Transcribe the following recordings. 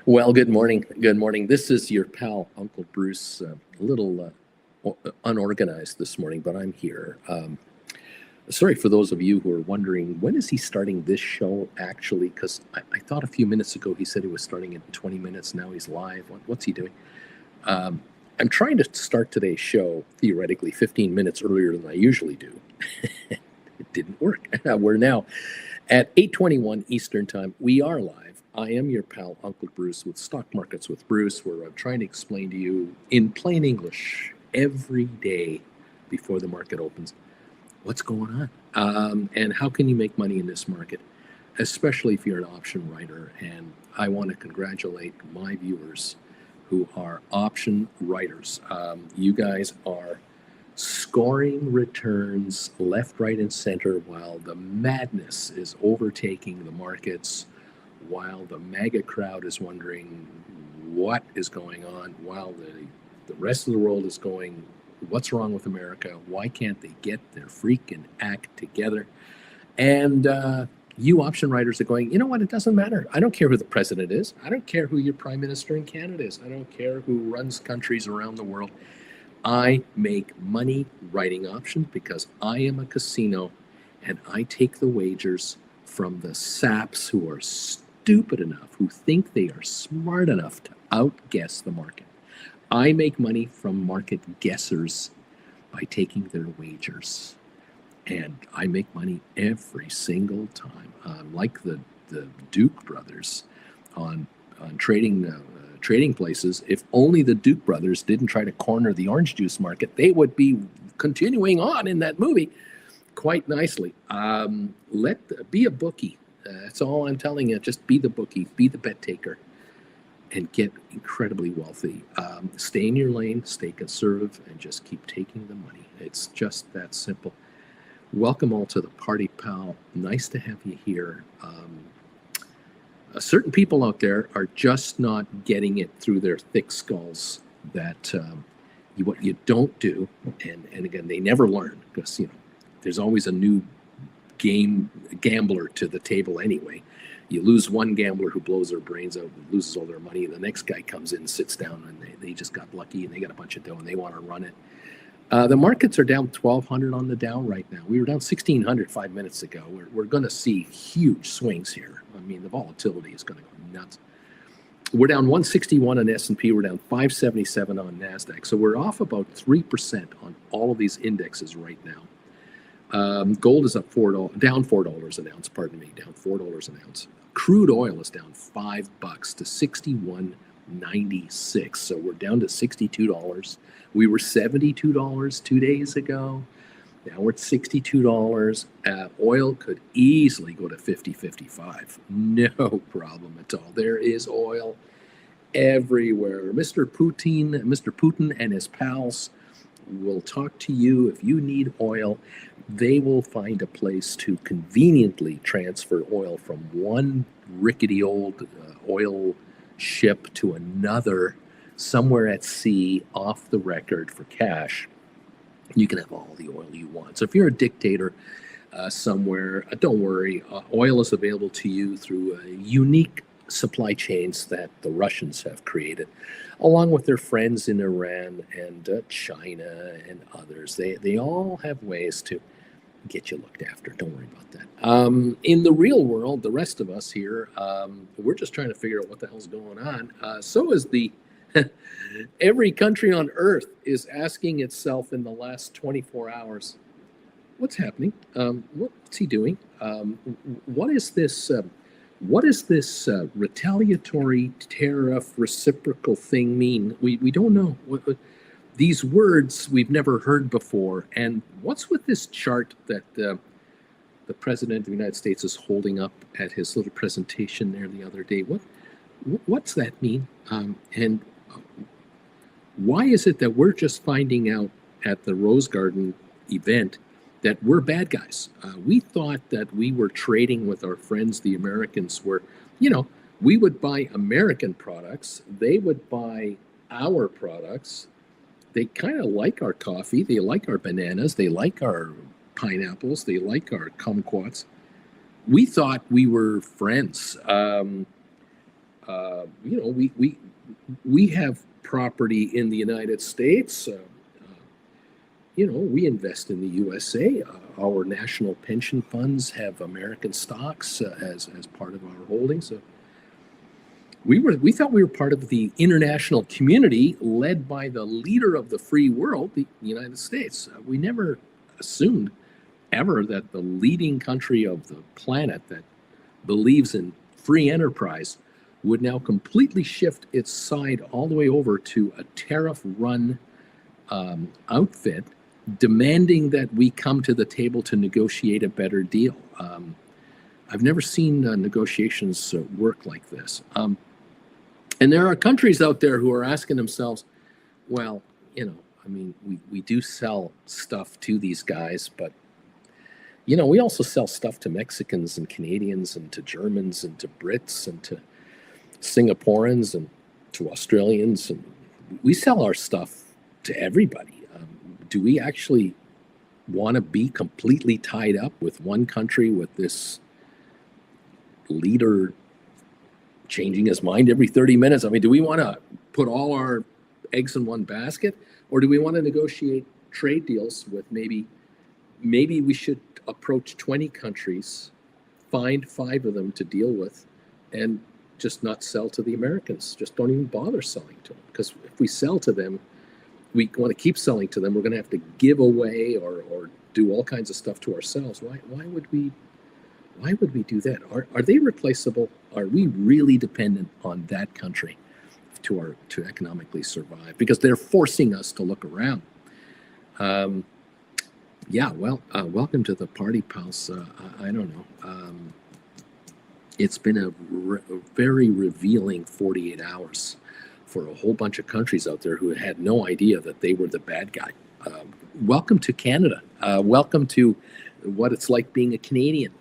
Well, good morning. Good morning. This is your pal, Uncle Bruce. A little unorganized this morning, but I'm here. Sorry for those of you who are wondering, when is he starting this show actually? Because I thought a few minutes ago he said he was starting in 20 minutes. Now he's live. What's he doing? I'm trying to start today's show, theoretically, 15 minutes earlier than I usually do. It didn't work. We're now at 8:21 Eastern Time. We are live. I am your pal, Uncle Bruce, with Stock Markets with Bruce, where I'm trying to explain to you in plain English every day before the market opens what's going on and how can you make money in this market, especially if you're an option writer. And I want to congratulate my viewers who are option writers. You guys are scoring returns left, right, and center while the madness is overtaking the markets, while the MAGA crowd is wondering what is going on, while the rest of the world is going, what's wrong with America? Why can't they get their freaking act together? And you option writers are going, you know what? It doesn't matter. I don't care who the president is. I don't care who your prime minister in Canada is. I don't care who runs countries around the world. I make money writing options because I am a casino and I take the wagers from the saps who are stupid enough, who think they are smart enough to outguess the market. I make money from market guessers by taking their wagers. And I make money every single time. Like the Duke brothers on trading places. If only the Duke brothers didn't try to corner the orange juice market, they would be continuing on in that movie quite nicely. Be a bookie. That's all I'm telling you. Just be the bookie, be the bet taker, and get incredibly wealthy. Stay in your lane, stay conservative, and just keep taking the money. It's just that simple. Welcome all to the party, pal. Nice to have you here. Certain people out there are just not getting it through their thick skulls that what you don't do, and again, they never learn because there's always a new gambler to the table anyway. You lose one gambler who blows their brains out and loses all their money. The next guy comes in, sits down, and they just got lucky and they got a bunch of dough and they want to run it. The markets are down 1,200 on the Dow right now. We were down 1,600 5 minutes ago. We're going to see huge swings here. I mean, the volatility is going to go nuts. We're down 161 on S&P. We're down 577 on NASDAQ. So we're off about 3% on all of these indexes right now. Gold is up down $4 an ounce. Pardon me, down $4 an ounce. Crude oil is down $5 to 61.96. So we're down to $62. We were $72 2 days ago. Now we're at $62. Oil could easily go to 50, 55. No problem at all. There is oil everywhere. Mr. Putin and his pals will talk to you. If you need oil, they will find a place to conveniently transfer oil from one rickety old oil ship to another somewhere at sea off the record for cash. You can have all the oil you want. So if you're a dictator somewhere, don't worry. Oil is available to you through unique supply chains that the Russians have created, along with their friends in Iran and China and others. They all have ways to get you looked after. Don't worry about that. In the real world, the rest of us here, we're just trying to figure out what the hell's going on. So is every country on earth is asking itself in the last 24 hours, what's happening? What's he doing? What is this retaliatory tariff reciprocal thing mean? We don't know. These words we've never heard before. And what's with this chart that the President of the United States is holding up at his little presentation there the other day? What's that mean? And why is it that we're just finding out at the Rose Garden event that we're bad guys? We thought that we were trading with our friends, the Americans, where, we would buy American products. They would buy our products. They kind of like our coffee. They like our bananas. They like our pineapples. They like our kumquats. We thought we were friends. We have property in the United States. We invest in the USA. Our national pension funds have American stocks as part of our holdings. So we thought we were part of the international community led by the leader of the free world, the United States. We never assumed ever that the leading country of the planet that believes in free enterprise would now completely shift its side all the way over to a tariff-run outfit, demanding that we come to the table to negotiate a better deal. I've never seen negotiations work like this. And there are countries out there who are asking themselves, well, we do sell stuff to these guys, but we also sell stuff to Mexicans and Canadians and to Germans and to Brits and to Singaporeans and to Australians. And we sell our stuff to everybody. Do we actually want to be completely tied up with one country, with this leader changing his mind every 30 minutes? Do we want to put all our eggs in one basket, or do we want to negotiate trade deals with maybe we should approach 20 countries, find 5 of them to deal with, and just not sell to the Americans? Just don't even bother selling to them, because if we sell to them, we want to keep selling to them, we're going to have to give away or do all kinds of stuff to ourselves. Why would we do that? Are they replaceable? Are we really dependent on that country to economically survive? Because they're forcing us to look around. Welcome to the party, pals. I don't know. It's been a very revealing 48 hours for a whole bunch of countries out there who had no idea that they were the bad guy. Welcome to Canada. Welcome to what it's like being a Canadian,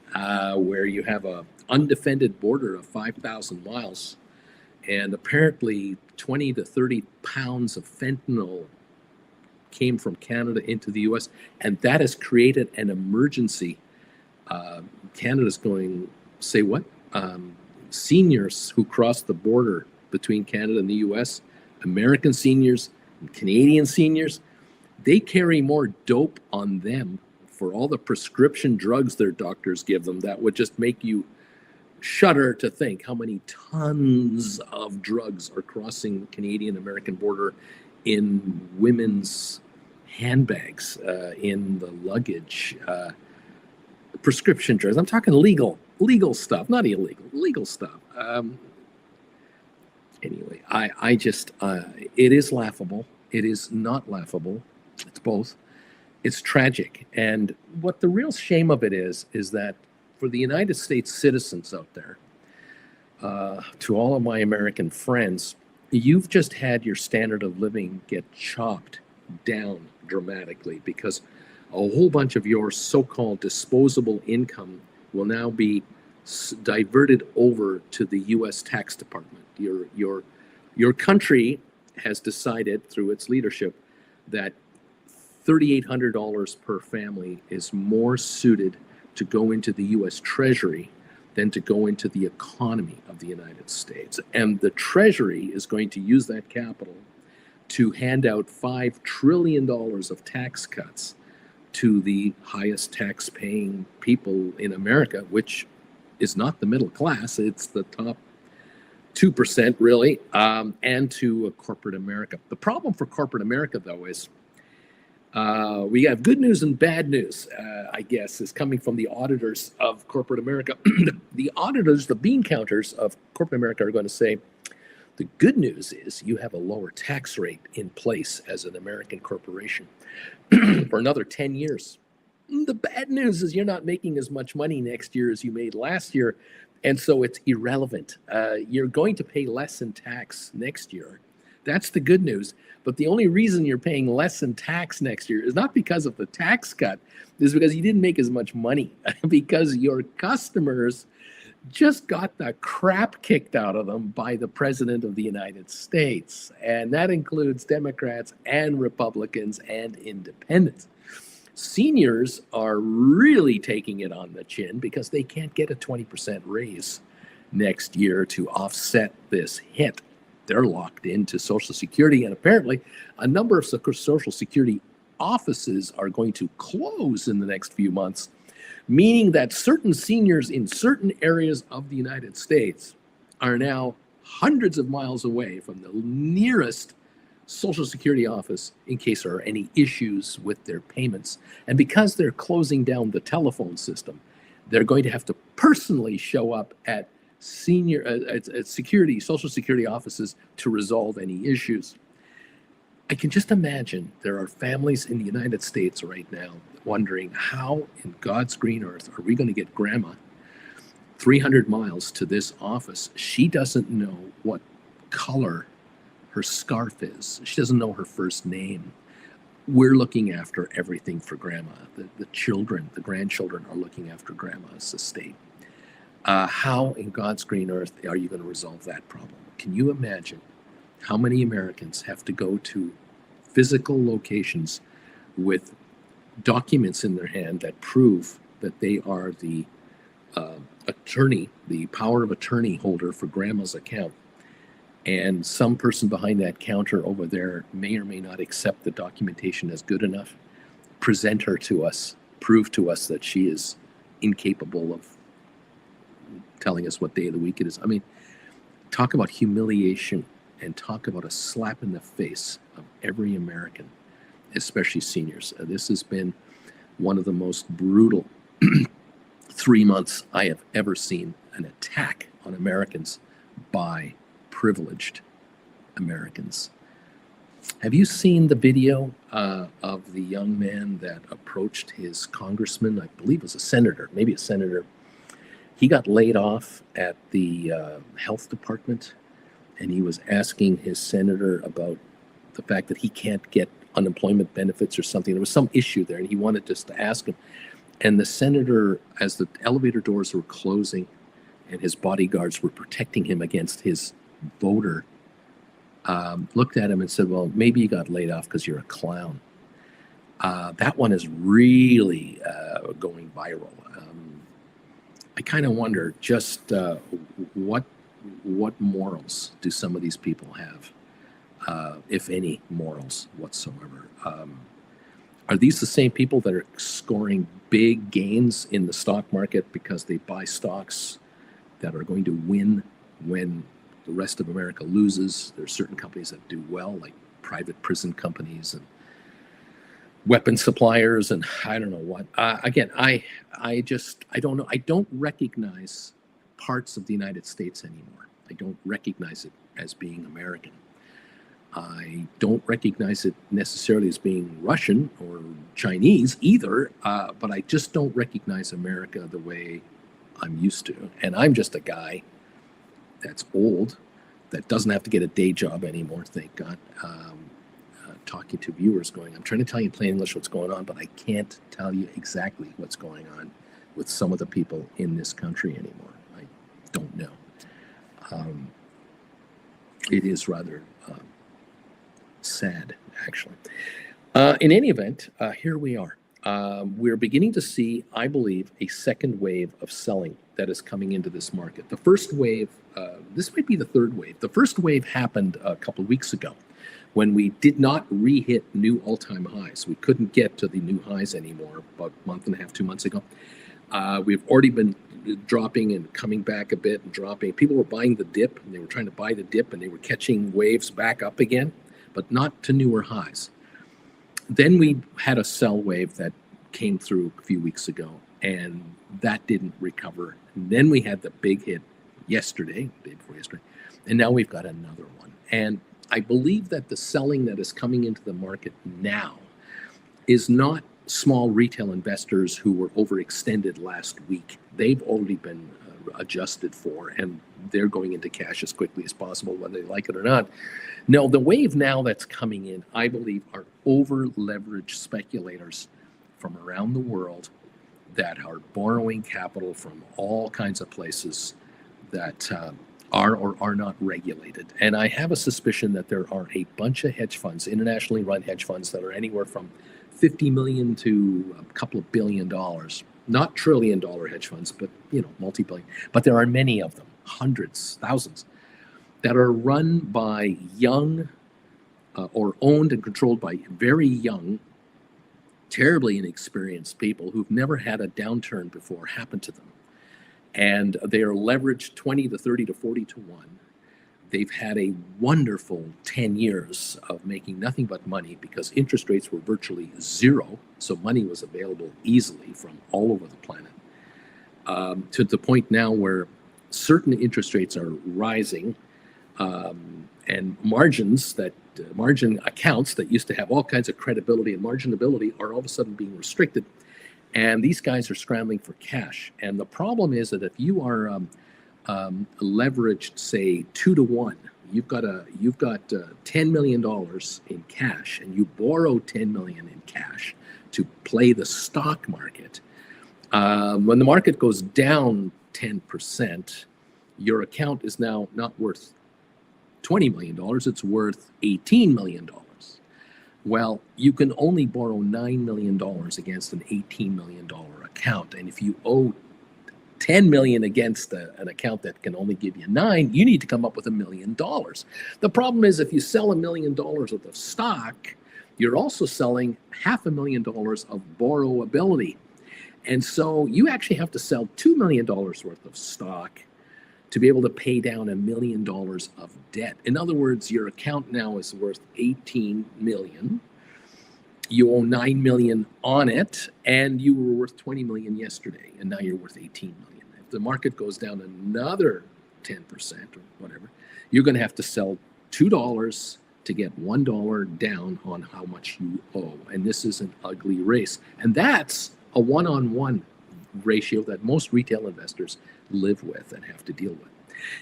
where you have an undefended border of 5,000 miles, and apparently 20 to 30 pounds of fentanyl came from Canada into the U.S., and that has created an emergency. Canada's going, say what? Seniors who cross the border between Canada and the U.S., American seniors, and Canadian seniors, they carry more dope on them for all the prescription drugs their doctors give them that would just make you shudder to think how many tons of drugs are crossing the Canadian-American border in women's handbags, in the luggage, prescription drugs. I'm talking legal stuff, not illegal, legal stuff. Anyway, I just, it is laughable. It is not laughable. It's both. It's tragic. And what the real shame of it is that for the United States citizens out there, to all of my American friends, you've just had your standard of living get chopped down dramatically because a whole bunch of your so-called disposable income will now be diverted over to the U.S. tax department. Your country has decided through its leadership that $3,800 per family is more suited to go into the U.S. Treasury than to go into the economy of the United States. And the Treasury is going to use that capital to hand out $5 trillion of tax cuts to the highest tax-paying people in America, which is not the middle class, it's the top 2% really, and to corporate America. The problem for corporate America, though, is we have good news and bad news, I guess, is coming from the auditors of corporate America. The auditors, the bean counters of corporate America are going to say, the good news is you have a lower tax rate in place as an American corporation for another 10 years. The bad news is you're not making as much money next year as you made last year, and so it's irrelevant. You're going to pay less in tax next year. That's the good news. But the only reason you're paying less in tax next year is not because of the tax cut, it's because you didn't make as much money, because your customers just got the crap kicked out of them by the President of the United States. And that includes Democrats and Republicans and independents. Seniors are really taking it on the chin because they can't get a 20% raise next year to offset this hit. They're locked into Social Security, and apparently a number of Social Security offices are going to close in the next few months, meaning that certain seniors in certain areas of the United States are now hundreds of miles away from the nearest Social Security office in case there are any issues with their payments. And because they're closing down the telephone system, they're going to have to personally show up at Social Security offices to resolve any issues. I can just imagine there are families in the United States right now wondering how in God's green earth are we going to get grandma 300 miles to this office? She doesn't know what color her scarf is. She doesn't know her first name. We're looking after everything for grandma. The children, the grandchildren are looking after grandma's estate. How in God's green earth are you going to resolve that problem? Can you imagine how many Americans have to go to physical locations with documents in their hand that prove that they are the attorney, the power of attorney holder for grandma's account? And some person behind that counter over there may or may not accept the documentation as good enough, present her to us, prove to us that she is incapable of telling us what day of the week it is. I mean, talk about humiliation and talk about a slap in the face of every American, especially seniors. This has been one of the most brutal 3 months I have ever seen, an attack on Americans by privileged Americans. Have you seen the video of the young man that approached his congressman? I believe it was a senator, maybe a senator. He got laid off at the health department, and he was asking his senator about the fact that he can't get unemployment benefits or something. There was some issue there, and he wanted just to ask him. And the senator, as the elevator doors were closing and his bodyguards were protecting him against his voter, looked at him and said, well, maybe you got laid off because you're a clown. That one is really going viral. I kind of wonder just what morals do some of these people have, if any morals whatsoever. Are these the same people that are scoring big gains in the stock market because they buy stocks that are going to win when the rest of America loses? There are certain companies that do well, like private prison companies and weapon suppliers, and I don't know what. Again, I don't know. I don't recognize parts of the United States anymore. I don't recognize it as being American. I don't recognize it necessarily as being Russian or Chinese either, but I just don't recognize America the way I'm used to. And I'm just a guy that's old, that doesn't have to get a day job anymore, thank God. Talking to viewers going, I'm trying to tell you in plain English what's going on, but I can't tell you exactly what's going on with some of the people in this country anymore. I don't know. It is rather sad, actually. In any event, here we are. We're beginning to see, I believe, a second wave of selling that is coming into this market. The first wave, this might be the third wave. The first wave happened a couple of weeks ago when we did not re-hit new all-time highs. We couldn't get to the new highs anymore about a month and a half, 2 months ago. We've already been dropping and coming back a bit and dropping. People were buying the dip, and they were trying to buy the dip, and they were catching waves back up again, but not to newer highs. Then we had a sell wave that came through a few weeks ago, and that didn't recover. And then we had the big hit yesterday, the day before yesterday, and now we've got another one. And I believe that the selling that is coming into the market now is not small retail investors who were overextended last week. They've already been adjusted for, and they're going into cash as quickly as possible, whether they like it or not. No, the wave now that's coming in, I believe, are over-leveraged speculators from around the world that are borrowing capital from all kinds of places that are or are not regulated. And I have a suspicion that there are a bunch of hedge funds, internationally run hedge funds, that are anywhere from 50 million to a couple of $1 billion. Not trillion-dollar hedge funds, but multi-billion. But there are many of them, hundreds, thousands, that are run by young or owned and controlled by very young, terribly inexperienced people who've never had a downturn before happen to them. And they are leveraged 20 to 30 to 40 to 1. They've had a wonderful 10 years of making nothing but money because interest rates were virtually zero. So money was available easily from all over the planet, to the point now where certain interest rates are rising, and margin accounts that used to have all kinds of credibility and marginability are all of a sudden being restricted. And these guys are scrambling for cash. And the problem is that if you are leveraged, say 2 to 1, you've got $10 million in cash, and you borrow $10 million in cash to play the stock market. When the market goes down 10%, your account is now not worth $20 million, it's worth $18 million. Well, you can only borrow $9 million against an $18 million account. And if you owe $10 million against an account that can only give you $9 million, you need to come up with $1 million. The problem is if you sell $1 million worth of stock, you're also selling $500,000 of borrowability. And so you actually have to sell $2 million worth of stock to be able to pay down $1 million of debt. In other words, your account now is worth $18 million. You owe $9 million on it, and you were worth $20 million yesterday, and now you're worth $18 million. If the market goes down another 10% or whatever, you're going to have to sell $2 to get $1 down on how much you owe. And this is an ugly race. And that's a one-on-one ratio that most retail investors live with and have to deal with.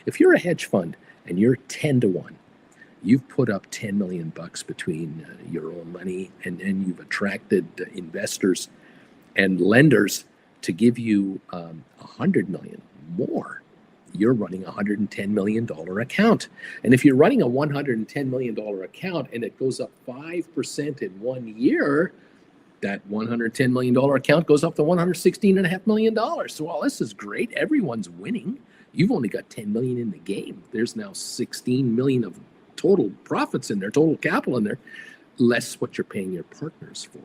If you're a hedge fund and you're 10 to 1, you've put up 10 million bucks between your own money, and then you've attracted investors and lenders to give you 100 million more. You're running a $110 million account. And if you're running a $110 million account and it goes up 5% in 1 year, that $110 million account goes up to $116.5 million. So, well, this is great. Everyone's winning. You've only got 10 million in the game. There's now 16 million of total profits in there, total capital in there, less what you're paying your partners for.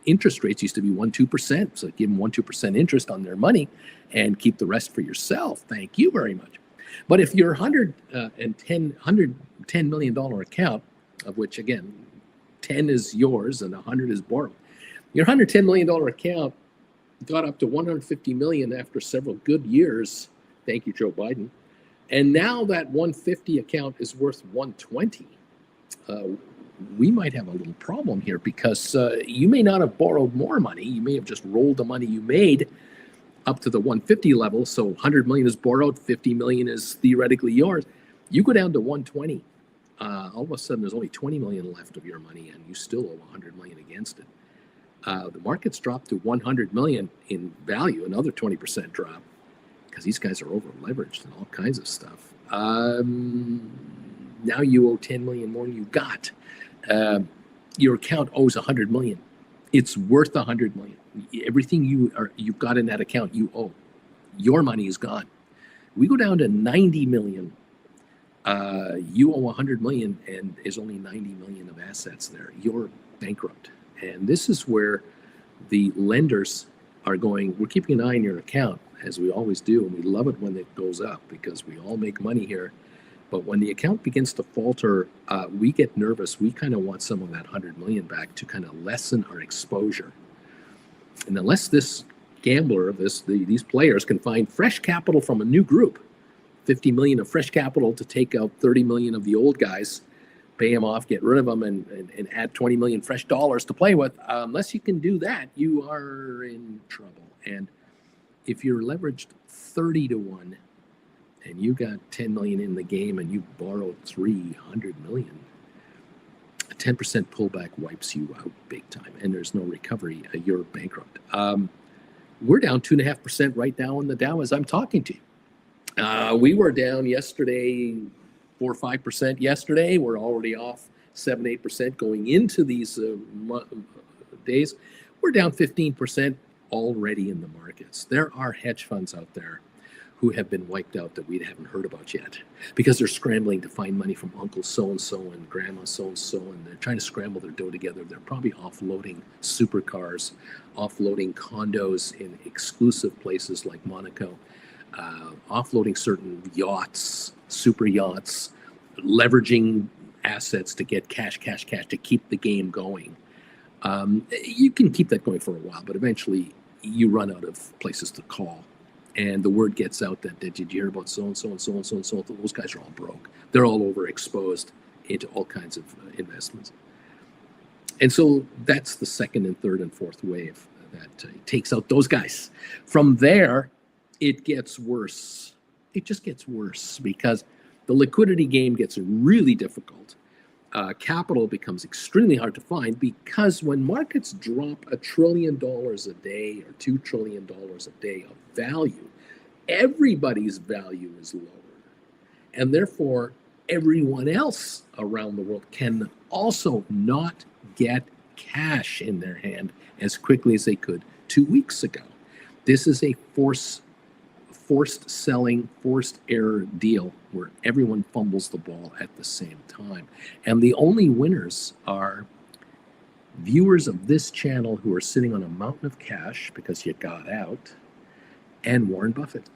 Interest rates used to be 1-2%. So give them 1-2% interest on their money and keep the rest for yourself. Thank you very much. But if your $110 million account, of which again, 10 is yours and 100 is borrowed, your $110 million account got up to 150 million after several good years. Thank you, Joe Biden. And now that 150 account is worth 120. We might have a little problem here because you may not have borrowed more money. You may have just rolled the money you made up to the 150 level. So 100 million is borrowed, 50 million is theoretically yours. You go down to 120. All of a sudden, there's only 20 million left of your money, and you still owe 100 million against it. The market's dropped to 100 million in value, another 20% drop, because these guys are over leveraged and all kinds of stuff. Now you owe 10 million more than you got. Your account owes 100 million. It's worth 100 million. Everything you've got in that account, you owe. Your money is gone. We go down to 90 million. You owe 100 million, and there's only 90 million of assets there. You're bankrupt. And this is where the lenders are going, we're keeping an eye on your account, as we always do, and we love it when it goes up because we all make money here. But when the account begins to falter, we get nervous. We kind of want some of that 100 million back to kind of lessen our exposure. And unless this gambler, these players can find fresh capital from a new group, 50 million of fresh capital to take out 30 million of the old guys, pay them off, get rid of them, and add 20 million fresh dollars to play with. Unless you can do that, you are in trouble. And if you're leveraged 30 to 1 and you got 10 million in the game and you borrowed 300 million, a 10% pullback wipes you out big time, and there's no recovery. You're bankrupt. We're down 2.5% right now in the Dow as I'm talking to you. We were down yesterday 4 or 5% yesterday. We're already off 7-8% going into these days. We're down 15% already in the markets. There are hedge funds out there who have been wiped out that we haven't heard about yet, because they're scrambling to find money from Uncle so-and-so and Grandma so-and-so, and they're trying to scramble their dough together. They're probably offloading supercars, offloading condos in exclusive places like Monaco, offloading certain yachts, super yachts, leveraging assets to get cash to keep the game going. You can keep that going for a while, but eventually you run out of places to call. And the word gets out that, did you hear about so-and-so and so-and-so and so-and-so? Those guys are all broke. They're all overexposed into all kinds of investments. And so that's the second and third and fourth wave that takes out those guys. From there, it gets worse. It just gets worse because the liquidity game gets really difficult. Capital becomes extremely hard to find, because when markets drop $1 trillion a day or $2 trillion a day of value, everybody's value is lower. And therefore, everyone else around the world can also not get cash in their hand as quickly as they could 2 weeks ago. This is a forced selling, forced error deal where everyone fumbles the ball at the same time. And the only winners are viewers of this channel who are sitting on a mountain of cash because you got out, and Warren Buffett.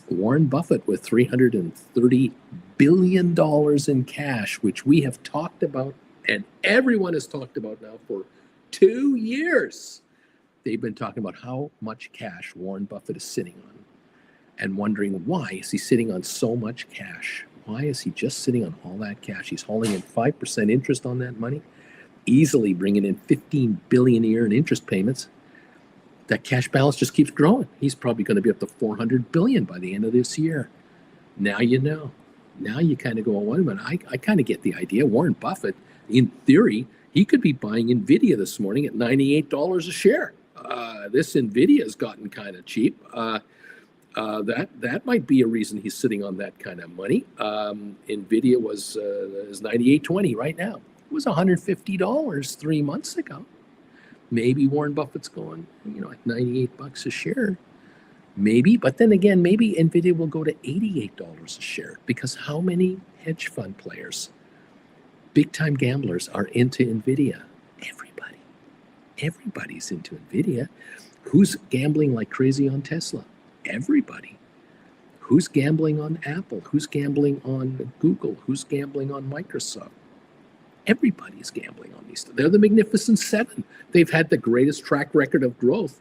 Warren Buffett with $330 billion in cash, which we have talked about, and everyone has talked about now for 2 years. They've been talking about how much cash Warren Buffett is sitting on, and wondering, why is he sitting on so much cash? Why is he just sitting on all that cash? He's hauling in 5% interest on that money, easily bringing in $15 billion a year in interest payments. That cash balance just keeps growing. He's probably going to be up to $400 billion by the end of this year. Now you know. Now you kind of go, wait a minute, I kind of get the idea. Warren Buffett, in theory, he could be buying NVIDIA this morning at $98 a share. This NVIDIA has gotten kind of cheap. That might be a reason he's sitting on that kind of money. NVIDIA is $98.20 right now. It was $150 3 months ago. Maybe Warren Buffett's going, at $98 a share. Maybe, but then again, maybe NVIDIA will go to $88 a share, because how many hedge fund players, big time gamblers, are into NVIDIA? Everybody. Everybody's into NVIDIA. Who's gambling like crazy on Tesla? Everybody. Who's gambling on Apple? Who's gambling on Google? Who's gambling on Microsoft? Everybody's gambling on these. They're the Magnificent Seven. They've had the greatest track record of growth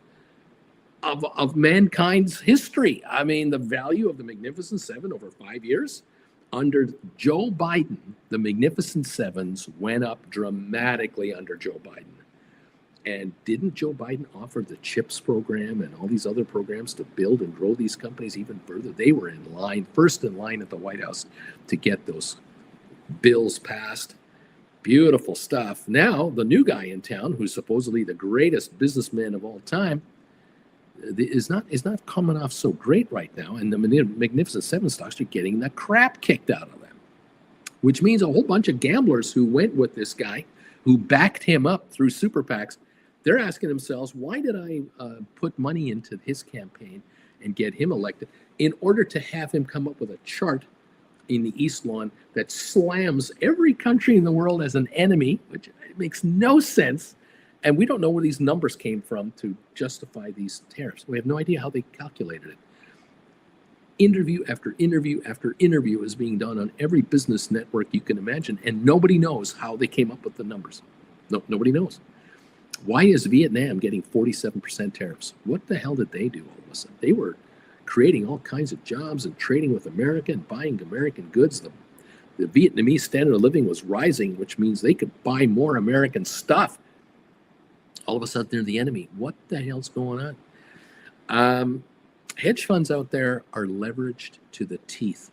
of mankind's history. I mean, the value of the Magnificent Seven over 5 years, under Joe Biden, the Magnificent Sevens went up dramatically under Joe Biden. And didn't Joe Biden offer the CHIPS program and all these other programs to build and grow these companies even further? They were in line, first in line at the White House to get those bills passed. Beautiful stuff. Now, the new guy in town, who's supposedly the greatest businessman of all time, is not coming off so great right now. And the Magnificent Seven stocks are getting the crap kicked out of them, which means a whole bunch of gamblers who went with this guy, who backed him up through super PACs, they're asking themselves, why did I put money into his campaign and get him elected in order to have him come up with a chart in the East Lawn that slams every country in the world as an enemy, which makes no sense. And we don't know where these numbers came from to justify these tariffs. We have no idea how they calculated it. Interview after interview after interview is being done on every business network you can imagine, and nobody knows how they came up with the numbers. No, nobody knows. Why is Vietnam getting 47% tariffs? What the hell did they do all of a sudden? They were creating all kinds of jobs and trading with America and buying American goods. The Vietnamese standard of living was rising, which means they could buy more American stuff. All of a sudden, they're the enemy. What the hell's going on? Hedge funds out there are leveraged to the teeth,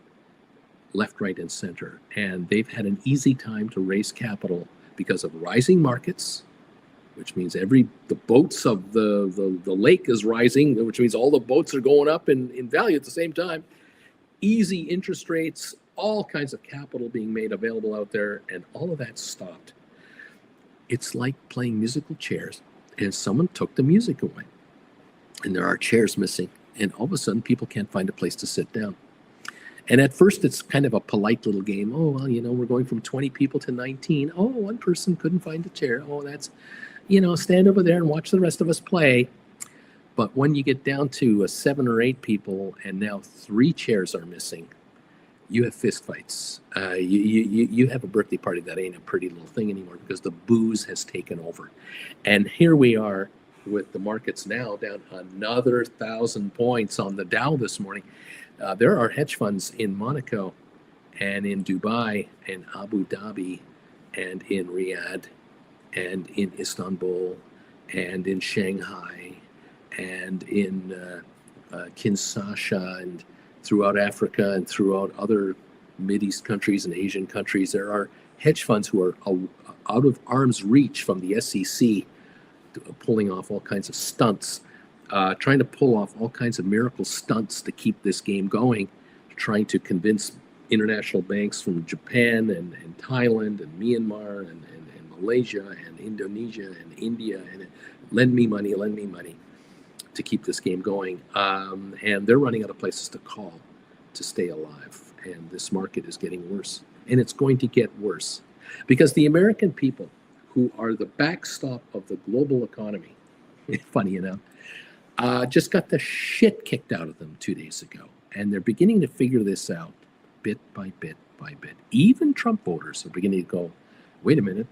left, right, and center. And they've had an easy time to raise capital because of rising markets, which means the boats of the lake is rising, which means all the boats are going up in value at the same time. Easy interest rates, all kinds of capital being made available out there, and all of that stopped. It's like playing musical chairs, and someone took the music away. And there are chairs missing, And all of a sudden, people can't find a place to sit down. And at first, it's kind of a polite little game. Oh, well, we're going from 20 people to 19. Oh, one person couldn't find a chair. Oh, that's, stand over there and watch the rest of us play. But when you get down to 7 or 8 people and now 3 chairs are missing, you have fistfights. You have a birthday party that ain't a pretty little thing anymore because the booze has taken over. And here we are with the markets now down another 1,000 points on the Dow this morning. There are hedge funds in Monaco and in Dubai and Abu Dhabi and in Riyadh and in Istanbul and in Shanghai and in Kinshasa and throughout Africa and throughout other Mideast countries and Asian countries. There are hedge funds who are out of arm's reach from the SEC, pulling off all kinds of stunts, trying to pull off all kinds of miracle stunts to keep this game going, trying to convince international banks from Japan and Thailand and Myanmar and Malaysia and Indonesia and India and lend me money to keep this game going. And they're running out of places to call to stay alive. And this market is getting worse. And it's going to get worse because the American people, who are the backstop of the global economy, funny enough, just got the shit kicked out of them 2 days ago. And they're beginning to figure this out bit by bit by bit. Even Trump voters are beginning to go, wait a minute,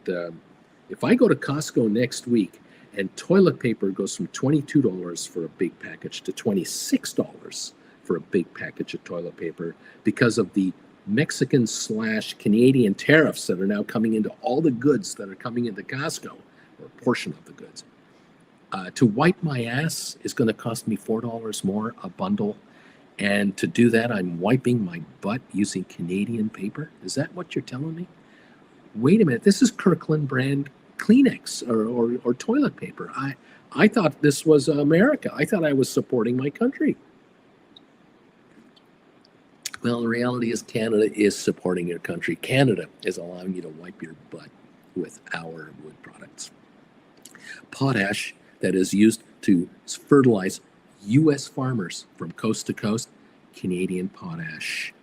if I go to Costco next week and toilet paper goes from $22 for a big package to $26 for a big package of toilet paper because of the Mexican/Canadian tariffs that are now coming into all the goods that are coming into Costco, or a portion of the goods. To wipe my ass is going to cost me $4 more a bundle. And to do that, I'm wiping my butt using Canadian paper. Is that what you're telling me? Wait a minute. This is Kirkland brand Kleenex or toilet paper. I thought this was America. I thought I was supporting my country. Well, the reality is Canada is supporting your country. Canada is allowing you to wipe your butt with our wood products. Potash that is used to fertilize U.S. farmers from coast to coast, Canadian potash.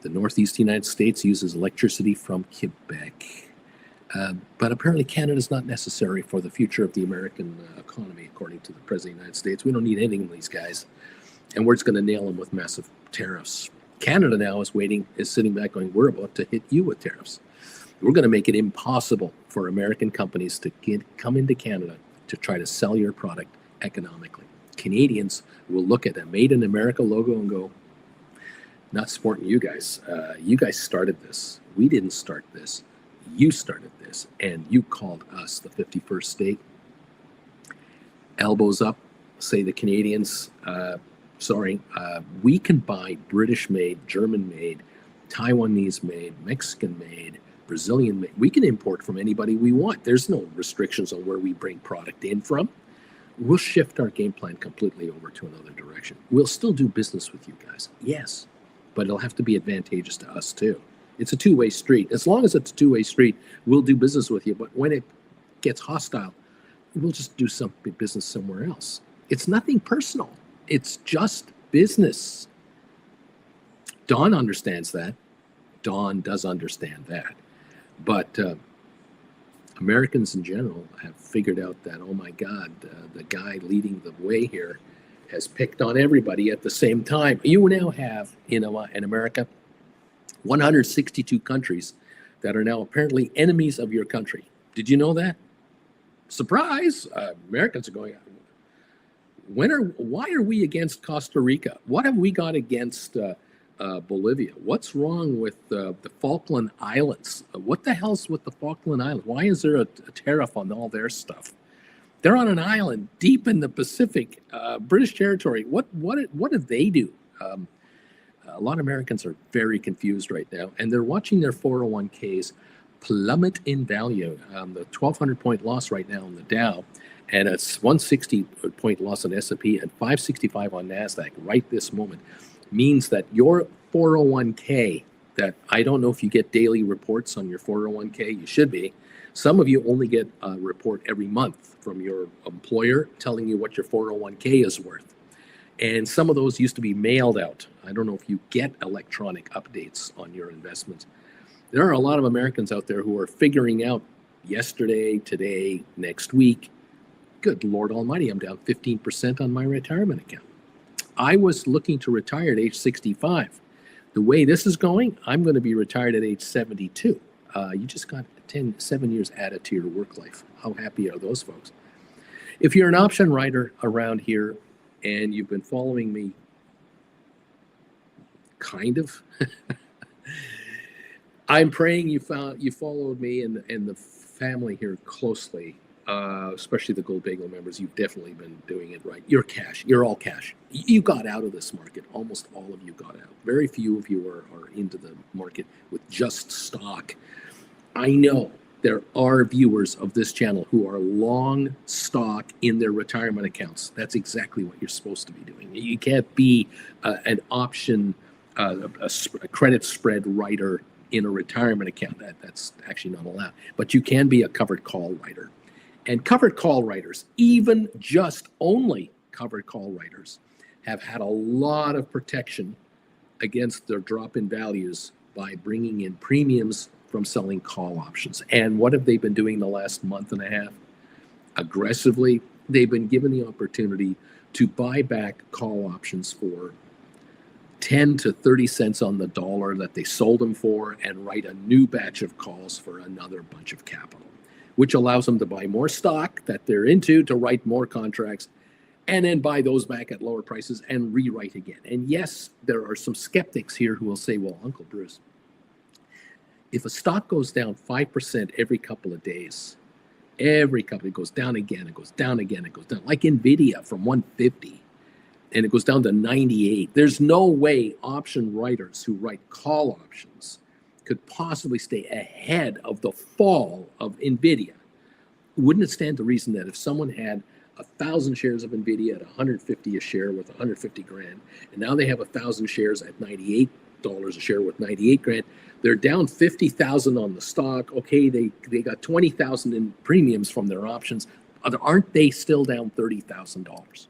The Northeast United States uses electricity from Quebec. But apparently Canada is not necessary for the future of the American economy, according to the President of the United States. We don't need anything from these guys. And we're just going to nail them with massive tariffs. Canada now is sitting back going, we're about to hit you with tariffs. We're going to make it impossible for American companies to come into Canada to try to sell your product economically. Canadians will look at a Made in America logo and go, not supporting you guys. You guys started this. We didn't start this. You started this, and you called us the 51st state. Elbows up, say the Canadians, we can buy British-made, German-made, Taiwanese-made, Mexican-made, Brazilian-made. We can import from anybody we want. There's no restrictions on where we bring product in from. We'll shift our game plan completely over to another direction. We'll still do business with you guys, yes, but it'll have to be advantageous to us too. It's a two-way street. As long as it's a two-way street, we'll do business with you. But when it gets hostile, we'll just do some business somewhere else. It's nothing personal. It's just business. Don understands that. Don does understand that. But Americans in general have figured out that, oh my God, the guy leading the way here has picked on everybody at the same time. You now have, in America, 162 countries that are now apparently enemies of your country. Did you know that? Surprise! Americans are going, why are we against Costa Rica? What have we got against Bolivia? What's wrong with the Falkland Islands? What the hell's with the Falkland Islands? Why is there a tariff on all their stuff? They're on an island deep in the Pacific, British territory. What do they do? A lot of Americans are very confused right now, and they're watching their 401ks plummet in value. The 1,200 point loss right now on the Dow, and it's 160 point loss on S&P and 565 on NASDAQ right this moment, means that your 401k, that I don't know if you get daily reports on your 401k, you should be. Some of you only get a report every month from your employer telling you what your 401k is worth. And some of those used to be mailed out. I don't know if you get electronic updates on your investments. There are a lot of Americans out there who are figuring out yesterday, today, next week, good Lord Almighty, I'm down 15% on my retirement account. I was looking to retire at age 65. The way this is going, I'm going to be retired at age 72. You just got 7 years added to your work life. How happy are those folks? If you're an option writer around here and you've been following me, kind of, I'm praying you followed me and the family here closely, especially the Gold Bagel members. You've definitely been doing it right. You're cash. You're all cash. You got out of this market. Almost all of you got out. Very few of you are into the market with just stock. I know there are viewers of this channel who are long stock in their retirement accounts. That's exactly what you're supposed to be doing. You can't be an option, a credit spread writer in a retirement account. That's actually not allowed. But you can be a covered call writer. And covered call writers, even just only covered call writers, have had a lot of protection against their drop in values by bringing in premiums from selling call options. And what have they been doing the last month and a half? Aggressively, they've been given the opportunity to buy back call options for 10 to 30 cents on the dollar that they sold them for and write a new batch of calls for another bunch of capital, which allows them to buy more stock that they're into to write more contracts and then buy those back at lower prices and rewrite again. And yes, there are some skeptics here who will say, well, Uncle Bruce, if a stock goes down 5% every couple of days, every couple, it goes down again, it goes down again, it goes down, like NVIDIA from 150, and it goes down to 98. There's no way option writers who write call options could possibly stay ahead of the fall of NVIDIA. Wouldn't it stand to reason that if someone had 1,000 shares of NVIDIA at 150 a share with 150 grand, and now they have 1,000 shares at $98 a share with 98 grand, they're down 50,000 on the stock. Okay, they got 20,000 in premiums from their options. Aren't they still down $30,000?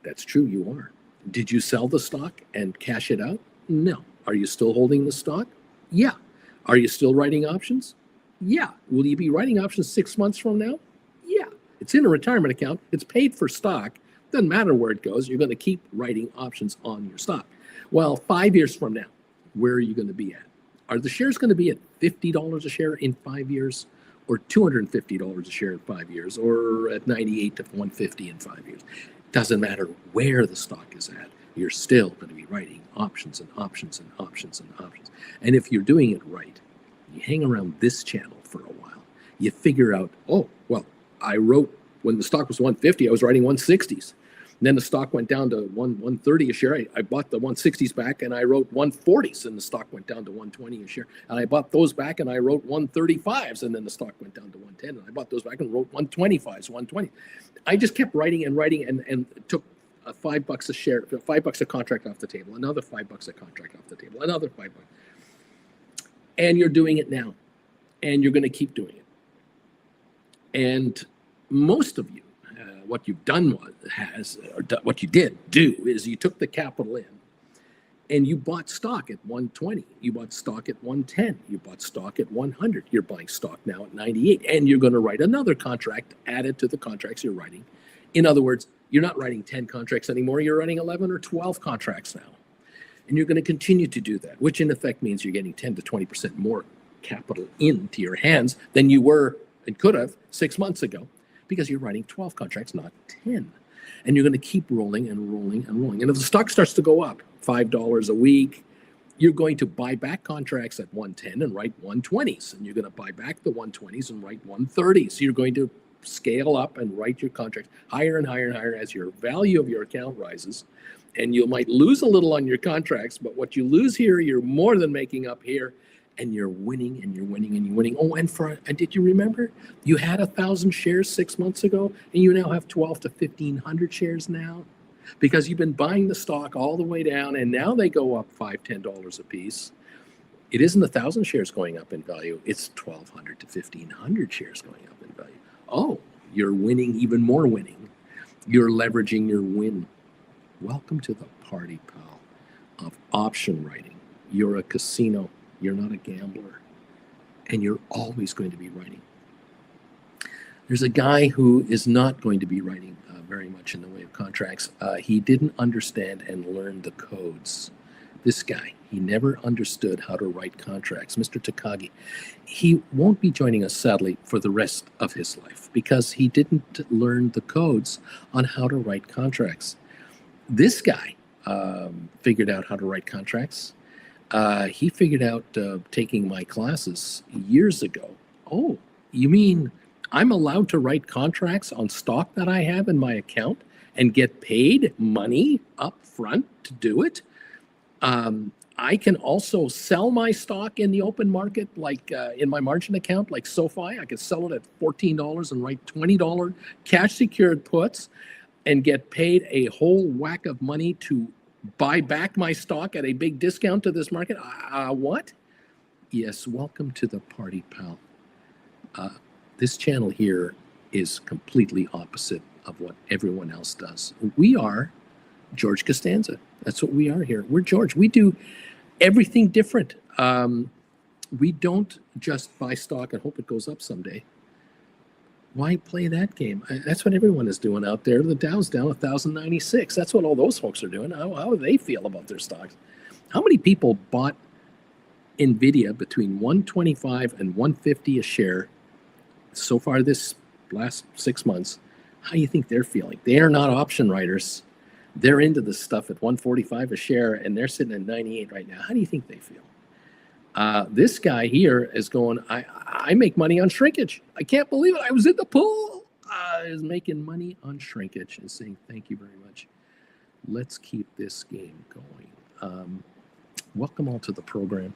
That's true, you are. Did you sell the stock and cash it out? No. Are you still holding the stock? Yeah. Are you still writing options? Yeah. Will you be writing options 6 months from now? Yeah. It's in a retirement account. It's paid for stock. Doesn't matter where it goes. You're going to keep writing options on your stock. Well, 5 years from now, where are you going to be at? Are the shares going to be at $50 a share in 5 years, or $250 a share in 5 years, or at 98 to 150 in 5 years? Doesn't matter where the stock is at. You're still going to be writing options and options and options and options. And if you're doing it right, you hang around this channel for a while. You figure out, oh, well, I wrote, when the stock was 150, I was writing 160s. And then the stock went down to 130 a share. I bought the 160s back and I wrote 140s, and the stock went down to 120 a share. And I bought those back and I wrote 135s, and then the stock went down to 110. And I bought those back and wrote 125s, 120. I just kept writing and writing and took $5 a share, $5 a contract off the table, another $5 a contract off the table, another $5. And you're doing it now, and you're going to keep doing it. And most of you, what you've done what you did do is you took the capital in and you bought stock at 120. You bought stock at 110. You bought stock at 100. You're buying stock now at 98. And you're going to write another contract added to the contracts you're writing. In other words, you're not writing 10 contracts anymore. You're writing 11 or 12 contracts now. And you're going to continue to do that, which in effect means you're getting 10 to 20% more capital into your hands than you were and could have 6 months ago, because you're writing 12 contracts, not 10. And you're going to keep rolling and rolling and rolling. And if the stock starts to go up $5 a week, you're going to buy back contracts at 110 and write 120s. And you're going to buy back the 120s and write 130s. So you're going to scale up and write your contracts higher and higher and higher as your value of your account rises. And you might lose a little on your contracts, but what you lose here, you're more than making up here. And you're winning and you're winning and you're winning. Oh, and did you remember you had 1,000 shares 6 months ago, and you now have 12 to 1,500 shares now, because you've been buying the stock all the way down, and now they go up $5, $10 a piece. It isn't 1,000 shares going up in value; it's 1,200 to 1,500 shares going up in value. Oh, you're winning, even more winning. You're leveraging your win Welcome to the party, pal, of option writing. You're a casino, you're not a gambler, and you're always going to be writing. There's a guy who is not going to be writing very much in the way of contracts. He didn't understand and learn the codes. This guy, he never understood how to write contracts. Mr. Takagi, he won't be joining us, sadly, for the rest of his life because he didn't learn the codes on how to write contracts. This guy figured out how to write contracts. He figured out taking my classes years ago. Oh, you mean I'm allowed to write contracts on stock that I have in my account and get paid money up front to do it? I can also sell my stock in the open market, like in my margin account, like SoFi. I could sell it at $14 and write $20 cash secured puts and get paid a whole whack of money to buy back my stock at a big discount to this market. What? Yes, welcome to the party, pal. This channel here is completely opposite of what everyone else does. We are George Costanza. That's what we are here. We're George. We do everything different. We don't just buy stock and hope it goes up someday. Why play that game? That's what everyone is doing out there. The Dow's down 1,096. That's what all those folks are doing. How do they feel about their stocks? How many people bought NVIDIA between 125 and 150 a share so far this last 6 months? How do you think they're feeling? They are not option writers. They're into this stuff at 145 a share, and they're sitting at 98 right now. How do you think they feel? This guy here is going, I make money on shrinkage. I can't believe it. I was in the pool. Is making money on shrinkage and saying, thank you very much. Let's keep this game going. Welcome all to the program.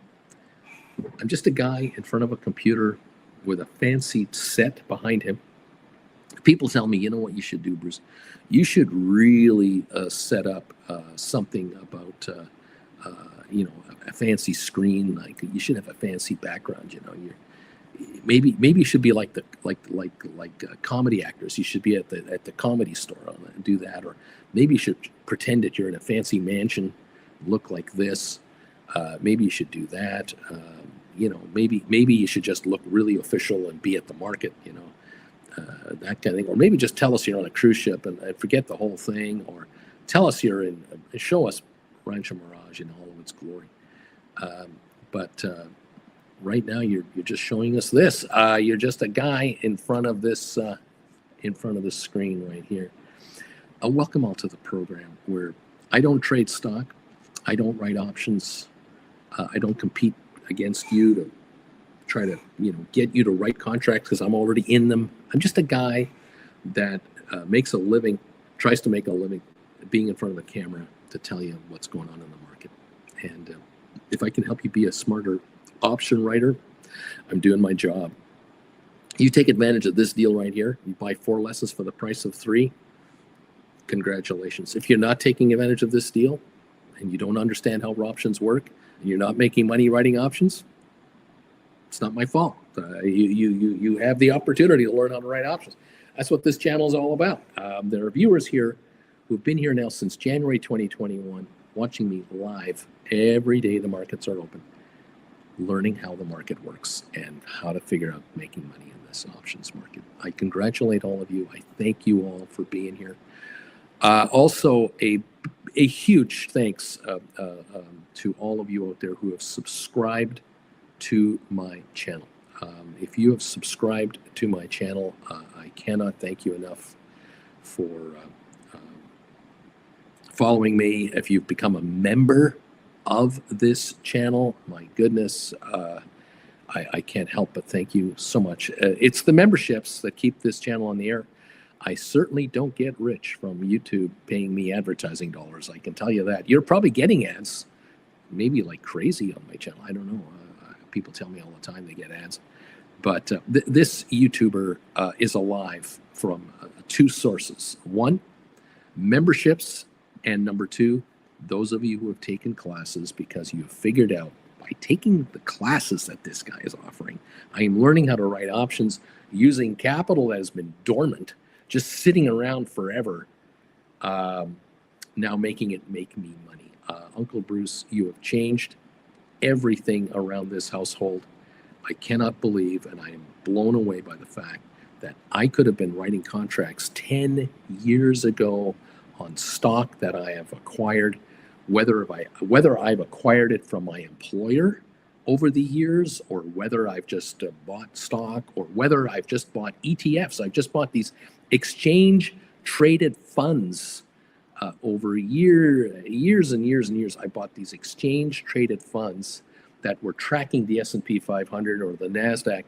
I'm just a guy in front of a computer with a fancy set behind him. People tell me, you know what you should do, Bruce? You should really set up something about, a fancy screen. Like you should have a fancy background. You know, maybe you should be like comedy actors. You should be at the comedy store and do that, or maybe you should pretend that you're in a fancy mansion, look like this. Maybe you should do that. Maybe you should just look really official and be at the market. That kind of thing, or maybe just tell us you're on a cruise ship and forget the whole thing, or tell us you're in, show us Rancho Mirage in all of its glory. But right now you're just showing us this. You're just a guy in front of this screen right here. Welcome all to the program where I don't trade stock, I don't write options, I don't compete against you to try to get you to write contracts because I'm already in them. I'm just a guy that makes a living, tries to make a living being in front of the camera to tell you what's going on in the market. And if I can help you be a smarter option writer, I'm doing my job. You take advantage of this deal right here. You buy 4 lessons for the price of 3. Congratulations. If you're not taking advantage of this deal and you don't understand how options work and you're not making money writing options, it's not my fault. You have the opportunity to learn how to write options. That's what this channel is all about. There are viewers here who've been here now since January 2021, watching me live every day the markets are open, learning how the market works and how to figure out making money in this options market. I congratulate all of you. I thank you all for being here. Also, a huge thanks to all of you out there who have subscribed to my channel. If you have subscribed to my channel, I cannot thank you enough for following me. If you've become a member of this channel, my goodness, I can't help but thank you so much. It's the memberships that keep this channel on the air. I certainly don't get rich from YouTube paying me advertising dollars. I can tell you that. You're probably getting ads, maybe like crazy on my channel. I don't know. People tell me all the time they get ads. But this YouTuber is alive from 2 sources. 1, memberships, and number 2, those of you who have taken classes because you have figured out by taking the classes that this guy is offering, I am learning how to write options using capital that has been dormant, just sitting around forever. now making it make me money. Uncle Bruce, you have changed everything around this household. I cannot believe, and I am blown away by the fact that I could have been writing contracts 10 years ago on stock that I have acquired, whether I've acquired it from my employer over the years, or whether I've just bought stock, or whether I've just bought ETFs. I've just bought these exchange traded funds over years and years and years. I bought these exchange traded funds that were tracking the S&P 500 or the NASDAQ.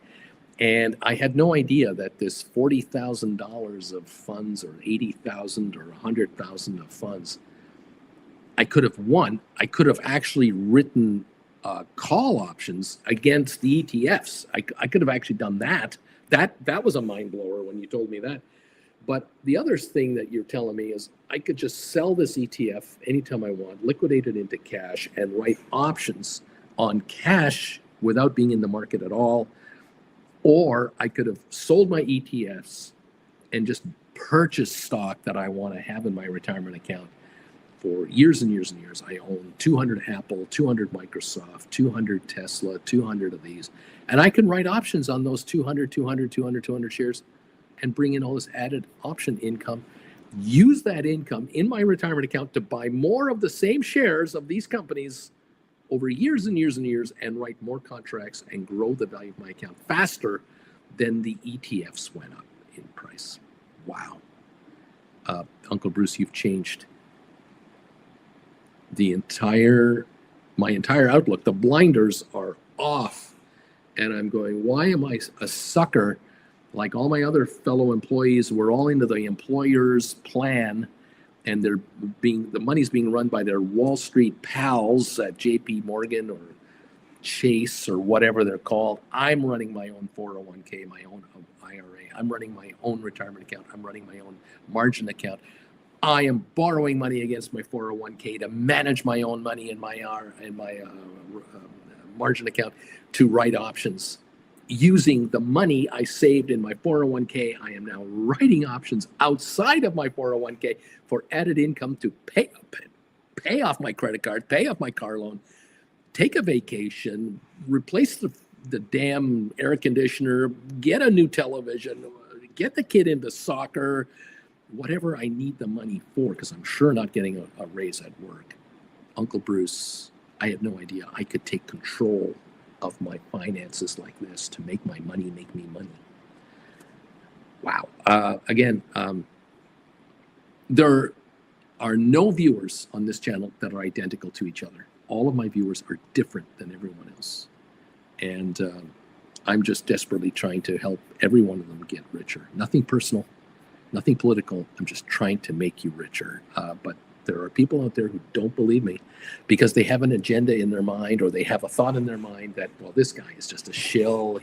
And I had no idea that this $40,000 of funds, or $80,000 or $100,000 of funds, I could have won. I could have actually written call options against the ETFs. I could have actually done that. That was a mind blower when you told me that. But the other thing that you're telling me is I could just sell this ETF anytime I want, liquidate it into cash, and write options on cash without being in the market at all. Or I could have sold my ETFs and just purchased stock that I want to have in my retirement account for years and years and years. I own 200 Apple, 200 Microsoft, 200 Tesla, 200 of these. And I can write options on those 200 shares and bring in all this added option income, use that income in my retirement account to buy more of the same shares of these companies over years and years and years, and write more contracts and grow the value of my account faster than the ETFs went up in price. Wow. Uncle Bruce, you've changed my entire outlook. The blinders are off, and I'm going, why am I a sucker like all my other fellow employees? We're all into the employer's plan, and the money's being run by their Wall Street pals at JP Morgan or Chase or whatever they're called. I'm running my own 401k, my own IRA. I'm running my own retirement account. I'm running my own margin account. I am borrowing money against my 401k to manage my own money in my margin account to write options. Using the money I saved in my 401k, I am now writing options outside of my 401k for added income to pay off my credit card, pay off my car loan, take a vacation, replace the damn air conditioner, get a new television, get the kid into soccer, whatever I need the money for, because I'm sure not getting a raise at work. Uncle Bruce, I had no idea I could take control of my finances like this to make my money make me money. Wow. Again, there are no viewers on this channel that are identical to each other. All of my viewers are different than everyone else. And I'm just desperately trying to help every one of them get richer. Nothing personal, nothing political. I'm just trying to make you richer. But there are people out there who don't believe me because they have an agenda in their mind, or they have a thought in their mind that, well, this guy is just a shill.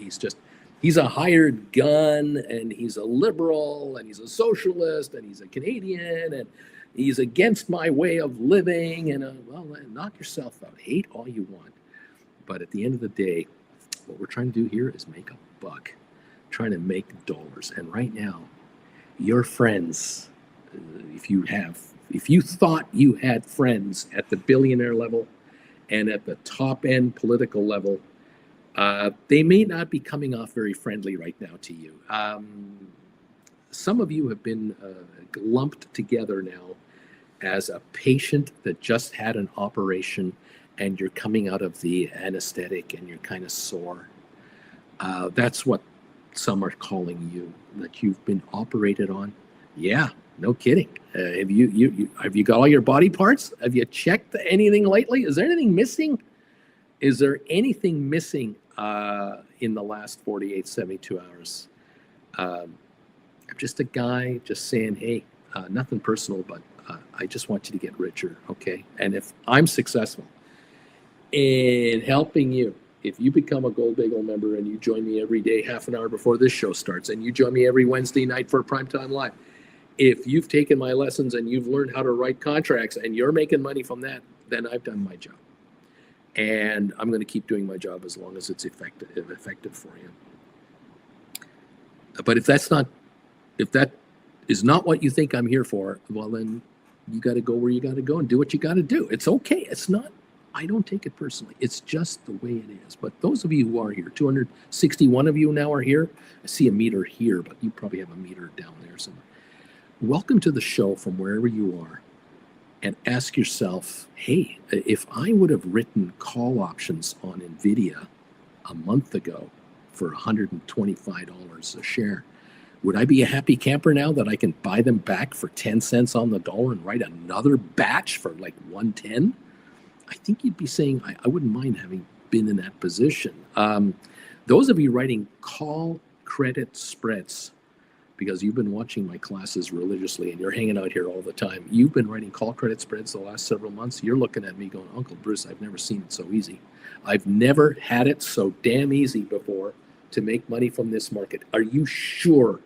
He's a hired gun, and he's a liberal, and he's a socialist, and he's a Canadian, and he's against my way of living. And well, knock yourself out. Hate all you want. But at the end of the day, what we're trying to do here is make a buck, trying to make dollars. And right now, your friends, if you thought you had friends at the billionaire level and at the top end political level, they may not be coming off very friendly right now to you. Some of you have been lumped together now as a patient that just had an operation, and you're coming out of the anesthetic and you're kind of sore. That's what some are calling you, that you've been operated on. Yeah, no kidding. Have you got all your body parts? Have you checked anything lately? Is there anything missing? Is there anything missing in the last 48, 72 hours? I'm just a guy just saying, hey, nothing personal, but I just want you to get richer, okay? And if I'm successful in helping you, if you become a Gold Bagel member and you join me every day, half an hour before this show starts, and you join me every Wednesday night for Primetime Live, if you've taken my lessons and you've learned how to write contracts and you're making money from that, then I've done my job. And I'm going to keep doing my job as long as it's effective for you. But if that is not what you think I'm here for, well, then You got to go where you got to go and do what you got to do. It's okay. It's not, I don't take it personally. It's just the way it is. But those of you who are here, 261 of you now are here. I see a meter here, but you probably have a meter down there somewhere. Welcome to the show from wherever you are. And ask yourself, hey, if I would have written call options on NVIDIA a month ago for $125 a share, would I be a happy camper now that I can buy them back for 10 cents on the dollar and write another batch for like 110? I think you'd be saying, I wouldn't mind having been in that position. Those of you writing call credit spreads, because you've been watching my classes religiously and you're hanging out here all the time. You've been writing call credit spreads the last several months. You're looking at me going, Uncle Bruce, I've never seen it so easy. I've never had it so damn easy before to make money from this market. Are you sure?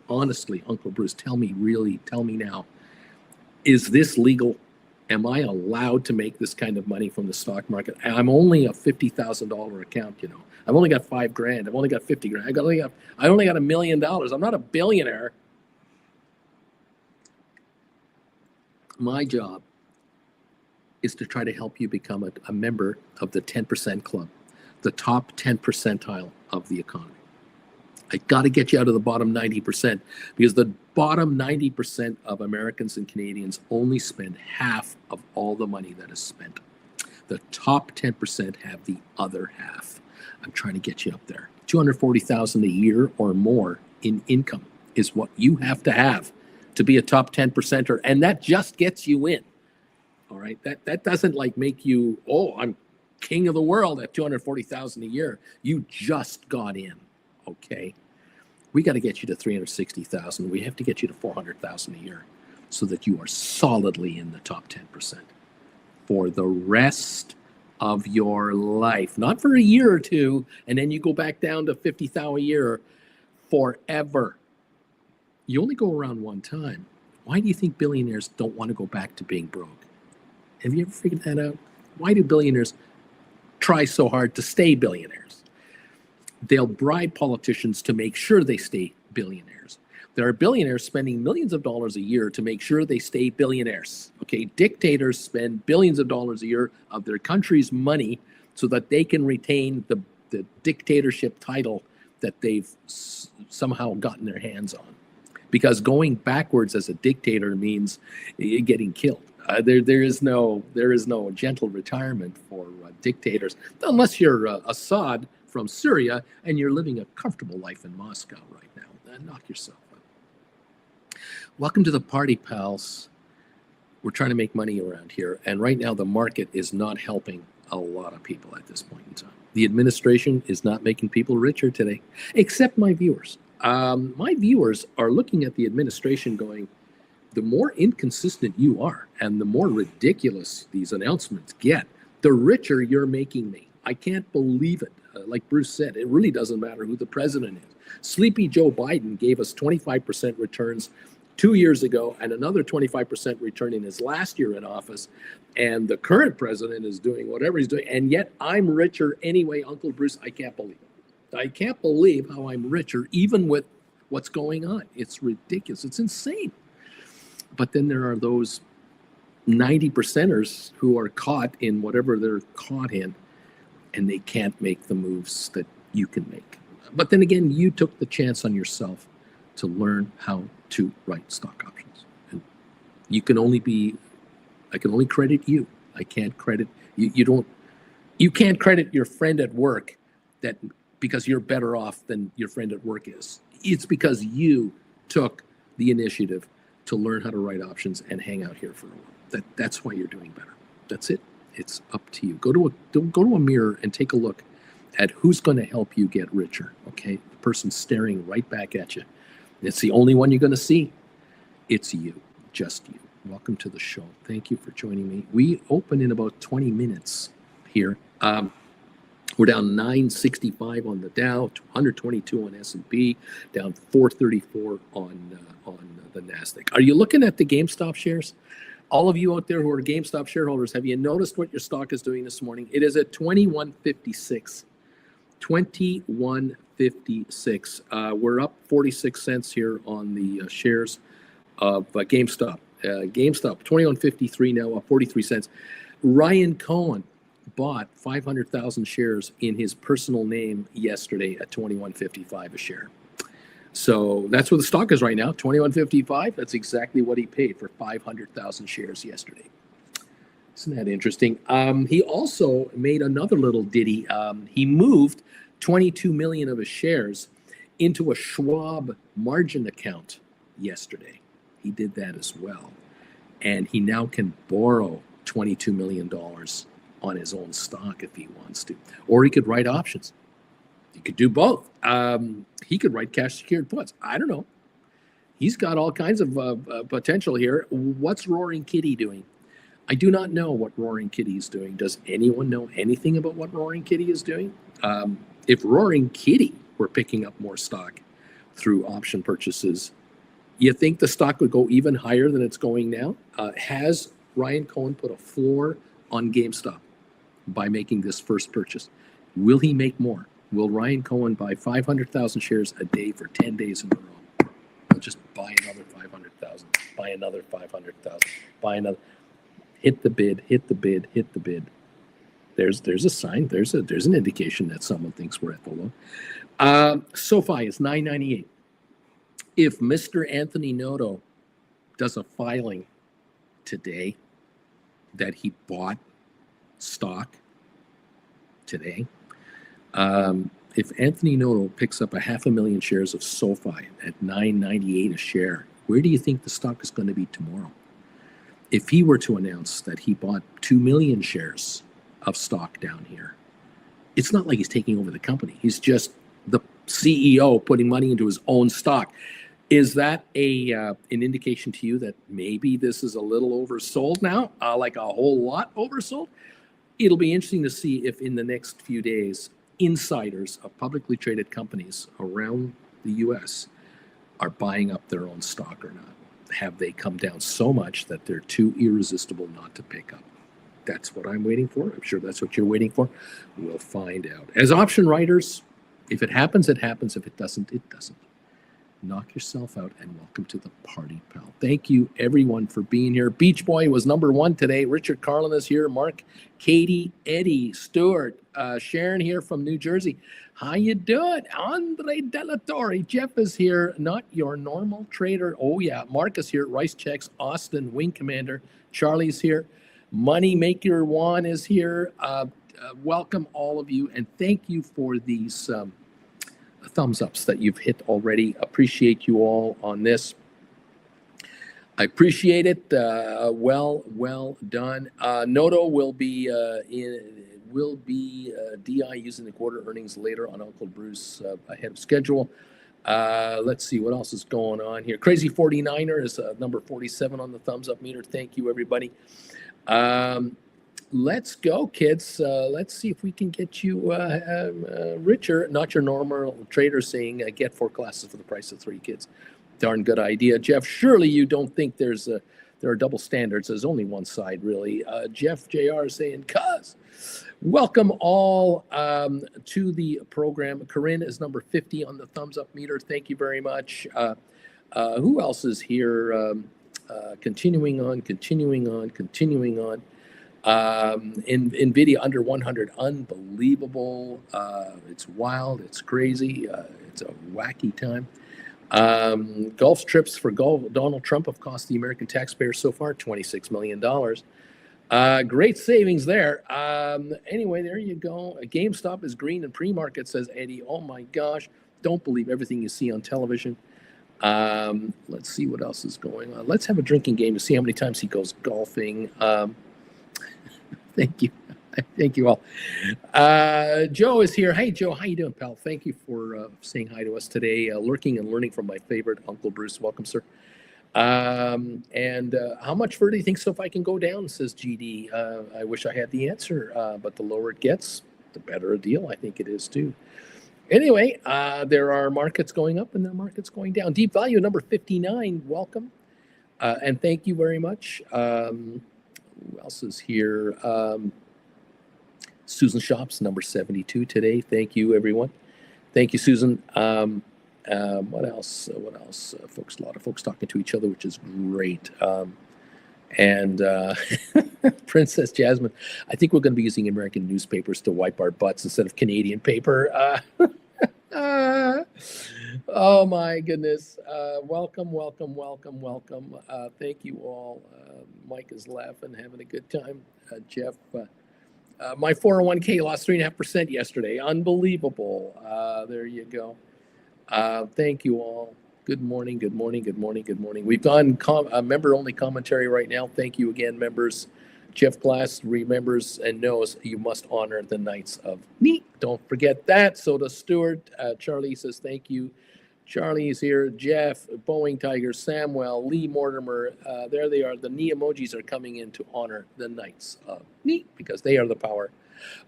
Honestly, Uncle Bruce, tell me now, is this legal? Am I allowed to make this kind of money from the stock market? I'm only a $50,000 account, you know. I've only got $5,000. I've only got 50 grand. I only got $1 million. I'm not a billionaire. My job is to try to help you become a member of the 10% club, the top 10 percentile of the economy. I got to get you out of the bottom 90%, because the bottom 90% of Americans and Canadians only spend half of all the money that is spent. The top 10% have the other half. I'm trying to get you up there. $240,000 a year or more in income is what you have to be a top 10 percenter, and that just gets you in. All right, that doesn't like make you, oh, I'm king of the world at $240,000 a year. You just got in. Okay, we got to get you to 360,000. We have to get you to 400,000 a year so that you are solidly in the top 10% for the rest of your life, not for a year or two, and then you go back down to 50,000 a year. Forever. You only go around one time. Why do you think billionaires don't want to go back to being broke? Have you ever figured that out? Why do billionaires try so hard to stay billionaires? They'll bribe politicians to make sure they stay billionaires. There are billionaires spending millions of dollars a year to make sure they stay billionaires. Okay, dictators spend billions of dollars a year of their country's money so that they can retain the dictatorship title that they've somehow gotten their hands on. Because going backwards as a dictator means getting killed. There is no gentle retirement for dictators, unless you're Assad from Syria and you're living a comfortable life in Moscow right now. Knock yourself out. Welcome to the party, pals. We're trying to make money around here, and right now the market is not helping a lot of people at this point in time. The administration is not making people richer today, except my viewers. My viewers are looking at the administration going, the more inconsistent you are and the more ridiculous these announcements get, the richer you're making me. I can't believe it. Like Bruce said, it really doesn't matter who the president is. Sleepy Joe Biden gave us 25% returns 2 years ago and another 25% return in his last year in office. And the current president is doing whatever he's doing. And yet I'm richer anyway, Uncle Bruce. I can't believe it. I can't believe how I'm richer, even with what's going on. It's ridiculous. It's insane. But then there are those 90%ers who are caught in whatever they're caught in, and they can't make the moves that you can make. But then again, you took the chance on yourself to learn how to write stock options. And you can only be, I can only credit you. I can't credit you. You can't credit your friend at work that because you're better off than your friend at work is. It's because you took the initiative to learn how to write options and hang out here for a while. That's why you're doing better. That's it. It's up to you. Go to a mirror and take a look at who's going to help you get richer. Okay, the person staring right back at you. It's the only one you're going to see. It's you, just you. Welcome to the show. Thank you for joining me. We open in about 20 minutes here. We're down 965 on the Dow, 122 on S&P, down 434 on the Nasdaq. Are you looking at the GameStop shares? All of you out there who are GameStop shareholders, have you noticed what your stock is doing this morning? It is at 21.56. 21.56. We're up 46 cents here on the shares of GameStop. GameStop, 21.53 now, up 43 cents. Ryan Cohen bought 500,000 shares in his personal name yesterday at 21.55 a share. So that's where the stock is right now, 21.55. That's exactly what he paid for 500,000 shares yesterday. Isn't that interesting? He also made another little ditty. He moved 22 million of his shares into a Schwab margin account yesterday. He did that as well. And he now can borrow $22 million on his own stock if he wants to. Or he could write options. He could do both. He could write cash secured puts. I don't know. He's got all kinds of potential here. What's Roaring Kitty doing? I do not know what Roaring Kitty is doing. Does anyone know anything about what Roaring Kitty is doing? If Roaring Kitty were picking up more stock through option purchases, you think the stock would go even higher than it's going now? Has Ryan Cohen put a floor on GameStop by making this first purchase? Will he make more? Will Ryan Cohen buy 500,000 shares a day for 10 days in a row? He'll just buy another 500,000, buy another 500,000, buy another. Hit the bid, hit the bid, hit the bid. There's a sign. There's an indication that someone thinks we're at the low. SoFi is $9.98. If Mr. Anthony Noto does a filing today that he bought stock today, if Anthony Noto picks up 500,000 shares of SoFi at $9.98 a share, where do you think the stock is going to be tomorrow? If he were to announce that he bought 2 million shares of stock down here, it's not like he's taking over the company. He's just the CEO putting money into his own stock. Is that an indication to you that maybe this is a little oversold now, like a whole lot oversold? It'll be interesting to see if in the next few days, insiders of publicly traded companies around the U.S. are buying up their own stock or not. Have they come down so much that they're too irresistible not to pick up? That's what I'm waiting for. I'm sure that's what you're waiting for. We'll find out. As option writers, if it happens, it happens. If it doesn't, it doesn't. Knock yourself out and welcome to the party, pal. Thank you, everyone, for being here. Beach Boy was #1 today. Richard Carlin is here. Mark, Katie, Eddie, Stuart, Sharon here from New Jersey. How you doing? Andre Delatorre. Jeff is here. Not your normal trader. Oh, yeah. Mark is here. Rice Checks. Austin, Wing Commander. Charlie's here. Money Maker Juan is here. Welcome, all of you. And thank you for these thumbs ups that you've hit already. Appreciate you all on this. I appreciate it. Well done. Noto will be DI using the quarter earnings later on Uncle Bruce ahead of schedule. Let's see what else is going on here. Crazy 49er is number 47 on the thumbs up meter. Thank you, everybody. Let's go, kids. Let's see if we can get you richer. Not your normal trader saying get 4 classes for the price of 3 kids. Darn good idea. Jeff, surely you don't think there are double standards. There's only one side, really. Jeff JR is saying, cuz. Welcome all to the program. Corinne is number 50 on the thumbs up meter. Thank you very much. Who else is here? Continuing on. NVIDIA under 100, unbelievable. It's wild, it's crazy, it's a wacky time. Gulf trips for Donald Trump have cost the American taxpayer so far $26 million. Great savings there. Anyway, there you go. GameStop is green in pre-market, says Eddie. Oh my gosh, don't believe everything you see on television. Let's see what else is going on. Let's have a drinking game to see how many times he goes golfing. Thank you. Thank you all. Joe is here. Hey, Joe. How you doing, pal? Thank you for saying hi to us today. Lurking and learning from my favorite Uncle Bruce. Welcome, sir. And how much further do you think SoFi can go down, says GD. I wish I had the answer, but the lower it gets, the better a deal I think it is, too. Anyway, there are markets going up and there are markets going down. Deep Value, number 59. Welcome. And thank you very much. Who else is here? Susan Shops, number 72 today. Thank you, everyone. Thank you, Susan. What else? Folks, a lot of folks talking to each other, which is great. And Princess Jasmine, I think we're going to be using American newspapers to wipe our butts instead of Canadian paper. Oh my goodness. Welcome, welcome, welcome, welcome. Thank you all. Mike is laughing, having a good time. Jeff, my 401k lost 3.5% yesterday. Unbelievable. There you go. Thank you all. Good morning, good morning, good morning, good morning. We've gone member-only commentary right now. Thank you again, members. Jeff Glass remembers and knows you must honor the Knights of Neat. Don't forget that. So does Stuart. Charlie says thank you. Charlie is here. Jeff, Boeing Tiger, Samuel, Lee Mortimer. There they are. The knee emojis are coming in to honor the Knights of Neat because they are the power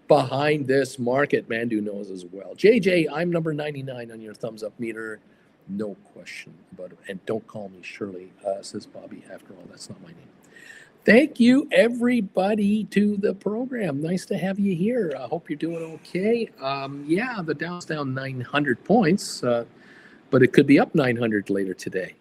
behind this market. Mandu knows as well. JJ, I'm number 99 on your thumbs up meter. No question about it. And don't call me Shirley, says Bobby. After all, that's not my name. Thank you, everybody, to the program. Nice to have you here. I hope you're doing okay. Yeah, the Dow's down 900 points, but it could be up 900 later today.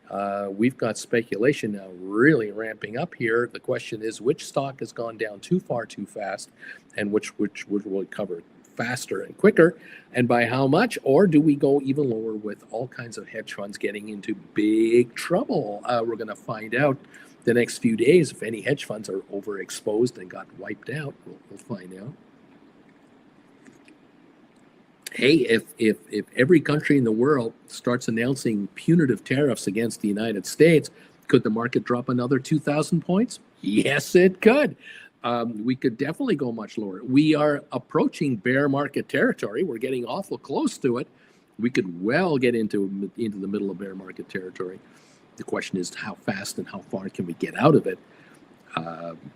We've got speculation now really ramping up here. The question is, which stock has gone down too far too fast, and which will recover faster and quicker, and by how much? Or do we go even lower with all kinds of hedge funds getting into big trouble? We're going to find out the next few days if any hedge funds are overexposed and got wiped out. We'll find out. Hey, if every country in the world starts announcing punitive tariffs against the United States, could the market drop another 2,000 points? Yes, it could. We could definitely go much lower. We are approaching bear market territory. We're getting awful close to it. We could well get into the middle of bear market territory. The question is how fast and how far can we get out of it?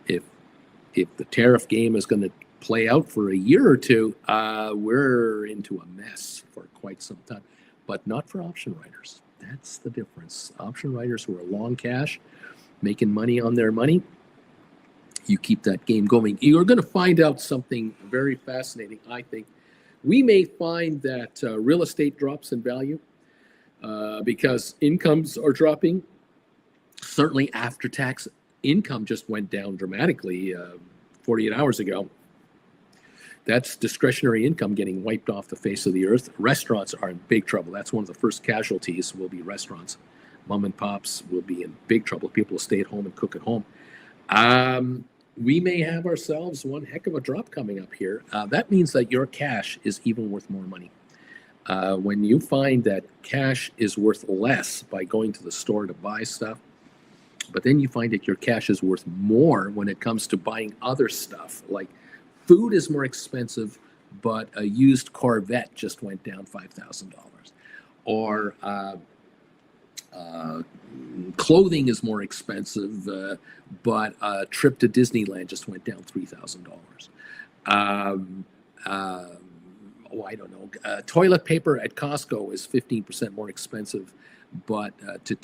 If the tariff game is going to play out for a year or two, we're into a mess for quite some time, but not for option writers. That's the difference. Option writers who are long cash, making money on their money, you keep that game going. You're going to find out something very fascinating, I think. We may find that real estate drops in value because incomes are dropping. Certainly after-tax income just went down dramatically 48 hours ago. That's discretionary income getting wiped off the face of the earth. Restaurants are in big trouble. That's one of the first casualties will be restaurants. Mom and pops will be in big trouble. People will stay at home and cook at home. We may have ourselves one heck of a drop coming up here. That means that your cash is even worth more money. When you find that cash is worth less by going to the store to buy stuff, but then you find that your cash is worth more when it comes to buying other stuff, like food is more expensive, but a used Corvette just went down $5,000. Or clothing is more expensive, but a trip to Disneyland just went down $3,000. I don't know. Toilet paper at Costco is 15% more expensive, but to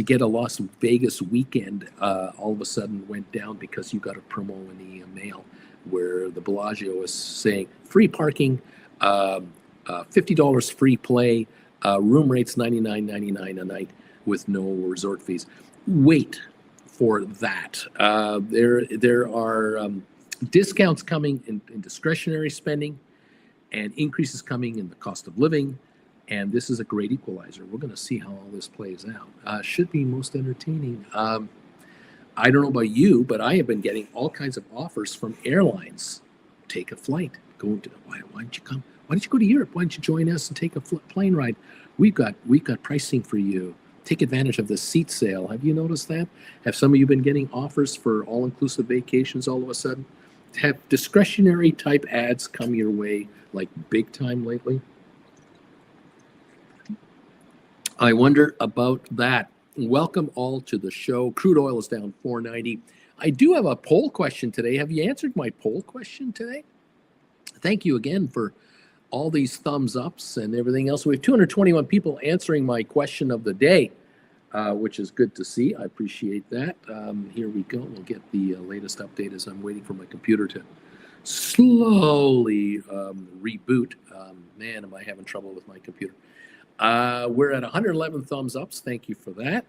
get a Las Vegas weekend all of a sudden went down because you got a promo in the mail where the Bellagio is saying free parking, $50 free play, room rates $99.99 a night with no resort fees. Wait for that. There are discounts coming in discretionary spending and increases coming in the cost of living. And this is a great equalizer. We're going to see how all this plays out. Should be most entertaining. I don't know about you, but I have been getting all kinds of offers from airlines. Take a flight. Why don't you come? Why don't you go to Europe? Why don't you join us and take a plane ride? We've got pricing for you. Take advantage of the seat sale. Have you noticed that? Have some of you been getting offers for all-inclusive vacations all of a sudden? Have discretionary type ads come your way like big time lately? I wonder about that. Welcome all to the show. Crude oil is down $4.90. I do have a poll question today. Have you answered my poll question today? Thank you again for all these thumbs ups and everything else. We have 221 people answering my question of the day, which is good to see. I appreciate that. Here we go. We'll get the latest update as I'm waiting for my computer to slowly reboot. Man, am I having trouble with my computer. We're at 111 thumbs ups. Thank you for that.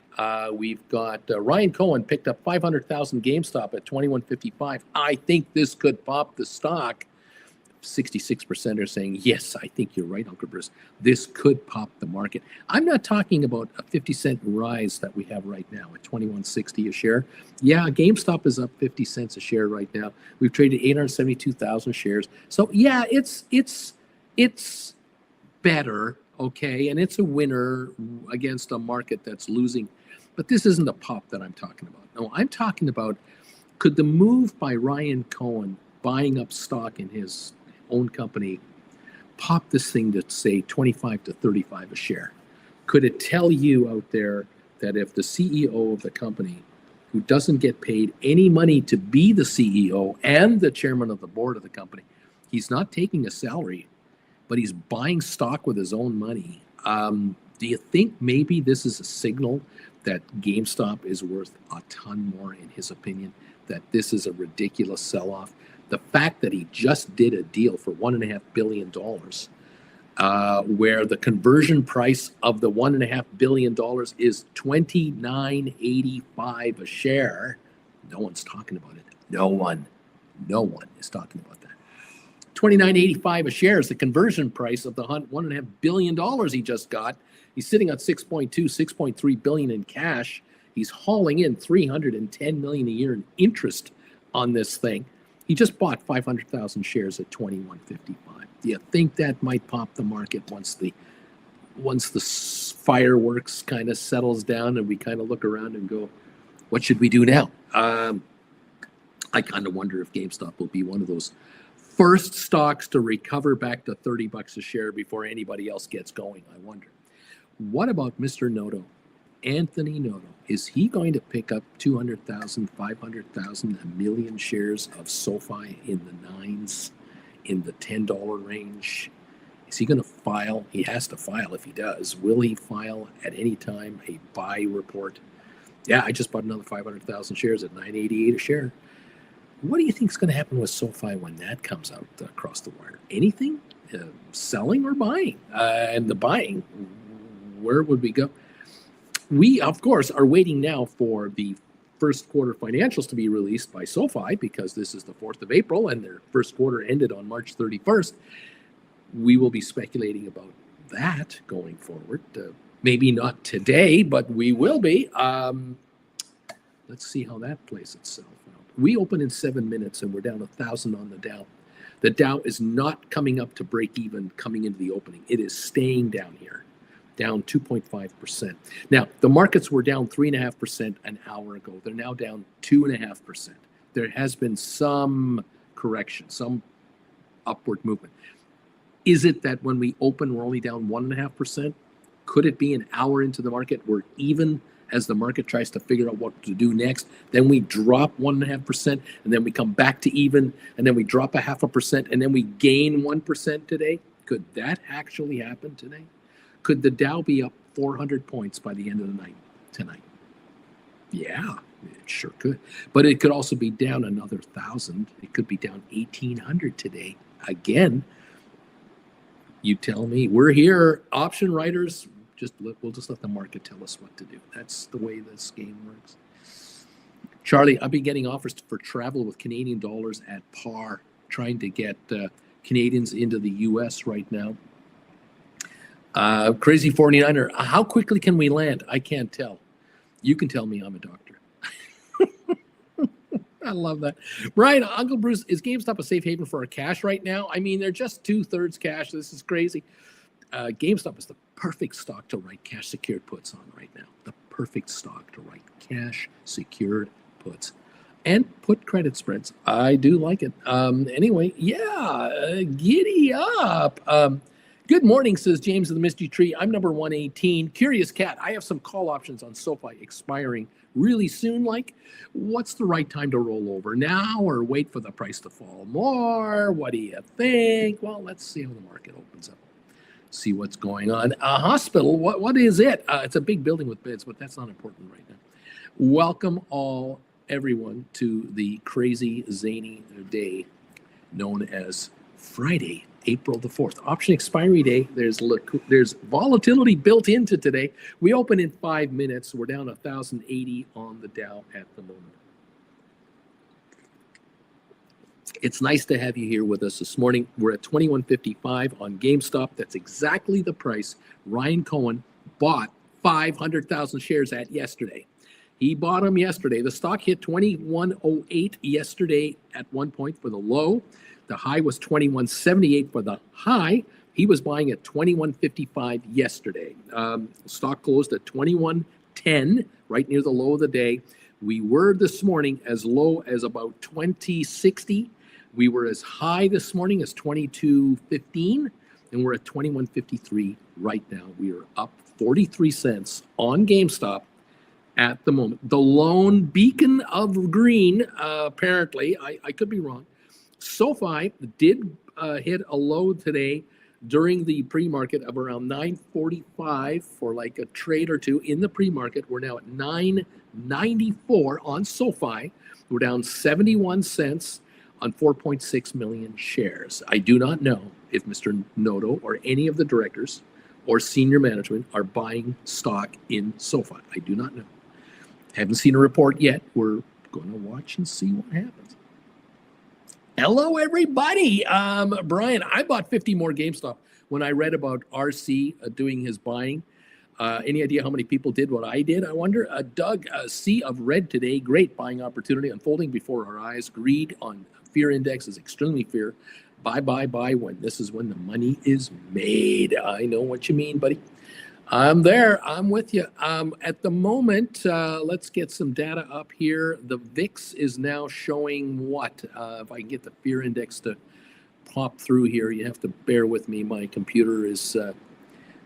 We've got Ryan Cohen picked up 500,000 GameStop at 21.55. I think this could pop the stock. 66% are saying, yes, I think you're right, Uncle Bruce. This could pop the market. I'm not talking about a 50-cent rise that we have right now at 21.60 a share. Yeah, GameStop is up 50 cents a share right now. We've traded 872,000 shares. So yeah, it's better, okay, and it's a winner against a market that's losing. But this isn't the pop that I'm talking about. No, I'm talking about, could the move by Ryan Cohen buying up stock in his own company pop this thing to say 25 to 35 a share? Could it tell you out there that if the CEO of the company, who doesn't get paid any money to be the CEO and the chairman of the board of the company, he's not taking a salary, but he's buying stock with his own money, do you think maybe this is a signal that GameStop is worth a ton more, in his opinion, that this is a ridiculous sell-off? The fact that he just did a deal for $1.5 billion, where the conversion price of the $1.5 billion is $29.85 a share. No one's talking about it. No one is talking about that. $29.85 a share is the conversion price of the $1.5 billion he just got. He's sitting at 6.3 billion in cash. He's hauling in $310 million a year in interest on this thing. He just bought 500,000 shares at 21.55. Do you think that might pop the market once the fireworks kind of settles down and we kind of look around and go, what should we do now? I kind of wonder if GameStop will be one of those first stocks to recover back to $30 a share before anybody else gets going. I wonder. What about Mr. Noto? Anthony Noto, is he going to pick up 200,000, 500,000, a million shares of SoFi in the nines, in the $10 range? Is he going to file? He has to file if he does. Will he file at any time a buy report? Yeah, I just bought another 500,000 shares at $9.88 a share. What do you think is going to happen with SoFi when that comes out across the wire? Anything? Selling or buying? And the buying, where would we go? We, of course, are waiting now for the first quarter financials to be released by SoFi, because this is the 4th of April and their first quarter ended on March 31st. We will be speculating about that going forward. Maybe not today, but we will be. Let's see how that plays itself out. We open in 7 minutes and we're down 1,000 on the Dow. The Dow is not coming up to break even coming into the opening. It is staying down here, down 2.5%. Now, the markets were down 3.5% an hour ago. They're now down 2.5%. There has been some correction, some upward movement. Is it that when we open, we're only down 1.5%? Could it be an hour into the market, we're even as the market tries to figure out what to do next? Then we drop 1.5%, and then we come back to even, and then we drop 0.5%, and then we gain 1% today? Could that actually happen today? Could the Dow be up 400 points by the end of the night tonight? Yeah, it sure could. But it could also be down another 1,000. It could be down 1,800 today. Again, you tell me. We're here, option writers. We'll just let the market tell us what to do. That's the way this game works. Charlie, I've been getting offers for travel with Canadian dollars at par, trying to get Canadians into the U.S. right now. Crazy 49er, how quickly can we land? I can't tell. You can tell me, I'm a doctor. I love that. Brian, Uncle Bruce, is GameStop a safe haven for our cash right now? I mean, they're just 2/3 cash. This is crazy. GameStop is the perfect stock to write cash secured puts on right now. The perfect stock to write cash secured puts and put credit spreads. I do like it. Anyway, yeah, giddy up. Good morning, says James of the Misty Tree. I'm number 118. Curious Cat, I have some call options on SoFi expiring really soon. Like, what's the right time to roll over? Now or wait for the price to fall more? What do you think? Well, let's see how the market opens up. See what's going on. A hospital, what is it? It's a big building with beds, but that's not important right now. Welcome everyone, to the crazy, zany day known as Friday April the 4th. Option expiry day. There's volatility built into today. We open in 5 minutes. We're down 1,080 on the Dow at the moment. It's nice to have you here with us this morning. We're at 21.55 on GameStop. That's exactly the price Ryan Cohen bought 500,000 shares at yesterday. He bought them yesterday. The stock hit 21.08 yesterday at one point for the low. The high was 21.78 for the high. He was buying at 21.55 yesterday. Stock closed at 21.10, right near the low of the day. We were this morning as low as about 20.60. We were as high this morning as 22.15, and we're at 21.53 right now. We are up 43 cents on GameStop at the moment. The lone beacon of green, apparently, I could be wrong. SoFi did hit a low today during the pre-market of around 9.45 for like a trade or two in the pre-market. We're now at 9.94 on SoFi. We're down 71 cents on 4.6 million shares. I do not know if Mr. Noto or any of the directors or senior management are buying stock in SoFi. I do not know. Haven't seen a report yet. We're going to watch and see what happens. Hello, everybody. Brian, I bought 50 more GameStop when I read about RC doing his buying. Any idea how many people did what I did? I wonder. Doug, sea of red today. Great buying opportunity unfolding before our eyes. Greed on fear index is extremely fear. Buy when this is when the money is made. I know what you mean, buddy. I'm there. I'm with you. At the moment, let's get some data up here. The VIX is now showing what? If I can get the fear index to pop through here, you have to bear with me. My computer is,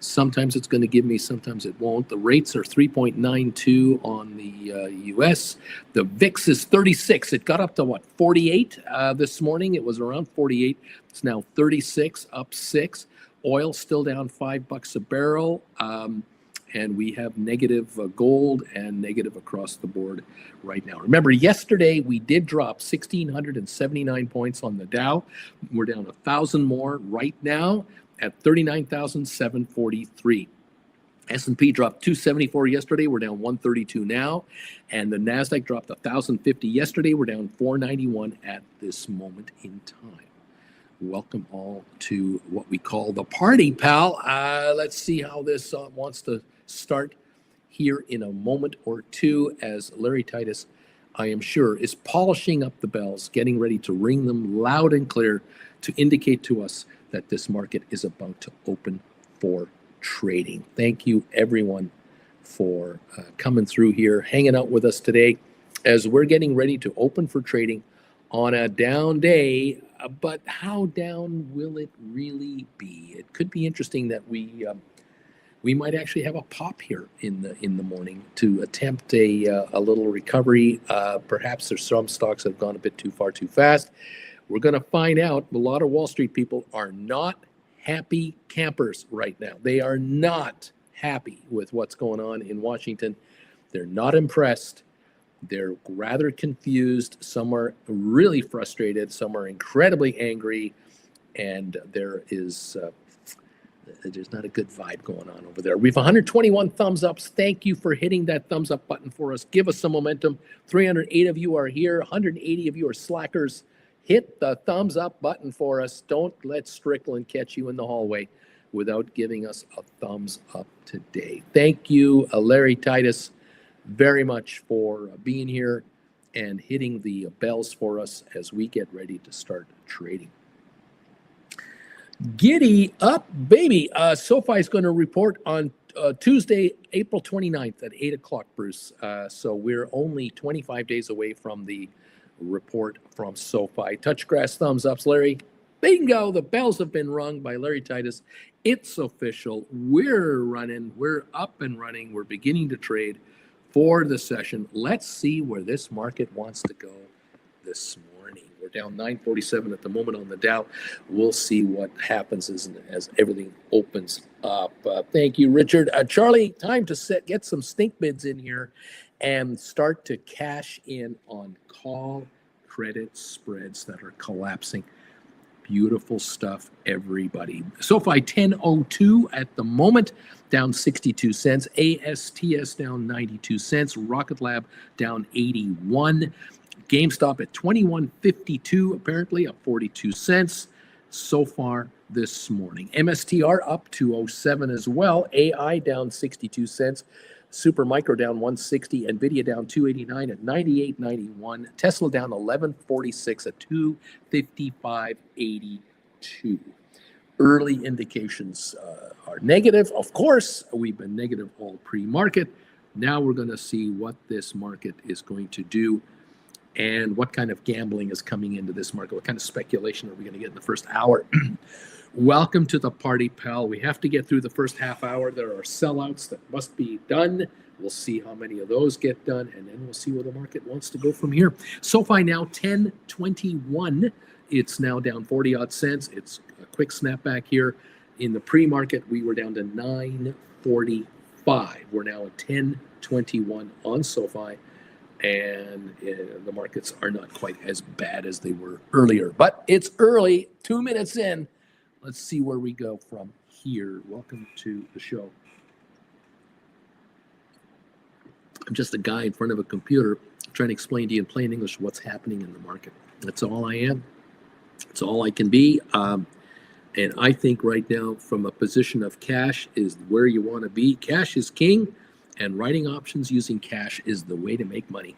sometimes it's going to give me, sometimes it won't. The rates are 3.92 on the US. The VIX is 36. It got up to what, 48 this morning. It was around 48. It's now 36, up 6. Oil still down $5 a barrel, and we have negative gold and negative across the board right now. Remember, yesterday we did drop 1,679 points on the Dow. We're down 1,000 more right now at 39,743. S&P dropped 274 yesterday. We're down 132 now, and the Nasdaq dropped 1,050 yesterday. We're down 491 at this moment in time. Welcome all to what we call the party, pal. Let's see how this wants to start here in a moment or two as Larry Titus, I am sure, is polishing up the bells, getting ready to ring them loud and clear to indicate to us that this market is about to open for trading. Thank you, everyone, for coming through here, hanging out with us today as we're getting ready to open for trading on a down day. But how down will it really be? It could be interesting that we might actually have a pop here in the morning to attempt a little recovery. Perhaps there's some stocks that have gone a bit too far too fast. We're going to find out. A lot of Wall Street people are not happy campers right now. They are not happy with what's going on in Washington. They're not impressed. They're rather confused. Some are really frustrated. Some are incredibly angry. And there's not a good vibe going on over there. We have 121 thumbs ups. Thank you for hitting that thumbs up button for us. Give us some momentum. 308 of you are here. 180 of you are slackers. Hit the thumbs up button for us. Don't let Strickland catch you in the hallway without giving us a thumbs up today. Thank you, Larry Titus, very much for being here and hitting the bells for us as we get ready to start trading. Giddy up, baby. SoFi is going to report on Tuesday, April 29th at 8 o'clock, Bruce. So we're only 25 days away from the report from SoFi. Touch grass thumbs ups, Larry. Bingo. The bells have been rung by Larry Titus. It's official. We're running. We're up and running. We're beginning to trade for the session. Let's see where this market wants to go this morning. We're down 947 at the moment on the Dow. We'll see what happens as everything opens up. Thank you, Richard. Charlie, time to get some stink bids in here and start to cash in on call credit spreads that are collapsing. Beautiful stuff, everybody. SoFi 10.02 at the moment, down 62 cents. ASTS down 92 cents. Rocket Lab down 81. GameStop at 21.52, apparently up 42 cents so far this morning. MSTR up 207 as well. AI down 62 cents. Supermicro down 160. Nvidia down 289 at 98.91. Tesla down 11.46 at 255.82. Early indications are negative. Of course, we've been negative all pre-market. Now we're going to see what this market is going to do and what kind of gambling is coming into this market. What kind of speculation are we going to get in the first hour? Welcome to the party, pal. We have to get through the first half hour. There are sellouts that must be done. We'll see how many of those get done, and then we'll see where the market wants to go from here. SoFi now 10.21. It's now down 40-odd cents. It's a quick snapback here. In the pre-market, we were down to 9.45. We're now at 10.21 on SoFi. And the markets are not quite as bad as they were earlier. But it's early, 2 minutes in. Let's see where we go from here. Welcome to the show. I'm just a guy in front of a computer trying to explain to you in plain English what's happening in the market. That's all I am. That's all I can be. And I think right now, from a position of cash is where you want to be. Cash is king. And writing options using cash is the way to make money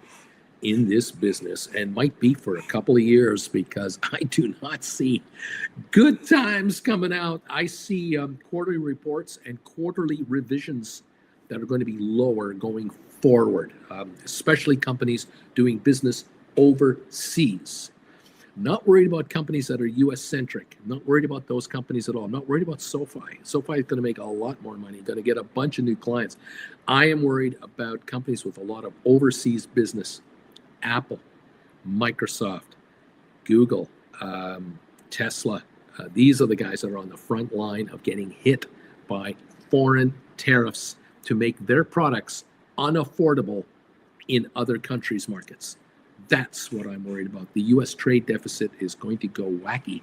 in this business, and might be for a couple of years, because I do not see good times coming out. I see quarterly reports and quarterly revisions that are going to be lower going forward, especially companies doing business overseas. Not worried about companies that are U.S.-centric. Not worried about those companies at all. Not worried about SoFi. SoFi is going to make a lot more money. Going to get a bunch of new clients. I am worried about companies with a lot of overseas business. Apple, Microsoft, Google, Tesla. These are the guys that are on the front line of getting hit by foreign tariffs to make their products unaffordable in other countries' markets. That's what I'm worried about. The U.S. trade deficit is going to go wacky,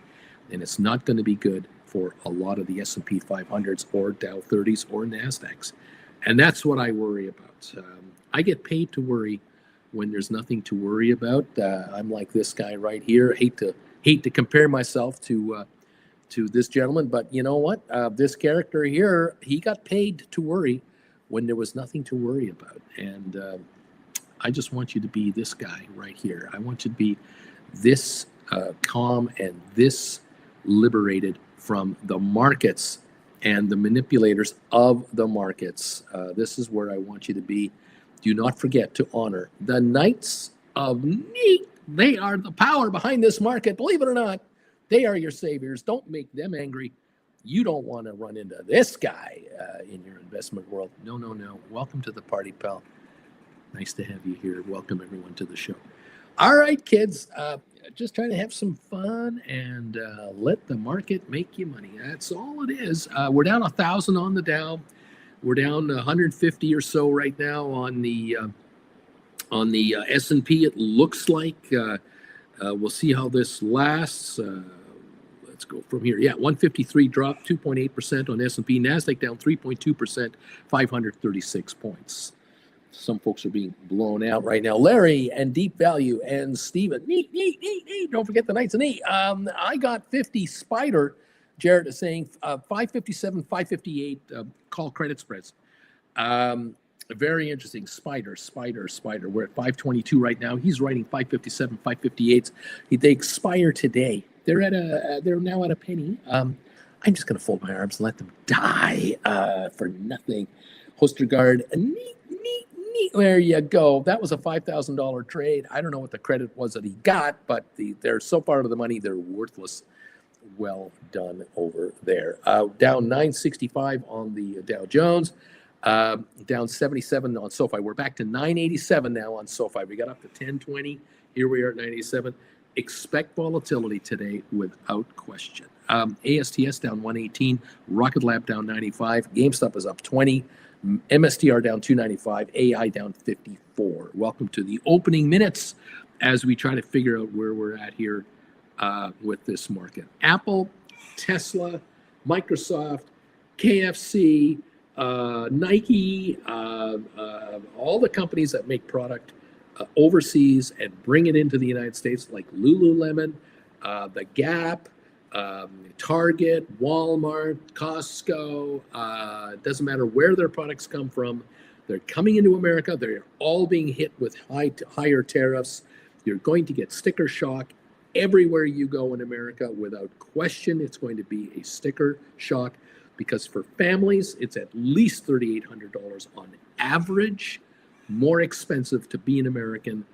and it's not going to be good for a lot of the S&P 500s or Dow 30s or NASDAQs. And that's what I worry about. I get paid to worry when there's nothing to worry about. I'm like this guy right here. Hate to compare myself to this gentleman, but you know what? This character here, he got paid to worry when there was nothing to worry about. And I just want you to be this guy right here. I want you to be this calm and this liberated from the markets and the manipulators of the markets. This is where I want you to be. Do not forget to honor the Knights of Neat. They are the power behind this market. Believe it or not, they are your saviors. Don't make them angry. You don't want to run into this guy in your investment world. No, no, no. Welcome to the party, pal. Nice to have you here. Welcome, everyone, to the show. All right, kids, just trying to have some fun and let the market make you money. That's all it is. We're down 1,000 on the Dow. We're down 150 or so right now on the S&P. It looks like we'll see how this lasts. Let's go from here. Yeah, 153 dropped 2.8% on S&P. NASDAQ down 3.2%, 536 points. Some folks are being blown out right now. Larry and Deep Value and Steven. Neat. Don't forget the Knights of Neat. I got 50 Spider. Jared is saying 557, 558 call credit spreads. Very interesting. Spider. We're at 522 right now. He's writing 557, 558s. They expire today. They're now at a penny. I'm just going to fold my arms and let them die for nothing. Hostergaard. Neat. There you go. That was a $5,000 trade. I don't know what the credit was that he got, but they're so far out of the money, they're worthless. Well done over there. Down 965 on the Dow Jones. Down 77 on SoFi. We're back to 987 now on SoFi. We got up to 1020. Here we are at 987. Expect volatility today without question. ASTS down 118. Rocket Lab down 95. GameStop is up 20. MSTR down 295, AI down 54. Welcome to the opening minutes as we try to figure out where we're at here with this market. Apple, Tesla, Microsoft, KFC, Nike, all the companies that make product overseas and bring it into the United States, like Lululemon, the Gap, Target, Walmart, Costco, it doesn't matter where their products come from. They're coming into America. They're all being hit with higher tariffs. You're going to get sticker shock everywhere you go in America. Without question, it's going to be a sticker shock, because for families, it's at least $3,800 on average, more expensive to be an American,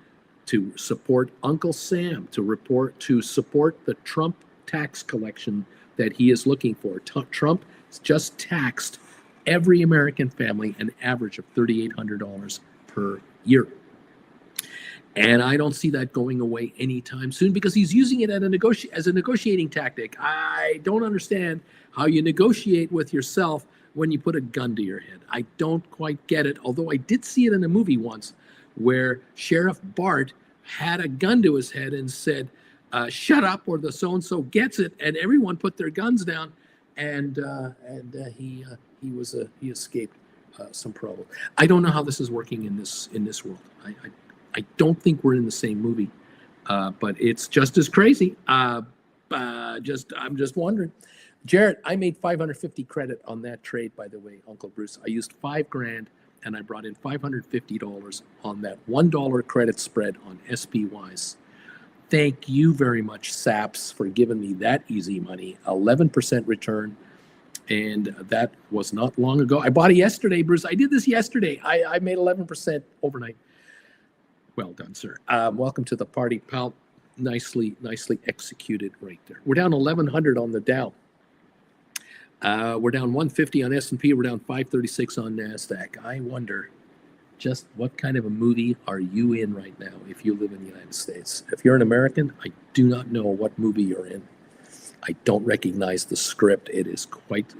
to support Uncle Sam, to support the Trump tax collection that he is looking for. Trump just taxed every American family an average of $3,800 per year. And I don't see that going away anytime soon, because he's using it as a negotiating tactic. I don't understand how you negotiate with yourself when you put a gun to your head. I don't quite get it, although I did see it in a movie once where Sheriff Bart had a gun to his head and said, shut up or the so-and-so gets it, and everyone put their guns down, and he escaped some trouble. I don't know how this is working in this world. I don't think we're in the same movie, but it's just as crazy. I'm just wondering. Jarrett, I made 550 credit on that trade, by the way, Uncle Bruce. I used $5,000 and I brought in $550 on that $1 credit spread on SPYs. Thank you very much, SAPS, for giving me that easy money. 11% return. And that was not long ago. I bought it yesterday, Bruce. I did this yesterday. I made 11% overnight. Well done, sir. Welcome to the party, pal. Nicely executed right there. We're down 1,100 on the Dow. We're down 150 on S&P. We're down 536 on NASDAQ. I wonder just what kind of a movie are you in right now if you live in the United States? If you're an American, I do not know what movie you're in. I don't recognize the script. It is quite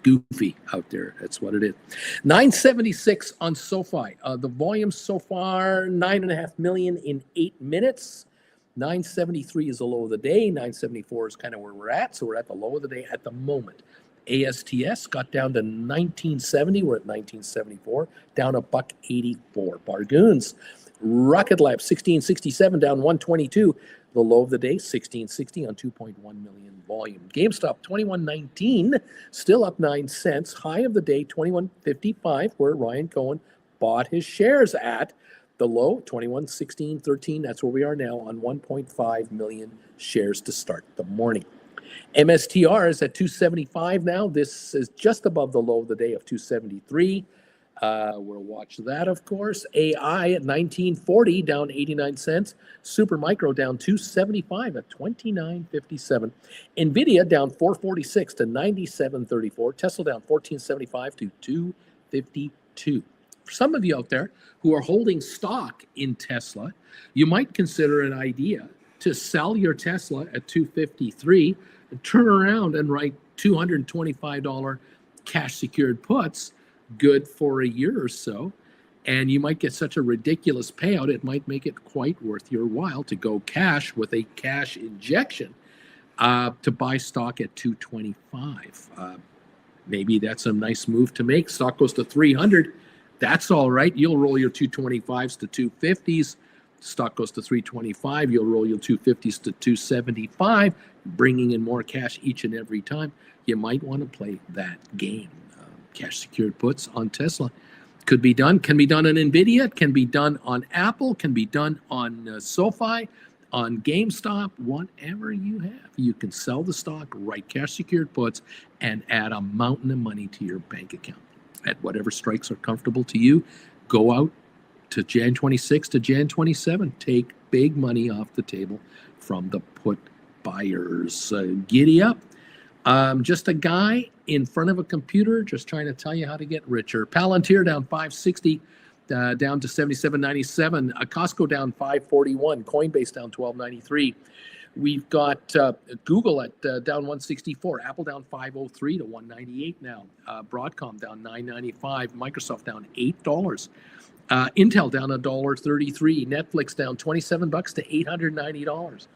goofy out there. That's what it is. 976 on SoFi. The volume so far, 9.5 million in 8 minutes. 973 is the low of the day. 974 is kind of where we're at. So we're at the low of the day at the moment. ASTS got down to 1970. We're at 1974, down $1.84. Bargoons, Rocket Lab 1667, down 122. The low of the day, 1660 on 2.1 million volume. GameStop 2119, still up 9 cents. High of the day, 2155, where Ryan Cohen bought his shares at. The low, 2116.13. That's where we are now on 1.5 million shares to start the morning. MSTR is at 275 now. This is just above the low of the day of 273. We'll watch that, of course. AI at 1940, down 89 cents. Supermicro down 275 at 29.57. Nvidia down 446 to 97.34. Tesla down 1475 to 252. For some of you out there who are holding stock in Tesla, you might consider an idea to sell your Tesla at 253 and turn around and write $225 cash secured puts, good for a year or so, and you might get such a ridiculous payout, it might make it quite worth your while to go cash with a cash injection to buy stock at 225. Maybe that's a nice move to make. Stock goes to 300. That's all right. You'll roll your 225s to 250s. Stock goes to 325. You'll roll your 250s to 275, bringing in more cash each and every time. You might want to play that game. Cash secured puts on Tesla could be done. Can be done on Nvidia. Can be done on Apple. Can be done on SoFi, on GameStop. Whatever you have, you can sell the stock, write cash secured puts, and add a mountain of money to your bank account at whatever strikes are comfortable to you. Go out to Jan 26 to Jan 27. Take big money off the table from the put buyers. Giddy up. Just a guy in front of a computer just trying to tell you how to get richer. Palantir down 560, down to 77.97. Costco down 541. Coinbase down 12.93. We've got Google at down 164. Apple down 503 to 198 now. Broadcom down 9.95. Microsoft down $8. Intel down $1.33. Netflix down $27 to $890.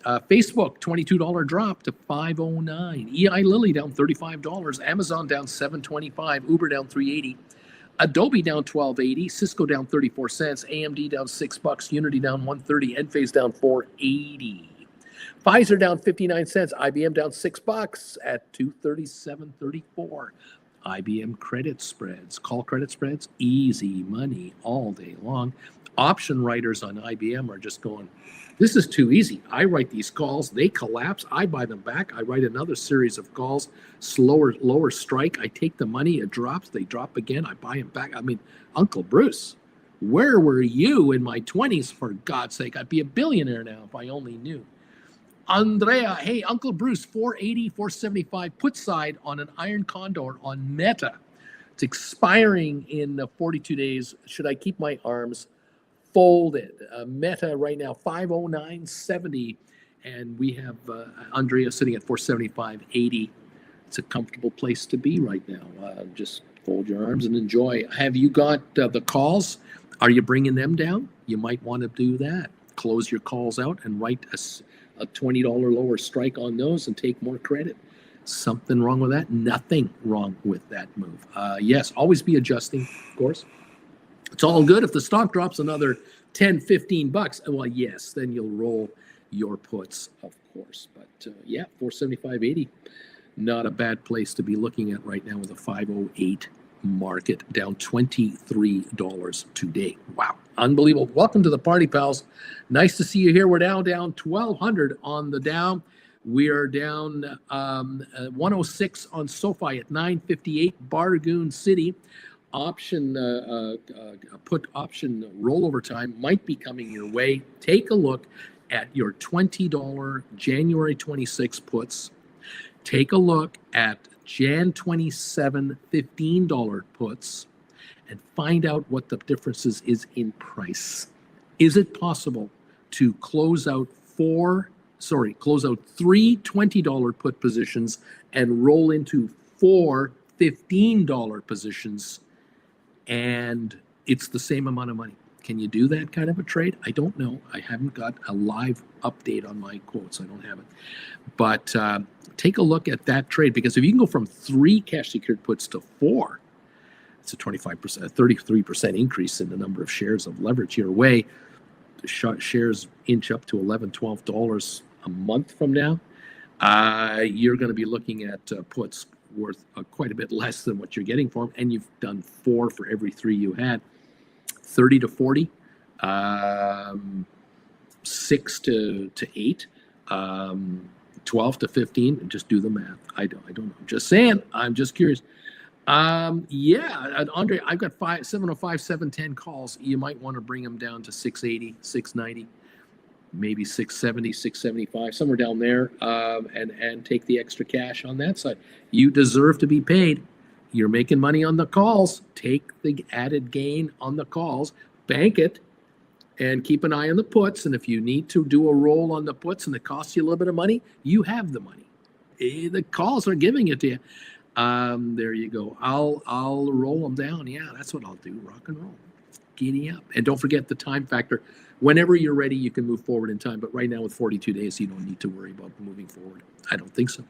Facebook, $22 drop to $5.09. EI Lilly down $35. Amazon down $7.25. Uber down $3.80. Adobe down $12.80. Cisco down 34 cents. AMD down $6. Unity down $1.30. Enphase down $4.80. Pfizer down 59 cents. IBM down $6 at $237.34. IBM credit spreads, call credit spreads, easy money all day long. Option writers on IBM are just going, this is too easy. I write these calls, they collapse, I buy them back, I write another series of calls, lower strike, I take the money, it drops, they drop again, I buy them back. I mean, Uncle Bruce, where were you in my 20s, for God's sake? I'd be a billionaire now if I only knew. Andrea, hey, Uncle Bruce, 480, 475 put side on an iron condor on Meta. It's expiring in 42 days. Should I keep my arms folded? Meta right now, 509.70. And we have Andrea sitting at 475.80. It's a comfortable place to be right now. Just fold your arms and enjoy. Have you got the calls? Are you bringing them down? You might want to do that. Close your calls out and write a $20 lower strike on those and take more credit. Something wrong with that? Nothing wrong with that move. Yes, always be adjusting, of course. It's all good. If the stock drops another 10, 15 bucks, well, yes, then you'll roll your puts, of course. But yeah, 475.80, not a bad place to be looking at right now with a 508 market, down $23 today. Wow, unbelievable. Welcome to the party, pals. Nice to see you here. We're down 1,200 on the Dow. We are down 106 on SoFi at 958. Bargoon City option put option rollover time might be coming your way. Take a look at your $20 January 26 puts. Take a look at Jan 27 $15 puts and find out what the differences is in price. Is it possible to close out three $20 put positions and roll into four $15 positions, and it's the same amount of money? Can you do that kind of a trade? I don't know. I haven't got a live update on my quotes. I don't have it. But take a look at that trade, because if you can go from 3 cash secured puts to 4, it's a 25%, a 33% increase in the number of shares of leverage your way. The shares inch up to $11, $12 a month from now. You're going to be looking at puts worth quite a bit less than what you're getting for them, and you've done 4 for every 3 you had. 30 to 40, 6 to 8, 12 to 15, and just do the math. I don't know. Just saying. I'm just curious. Yeah, Andre, I've got 705, 710 calls. You might want to bring them down to 680, 690, maybe 670, 675, somewhere down there, and take the extra cash on that side. You deserve to be paid. You're making money on the calls. Take the added gain on the calls, bank it, and keep an eye on the puts. And if you need to do a roll on the puts and it costs you a little bit of money, you have the money. The calls are giving it to you. There you go. I'll roll them down. Yeah, that's what I'll do. Rock and roll. Giddy up. And don't forget the time factor. Whenever you're ready, you can move forward in time. But right now with 42 days, you don't need to worry about moving forward. I don't think so.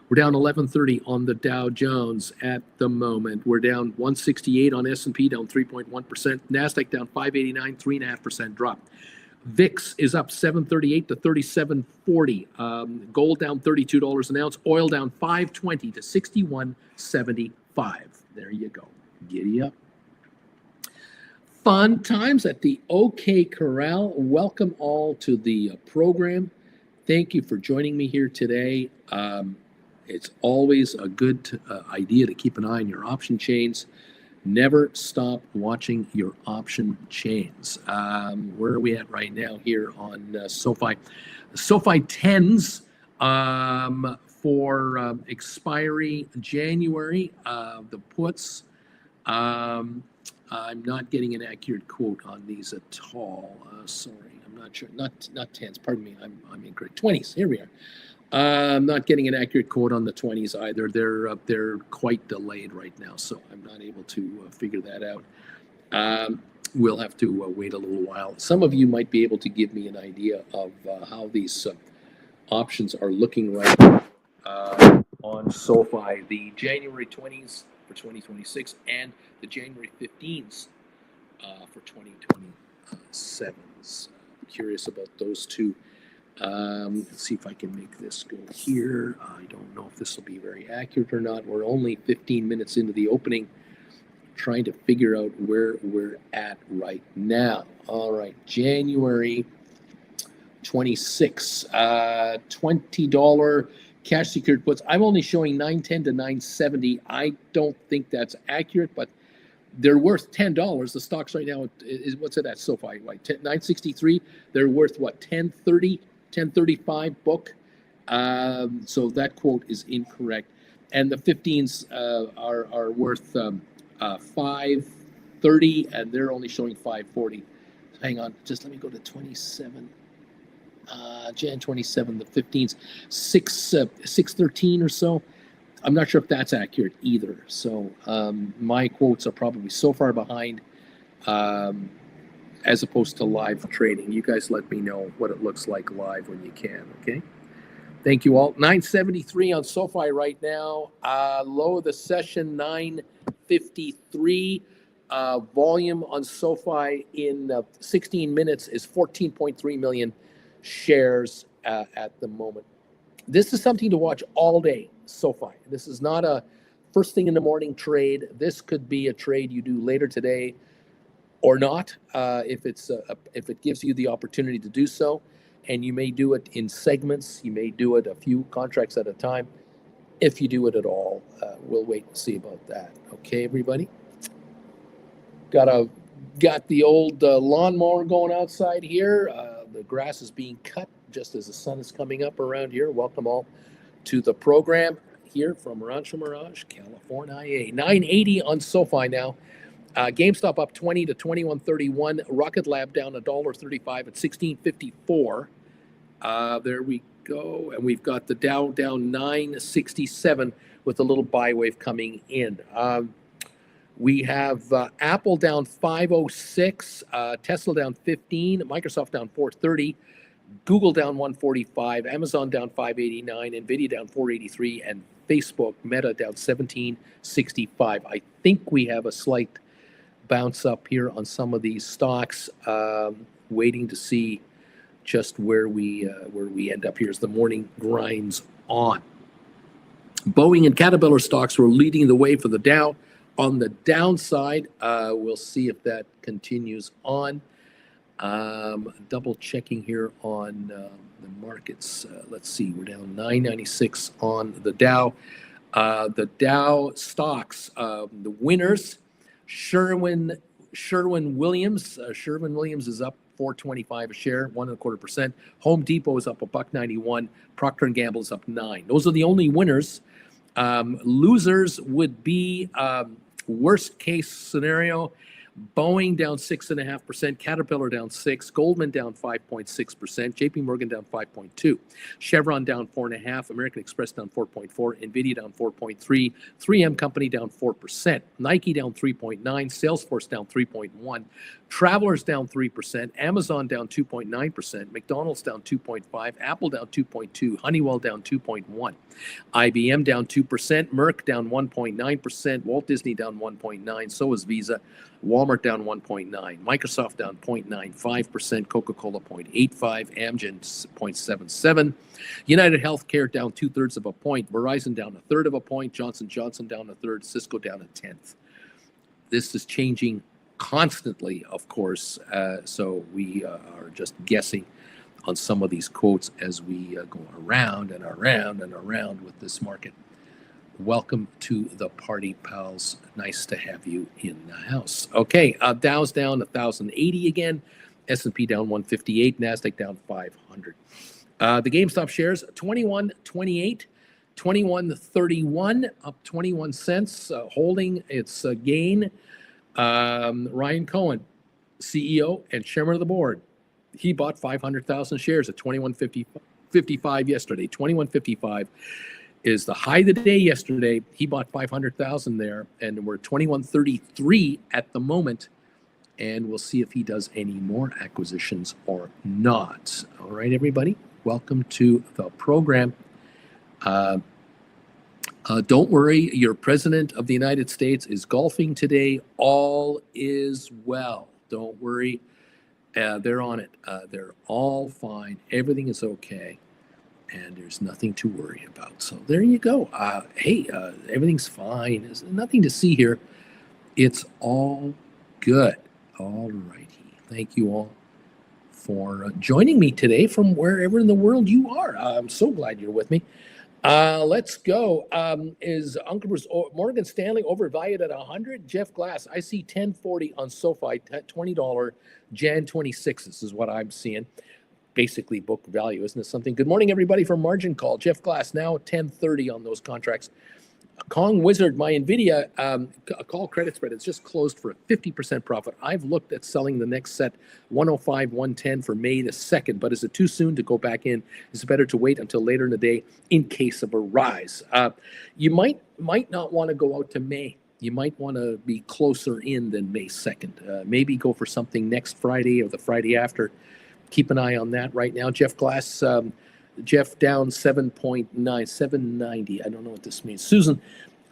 We're down 1130 on the Dow Jones at the moment. We're down 168 on S&P, down 3.1%. NASDAQ down 589, 3.5% drop. VIX is up 738 to 37.40. Gold down $32 an ounce. Oil down 520 to 61.75. There you go. Giddy up. Fun times at the OK Corral. Welcome all to the program. Thank you for joining me here today. It's always a good idea to keep an eye on your option chains. Never stop watching your option chains. Where are we at right now here on SoFi? SoFi 10s for expiry January. The puts. I'm not getting an accurate quote on these at all. Sorry, I'm not sure. Not 10s. Pardon me. I'm incorrect. 20s. Here we are. I'm not getting an accurate quote on the 20s either. They're quite delayed right now, so I'm not able to figure that out. We'll have to wait a little while. Some of you might be able to give me an idea of how these options are looking right on SoFi. The January 20s for 2026 and the January 15s for 2027s. Curious about those two. Let's see if I can make this go here. I don't know if this will be very accurate or not. We're only 15 minutes into the opening, trying to figure out where we're at right now. All right, January 26, $20 cash secured puts. I'm only showing 910 to 970. I don't think that's accurate, but they're worth $10. The stocks right now is what's it at SoFi? Like 963. They're worth what? 1030, 1035 book. So that quote is incorrect. And the 15s are worth 530, and they're only showing 540. Hang on, just let me go to 27. Jan 27, the 15s, 613 or so. I'm not sure if that's accurate either. So my quotes are probably so far behind as opposed to live trading. You guys let me know what it looks like live when you can, okay? Thank you all. 973 on SoFi right now. Low of the session, 953. Volume on SoFi in 16 minutes is 14.3 million shares at the moment. This is something to watch all day, SoFi. This is not a first thing in the morning trade. This could be a trade you do later today or not, if it gives you the opportunity to do so. And you may do it in segments. You may do it a few contracts at a time. If you do it at all, we'll wait and see about that. Okay, everybody? Got the old lawnmower going outside here. The grass is being cut just as the sun is coming up around here. Welcome all to the program here from Rancho Mirage, California. 980 on SoFi now. GameStop up 20 to 21.31. Rocket Lab down $1.35 at 16.54. There we go. And we've got the Dow down 967 with a little buy wave coming in. We have Apple down 506, Tesla down 15, Microsoft down 430, Google down 145, Amazon down 589, Nvidia down 483, and Facebook, Meta down 1765. I think we have a slight bounce up here on some of these stocks, waiting to see just where we end up here as the morning grinds on. Boeing and Caterpillar stocks were leading the way for the Dow. On the downside, we'll see if that continues on. Double checking here on the markets. Let's see, we're down 996 on the Dow. The Dow stocks, the winners, Sherwin-Williams. Sherwin-Williams is up 425 a share, 1.25%. Home Depot is up $1.91. Procter & Gamble is up 9. Those are the only winners. Losers would be worst case scenario. Boeing down 6.5%, Caterpillar down 6%, Goldman down 5.6%, JP Morgan down 5.2%, Chevron down 4.5%, American Express down 4.4%, Nvidia down 4.3%, 3M Company down 4%, Nike down 3.9%, Salesforce down 3.1%, Travelers down 3%, Amazon down 2.9%, McDonald's down 2.5%, Apple down 2.2%, Honeywell down 2.1%, IBM down 2%, Merck down 1.9%, Walt Disney down 1.9%, so is Visa, Walmart down 1.9%, Microsoft down 0.95%, Coca-Cola 0.85%, Amgen 0.77%, United Healthcare down 2/3 of a point, Verizon down 1/3 of a point, Johnson Johnson down 1/3, Cisco down 1/10. This is changing constantly, of course, so we are just guessing on some of these quotes as we go around and around and around with this market. Welcome to the party, pals. Nice to have you in the house. Okay, Dow's down 1,080 again. S&P down 158. NASDAQ down 500. The GameStop shares 21.28, 21.31, up 21 cents, holding its gain. Ryan Cohen, CEO and chairman of the board, he bought 500,000 shares at 21.55 yesterday. 21.55 is the high of the day yesterday. He bought 500,000 there, and we're 21.33 at the moment. And we'll see if he does any more acquisitions or not. All right, everybody. Welcome to the program. Don't worry, your president of the United States is golfing today. All is well. Don't worry. They're on it. They're all fine. Everything is okay. And there's nothing to worry about. So there you go. Everything's fine. There's nothing to see here. It's all good. All righty. Thank you all for joining me today from wherever in the world you are. I'm so glad you're with me. Let's go. Is Uncle Bruce Morgan Stanley overvalued at 100? Jeff Glass, I see 1040 on SoFi, $20 Jan 26. This is what I'm seeing. Basically book value, isn't it something? Good morning, everybody from Margin Call. Jeff Glass, now 1030 on those contracts. Kong Wizard, my NVIDIA call credit spread, it's just closed for a 50% profit. I've looked at selling the next set 105, 110 for May the 2nd, but is it too soon to go back in? Is it better to wait until later in the day in case of a rise? You might not want to go out to May. You might want to be closer in than May 2nd. Maybe go for something next Friday or the Friday after. Keep an eye on that right now. Jeff Glass, Jeff down 7.9, 790. I don't know what this means. Susan,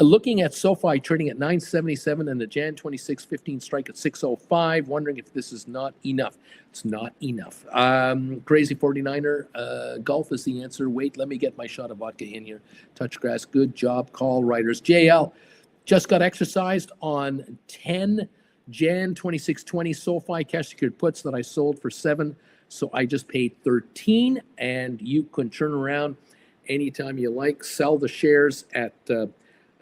looking at SoFi trading at 977 and the Jan 26 15 strike at 605, wondering if this is not enough. It's not enough. Crazy 49er, golf is the answer. Wait, let me get my shot of vodka in here. Touch grass, good job, call writers. JL just got exercised on 10 Jan 2620 SoFi cash secured puts that I sold for 7. So I just paid 13, and you can turn around anytime you like. Sell the shares at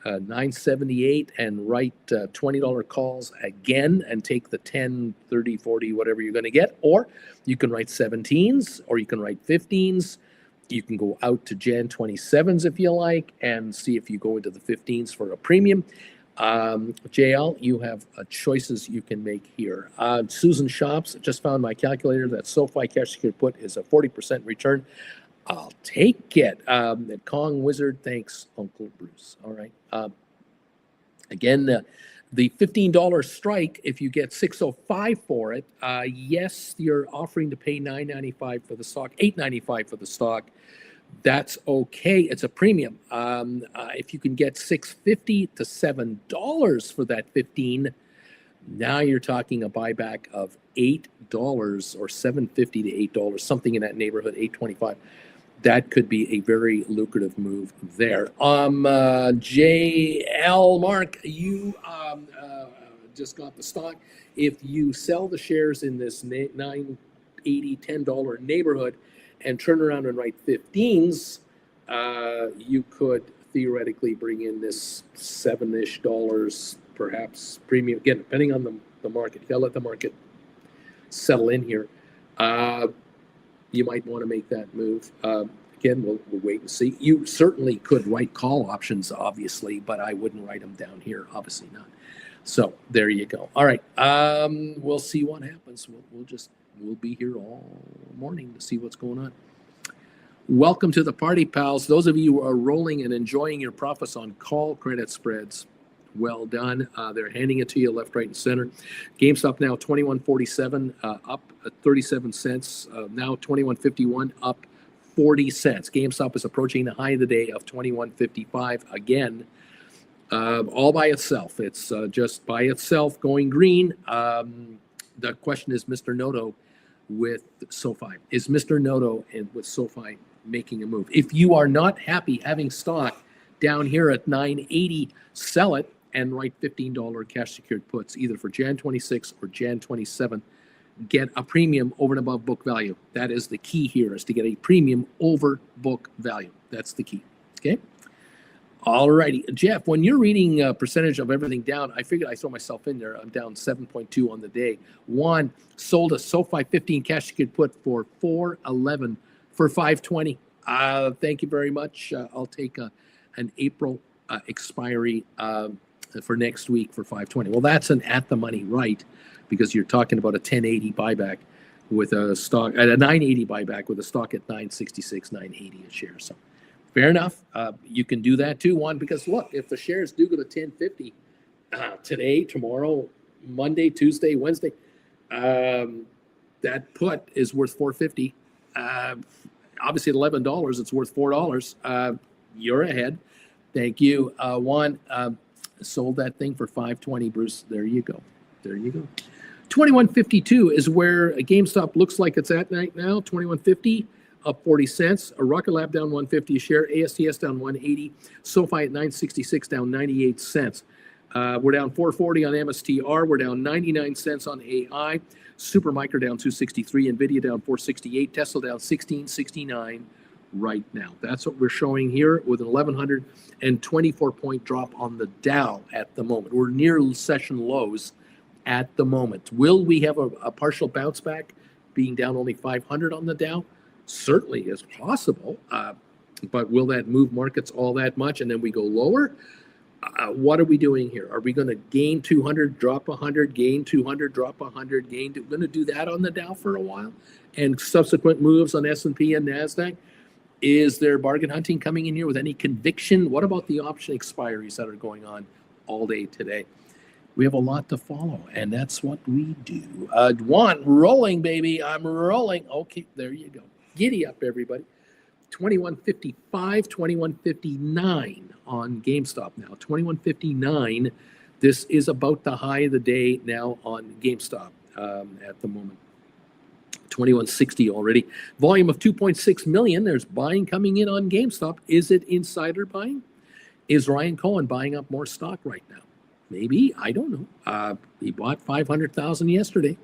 978 and write $20 calls again and take the 10, 30, 40, whatever you're going to get. Or you can write 17s or you can write 15s. You can go out to Jan 27s if you like and see if you go into the 15s for a premium. JL, you have choices you can make here. Susan Shops, just found my calculator that SoFi cash secured put is a 40% return. I'll take it. Kong Wizard, thanks, Uncle Bruce. All right. Again, the $15 strike, if you get 605 for it, yes, you're offering to pay $9.95 for the stock, $8.95 for the stock. That's okay. It's a premium. If you can get $6.50 to $7 for that 15, now you're talking a buyback of $8 or $7.50 to $8, something in that neighborhood, $8.25. That could be a very lucrative move there. JL Mark, you just got the stock. If you sell the shares in this $9.80, $10 neighborhood, and turn around and write 15s, you could theoretically bring in this $7-ish, perhaps premium. Again, depending on the market. You gotta let the market settle in here. You might want to make that move. Again, we'll wait and see. You certainly could write call options, obviously, but I wouldn't write them down here. Obviously not. So there you go. All right. We'll see what happens. We'll be here all morning to see what's going on. Welcome to the party, pals. Those of you who are rolling and enjoying your profits on call credit spreads, well done. They're handing it to you left, right, and center. GameStop now 21.47, up 37 cents. Now 21.51, up 40 cents. GameStop is approaching the high of the day of 21.55 again. All by itself. It's just by itself going green. The question is Mr. Noto with SoFi. Is Mr. Noto with SoFi making a move? If you are not happy having stock down here at 980, sell it and write $15 cash secured puts either for Jan 26 or Jan 27. Get a premium over and above book value. That is the key here, is to get a premium over book value. That's the key. Okay? All righty. Jeff, when you're reading percentage of everything down, I figured I throw myself in there. I'm down 7.2 on the day. One, sold a SoFi 15 cash secured put for $4.11 for $5.20. Thank you very much. I'll take an April expiry for next week for $5.20. Well, that's an at the money right, because you're talking about a 1080 buyback with a stock at a 980 buyback with a stock at 966, 980 a share. So fair enough. You can do that too, Juan, because look, if the shares do go to 1050 today, tomorrow, Monday, Tuesday, Wednesday, that put is worth 450. obviously at $11, it's worth $4. You're ahead. Thank you. Juan sold that thing for $5.20, Bruce. There you go. 2152 is where GameStop looks like it's at right now. 2150, up 40 cents. A Rocket Lab down 150 a share. ASTS down 180. SoFi at 966, down 98 cents. We're down 440 on MSTR. We're down 99 cents on AI. Supermicro down 263. NVIDIA down 468. Tesla down 1669 right now. That's what we're showing here with an 1,124-point drop on the Dow at the moment. We're near session lows at the moment. Will we have a partial bounce back, being down only 500 on the Dow? Certainly is possible, but will that move markets all that much and then we go lower? What are we doing here? Are we going to gain 200, drop 100, gain 200, drop 100, gain? We're going to do that on the Dow for a while, and subsequent moves on S&P and NASDAQ. Is there bargain hunting coming in here with any conviction? What about the option expiries that are going on all day today? We have a lot to follow, and that's what we do. Juan, rolling, baby. I'm rolling. Okay, there you go. Giddy up, everybody. 2155, 2159 on GameStop now. 2159. This is about the high of the day now on GameStop at the moment. 2160 already. Volume of 2.6 million. There's buying coming in on GameStop. Is it insider buying? Is Ryan Cohen buying up more stock right now? Maybe. I don't know. He bought 500,000 yesterday.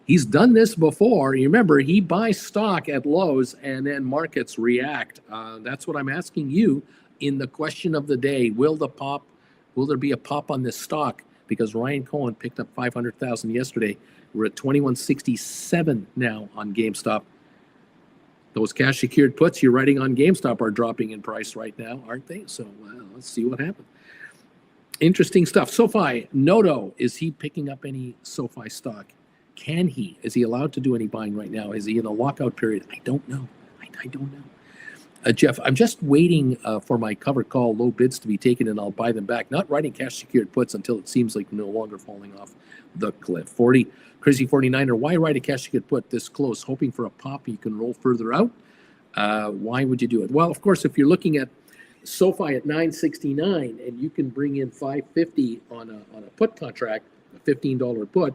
He's done this before. You remember, he buys stock at lows and then markets react. That's what I'm asking you in the question of the day. Will there be a pop on this stock? Because Ryan Cohen picked up 500,000 yesterday. We're at 2167 now on GameStop. Those cash secured puts you're writing on GameStop are dropping in price right now, aren't they? So let's see what happens. Interesting stuff. SoFi, Noto, is he picking up any SoFi stock? Can he? Is he allowed to do any buying right now? Is he in a lockout period? I don't know. I don't know. Jeff, I'm just waiting for my covered call low bids to be taken, and I'll buy them back. Not writing cash secured puts until it seems like no longer falling off the cliff. 40, Crazy 49er, why write a cash secured put this close? Hoping for a pop you can roll further out? Why would you do it? Well, of course, if you're looking at SoFi at 969 and you can bring in 550 on a put contract, a $15 put,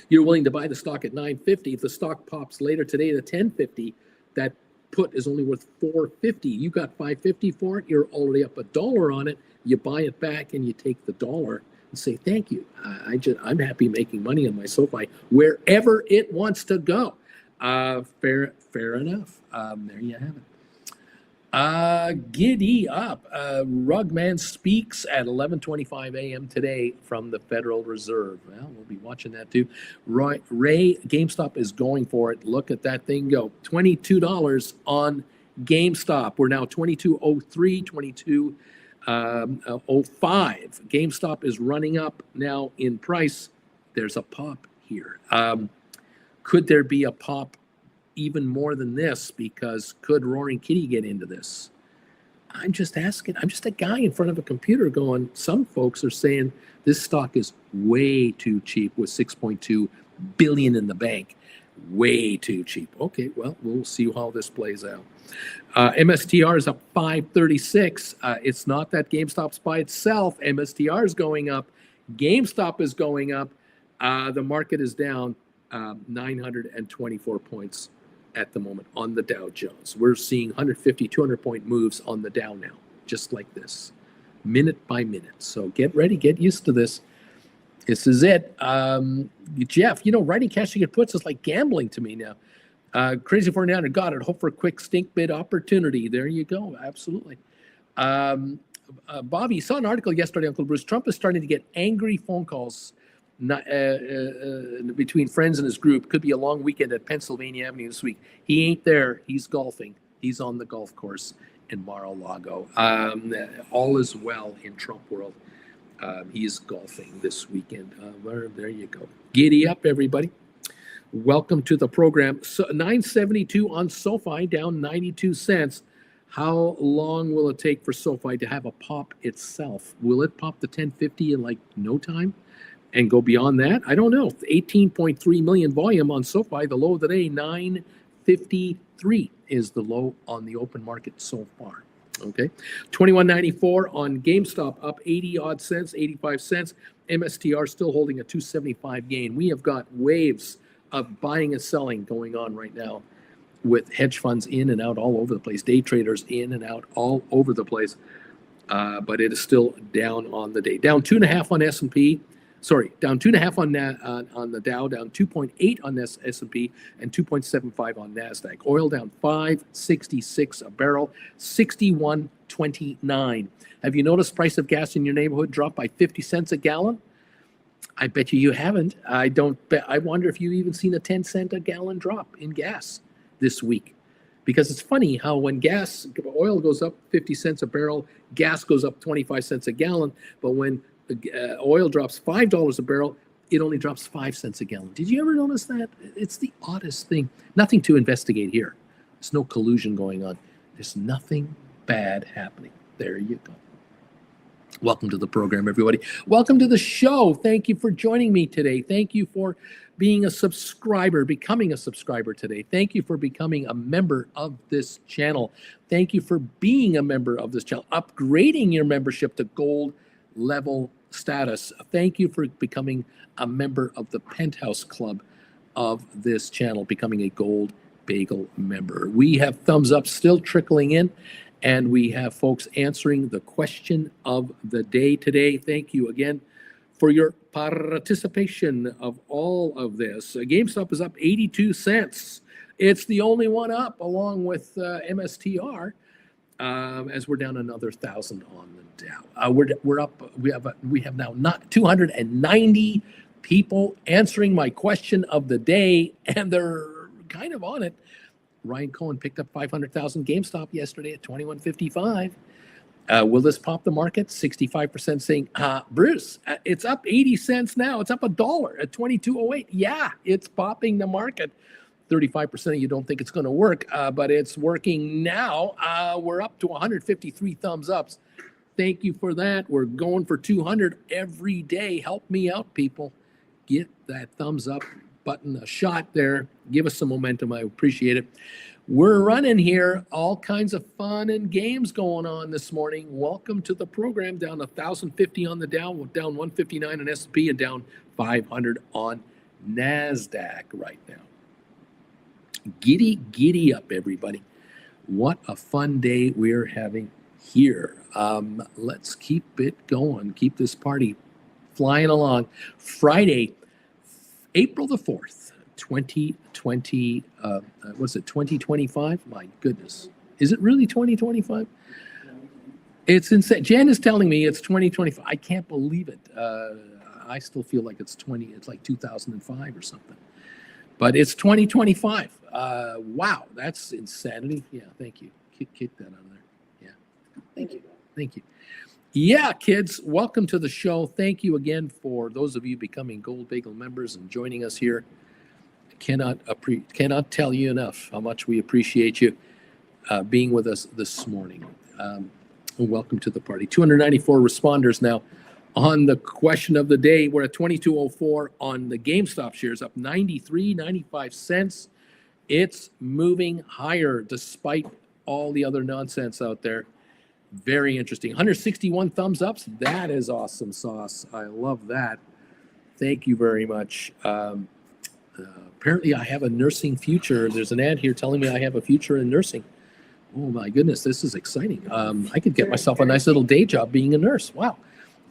you're willing to buy the stock at 950. If the stock pops later today to 1050, that put is only worth 450. You got 550 for it. You're already up $1 on it. You buy it back and you take the dollar and say thank you. I'm happy making money on my SoFi wherever it wants to go. Fair enough. There you have it. Giddy up. Rugman speaks at 11:25 a.m. today from the Federal Reserve. Well, we'll be watching that too. Ray, GameStop is going for it. Look at that thing go. $22 on GameStop. We're now 22.03, 22.05. GameStop is running up now in price. There's a pop here. Could there be a pop even more than this? Because could Roaring Kitty get into this? I'm just asking. I'm just a guy in front of a computer going, some folks are saying this stock is way too cheap with 6.2 billion in the bank. Way too cheap. Okay, well, we'll see how this plays out. MSTR is up 536. It's not that GameStop's by itself. MSTR is going up. GameStop is going up. The market is down 924 points at the moment on the Dow Jones. We're seeing 150, 200-point moves on the Dow now, just like this, minute by minute. So get ready, get used to this. This is it. Jeff, writing cash to get puts is like gambling to me now. Crazy 49er, got it. Hope for a quick stink bid opportunity. There you go. Absolutely. Bobby, saw an article yesterday, Uncle Bruce. Trump is starting to get angry phone calls between friends in his group. Could be a long weekend at Pennsylvania Avenue this week. He ain't there. He's golfing. He's on the golf course in Mar-a-Lago. All is well in Trump world. He's golfing this weekend. There you go. Giddy up, everybody. Welcome to the program. So 972 on SoFi, down 92 cents. How long will it take for SoFi to have a pop itself? Will it pop to 1050 in like no time and go beyond that? I don't know. 18.3 million volume on SoFi. The low of the day, 9 21.53 is the low on the open market so far. Okay, 21.94 on GameStop, up 80 odd cents, 85 cents. MSTR still holding a 275 gain. We have got waves of buying and selling going on right now, with hedge funds in and out all over the place, day traders in and out all over the place. But it is still down on the day. Down 2.5 on S&P. Sorry, down 2.5 on the Dow, down 2.8 on S&P, and 2.75 on NASDAQ. Oil down 5.66 a barrel, 61.29. Have you noticed price of gas in your neighborhood drop by 50 cents a gallon? I bet you haven't. I wonder if you've even seen a 10 cent a gallon drop in gas this week. Because it's funny how when oil goes up 50 cents a barrel, gas goes up 25 cents a gallon, but when oil drops $5 a barrel, it only drops 5 cents a gallon. Did you ever notice that? It's the oddest thing. Nothing to investigate here. There's no collusion going on. There's nothing bad happening. There you go. Welcome to the program, everybody. Welcome to the show. Thank you for joining me today. Thank you for being a subscriber, becoming a subscriber today. Thank you for becoming a member of this channel. Thank you for being a member of this channel, upgrading your membership to gold level status. Thank you for becoming a member of the Penthouse Club of this channel, becoming a Gold Bagel member. We have thumbs up still trickling in, and we have folks answering the question of the day today. Thank you again for your participation of all of this. GameStop is up 82 cents. It's the only one up, along with MSTR, as we're down another 1,000 on the Dow. We're up. We have now not 290 people answering my question of the day, and they're kind of on it. Ryan Cohen picked up 500,000 GameStop yesterday at 21.55. Will this pop the market? 65% saying, Bruce, it's up 80 cents now. It's up $1 at 22.08. Yeah, it's popping the market. 35% of you don't think it's going to work, but it's working now. We're up to 153 thumbs ups. Thank you for that. We're going for 200 every day. Help me out, people. Get that thumbs up button a shot there. Give us some momentum. I appreciate it. We're running here. All kinds of fun and games going on this morning. Welcome to the program. Down 1,050 on the Dow, down 159 on S&P, and down 500 on NASDAQ right now. Giddy up, everybody. What a fun day we're having here. Let's keep it going. Keep this party flying along. Friday, April the 4th, 2020. Was it 2025? My goodness. Is it really 2025? It's insane. Jen is telling me it's 2025. I can't believe it. I still feel like it's like 2005 or something. But it's 2025. Wow, that's insanity. Yeah, thank you. Kick that out of there. Yeah, thank you. Yeah, kids, welcome to the show. Thank you again for those of you becoming Gold Bagel members and joining us here. I cannot tell you enough how much we appreciate you being with us this morning. Welcome to the party. 294 responders now on the question of the day. We're at 22.04 on the GameStop shares, up 95 cents. It's moving higher despite all the other nonsense out there. Very interesting. 161 thumbs ups. That is awesome sauce. I love that. Thank you very much. Apparently I have a nursing future. There's an ad here telling me I have a future in nursing. Oh my goodness, this is exciting. I could get myself a nice little day job being a nurse. Wow.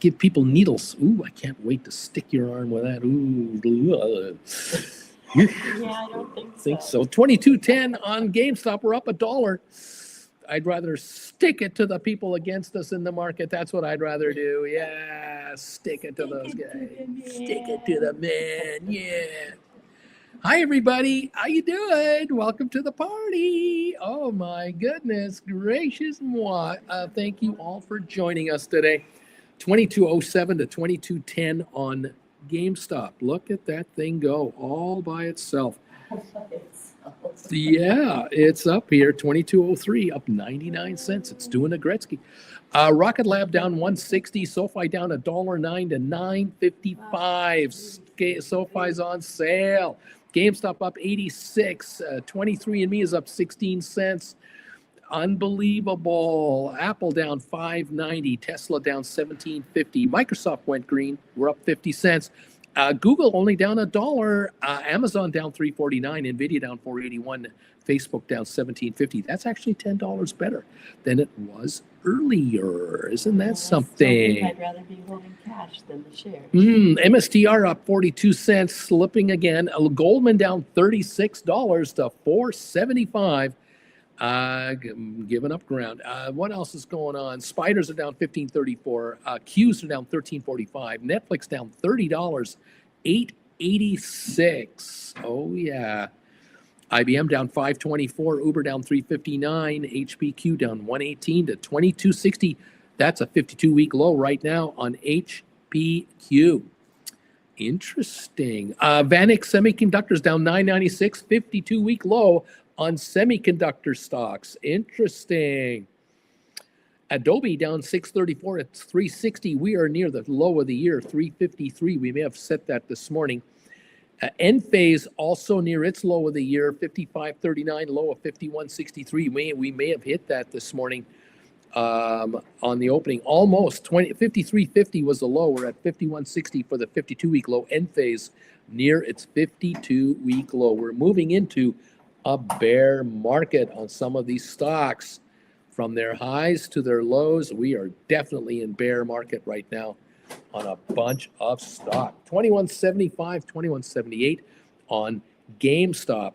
Give people needles. Ooh, I can't wait to stick your arm with that. Ooh. Yeah, I don't think so. 22.10 on GameStop. We're up $1. I'd rather stick it to the people against us in the market. That's what I'd rather do. Yeah, stick it to those guys. Stick it to the man. Yeah. Hi, everybody. How you doing? Welcome to the party. Oh, my goodness gracious moi. Thank you all for joining us today. 22.07 to 22.10 on GameStop. Look at that thing go all by itself. Yeah, it's up here, 22.03, up 99 cents. It's doing a Gretzky. Rocket Lab down 160, SoFi down $1.09 to $9.55. SoFi's on sale. GameStop up 86. 23andMe is up 16 cents. Unbelievable. Apple down 5.90. Tesla down 17.50. Microsoft went green. We're up 50 cents. Google only down $1. Amazon down 3.49. Nvidia down 4.81. Facebook down 17.50. That's actually $10 better than it was earlier. Isn't that something? I'd rather be holding cash than the shares. MSTR up 42 cents, slipping again. Goldman down $36 to 4.75. Giving up ground. What else is going on? Spiders are down 15.34. Qs are down 13.45. Netflix down $30, 8.86. Oh yeah. IBM down 5.24. Uber down 3.59. HPQ down 1.18 to 22.60. That's a 52-week low right now on HPQ. Interesting. Vanex Semiconductors down 9.96. 52-week low on semiconductor stocks. Interesting. Adobe down 6.34. It's 3.60. We are near the low of the year, 3.53. We may have set that this morning. Enphase also near its low of the year, 55.39, low of 51.63. We may have hit that this morning on the opening. Almost 53.50 was the low. We're at 51.60 for the 52-week low. Enphase near its 52-week low. We're moving into a bear market on some of these stocks. From their highs to their lows, we are definitely in bear market right now on a bunch of stock. 21.75, 21.78 on GameStop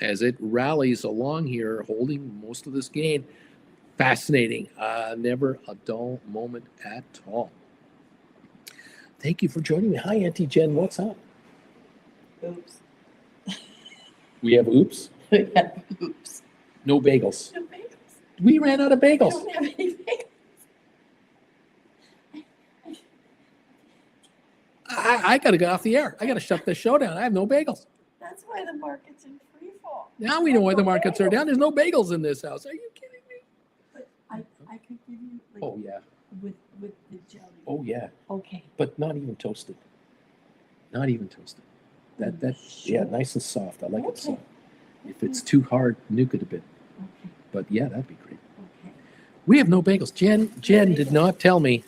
as it rallies along here, holding most of this gain. Fascinating. Never a dull moment at all. Thank you for joining me. Hi, Auntie Jen. What's up? Oops. We have oops? Oops. No bagels. No bagels. We ran out of I bagels. don't have any bagels. I got to get off the air. I got to shut this show down. I have no bagels. That's why the market's in free fall. Now we know why the markets are down. There's no bagels in this house. Are you kidding me? But I could give you like Oh, yeah. with the jelly. Oh, yeah. Okay. But not even toasted. Not even toasted. Yeah, nice and soft. I like it soft. If it's too hard, nuke it a bit. Okay. But yeah, that'd be great. Okay. We have no bagels. Jen did not tell me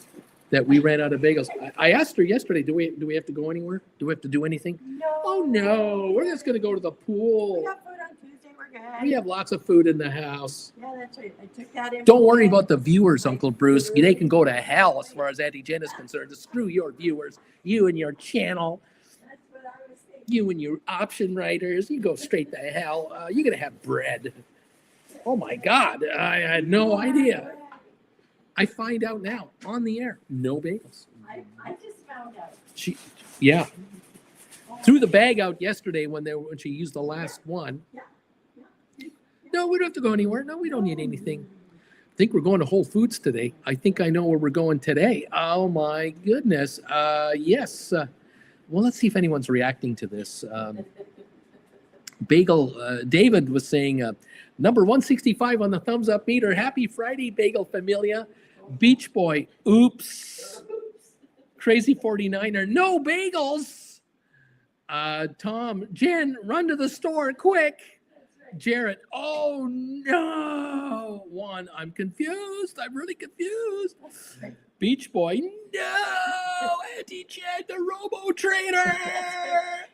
that we ran out of bagels. I asked her yesterday, do we have to go anywhere? Do we have to do anything? No. Oh no, we're just gonna go to the We pool. got food on Tuesday. We're good. We have lots of food in the house. Yeah, that's right. I took that in. Don't worry about the viewers, Uncle Bruce. They can go to hell as far as Auntie Jen is concerned. Screw your viewers. You and your channel. That's what I was thinking. You and your option writers. You go straight to hell. You're going to have bread. Oh, my God. I had no idea. I find out now on the air. No bagels. I just found out. Yeah. Threw the bag out yesterday when she used the last one. Yeah. No, we don't have to go anywhere. No, we don't need anything. I think we're going to Whole Foods today. I think I know where we're going today. Oh, my goodness. Yes. Well, let's see if anyone's reacting to this. Bagel, David was saying, number 165 on the thumbs up meter. Happy Friday, Bagel Familia. Beach Boy, oops. Crazy 49er, no bagels. Tom, Jen, run to the store quick. Jarrett, oh no. Juan, I'm confused. I'm really confused. Beach Boy, no. Auntie Jen, the Robo Trader.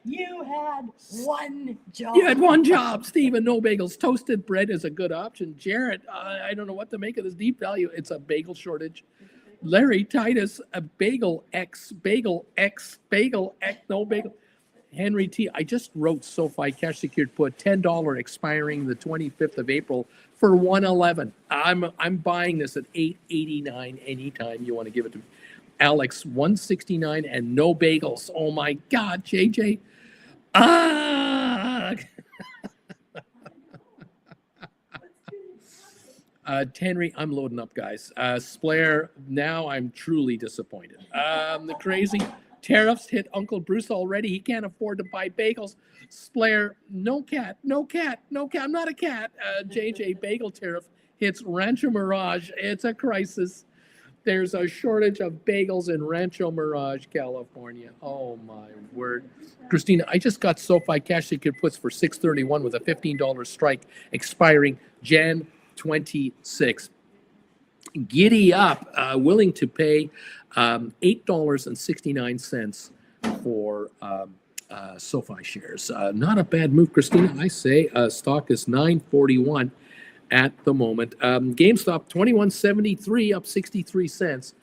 You had one job. You had one job, Stephen. No bagels. Toasted bread is a good option. Jarrett, I don't know what to make of this deep value. It's a bagel shortage. Larry Titus, a bagel X, no bagel. Henry T. I just wrote SoFi cash secured put $10 expiring the 25th of April for 111. I'm buying this at 889 anytime you want to give it to me. Alex 169 and no bagels. Oh my God, JJ. Henry, I'm loading up, guys. Splair, now I'm truly disappointed. The crazy tariffs hit Uncle Bruce already. He can't afford to buy bagels. Splair, no cat. I'm not a cat. JJ, bagel tariff hits Rancho Mirage. It's a crisis. There's a shortage of bagels in Rancho Mirage, California. Oh my word. Christina, I just got SoFi cash secured puts for 631 with a $15 strike expiring Jan 26. Giddy up, willing to pay $8.69 for SoFi shares. Not a bad move, Christina. I say stock is $9.41 at the moment. GameStop 21.73 up 63 cents.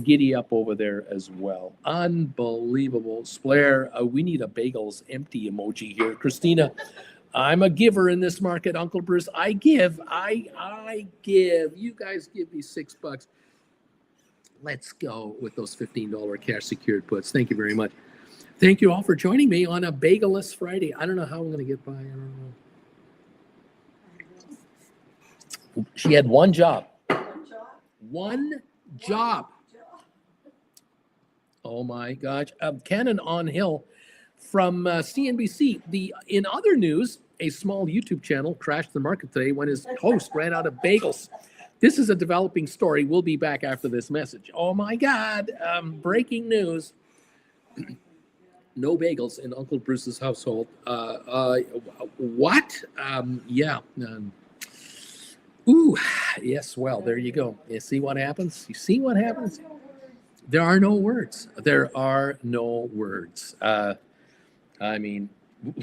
Giddy up over there as well. Unbelievable. Blair, we need a bagels empty emoji here. Christina, I'm a giver in this market, Uncle Bruce. I give. I give. You guys give me $6. Let's go with those $15 cash secured puts. Thank you very much. Thank you all for joining me on a bagelless Friday. I don't know how I'm going to get by. I don't know. She had one job. One job. Oh my gosh. Cannon on Hill from CNBC. In other news, a small YouTube channel crashed the market today when his host ran out of bagels. This is a developing story. We'll be back after this message. Oh my God. Breaking news. No bagels in Uncle Bruce's household. What? Yeah. Ooh, yes. Well, there you go. You see what happens? You see what happens? There are no words. There are no words. I mean,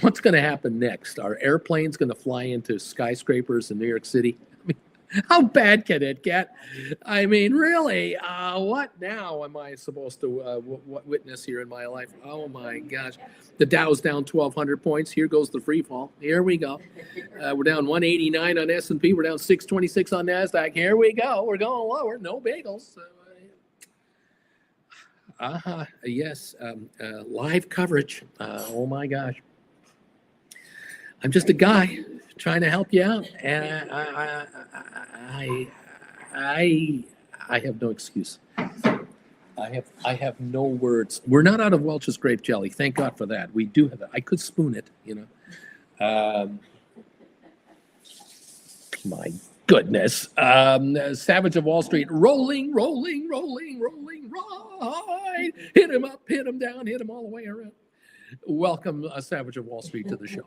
what's going to happen next? Are airplanes going to fly into skyscrapers in New York City? I mean, how bad can it get? I mean, really, what now am I supposed to witness here in my life? Oh my gosh. The Dow's down 1,200 points. Here goes the free fall. Here we go. We're down 189 on S&P. We're down 626 on NASDAQ. Here we go. We're going lower. No bagels. Yes. Live coverage. Oh my gosh. I'm just a guy trying to help you out, and I have no excuse. I have no words. We're not out of Welch's grape jelly. Thank God for that. We do have that. I could spoon it, you know. My goodness. Savage of Wall Street, rolling, right. Hit him up, hit him down, hit him all the way around. Welcome, Savage of Wall Street, to the show.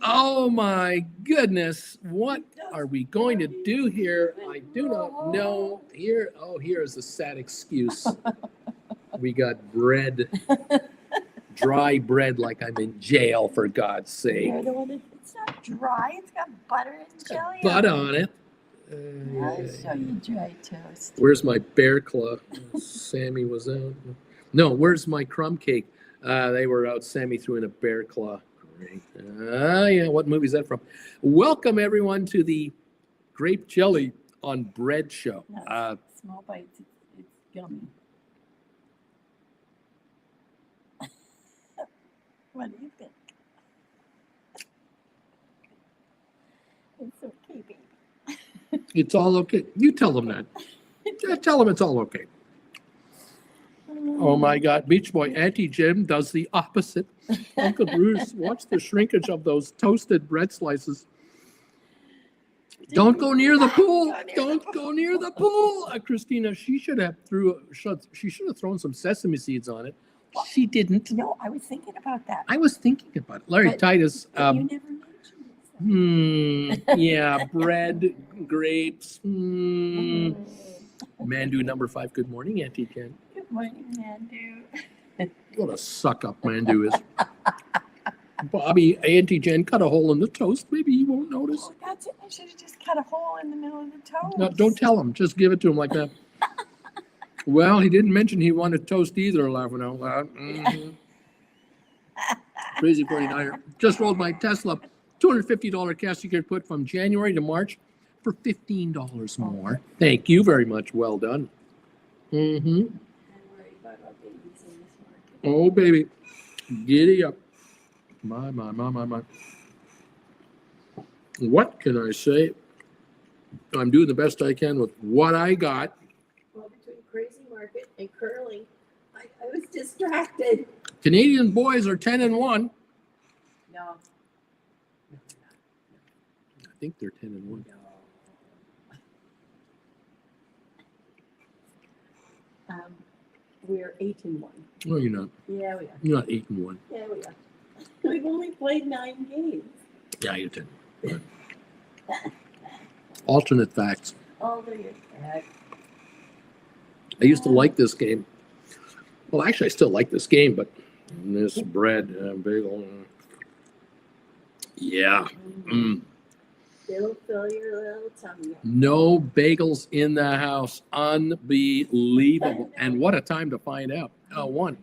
Oh my goodness, what are we going to do here? I do not know. Here is a sad excuse. We got bread, dry bread, like I'm in jail, for God's sake. It's not dry. It's got butter and jelly. Butter on it. I'll show you dry toast. Where's my bear claw? Sammy was out. No, where's my crumb cake? They were out. Sammy threw in a bear claw. Great. Yeah, what movie is that from? Welcome, everyone, to the Grape Jelly on Bread show. No, small bites. It's yummy. What do you think? It's okay, baby. It's all okay. You tell them that. Yeah, tell them it's all okay. Oh my God, Beach Boy Auntie Jim does the opposite. Uncle Bruce, watch the shrinkage of those toasted bread slices. Don't go near the pool. Don't go near the pool. Christina, she should have thrown some sesame seeds on it. She didn't. No, I was thinking about that. I was thinking about it. Larry Titus. You never mentioned it. Yeah, bread, grapes. Mandu number 5. Good morning, Auntie Jen. Good morning, Mandu. What a suck up Mandu is. Bobby, Auntie Jen cut a hole in the toast. Maybe he won't notice. Oh, that's it. I should have just cut a hole in the middle of the toast. No, don't tell him. Just give it to him like that. Well, he didn't mention he wanted toast either, laughing out loud. Crazy 49er. Just rolled my Tesla $250 cash secured put from January to March for $15 more. Thank you very much. Well done. Oh, baby. Giddy up. My. What can I say? I'm doing the best I can with what I got. Well, between crazy market and curling, I was distracted. Canadian boys are 10-1. No. I think they're 10-1. No. We're 8-1. No, you're not. Yeah, we are. You're not 8-1. Yeah, we are. We've only played 9 games. Yeah, you're 10. Right. Alternate facts. Alternate fact. I used to like this game. Well, actually, I still like this game, but this bread, bagel. Yeah. Mm. It'll fill your little tummy up. No bagels in the house. Unbelievable. And what a time to find out. One.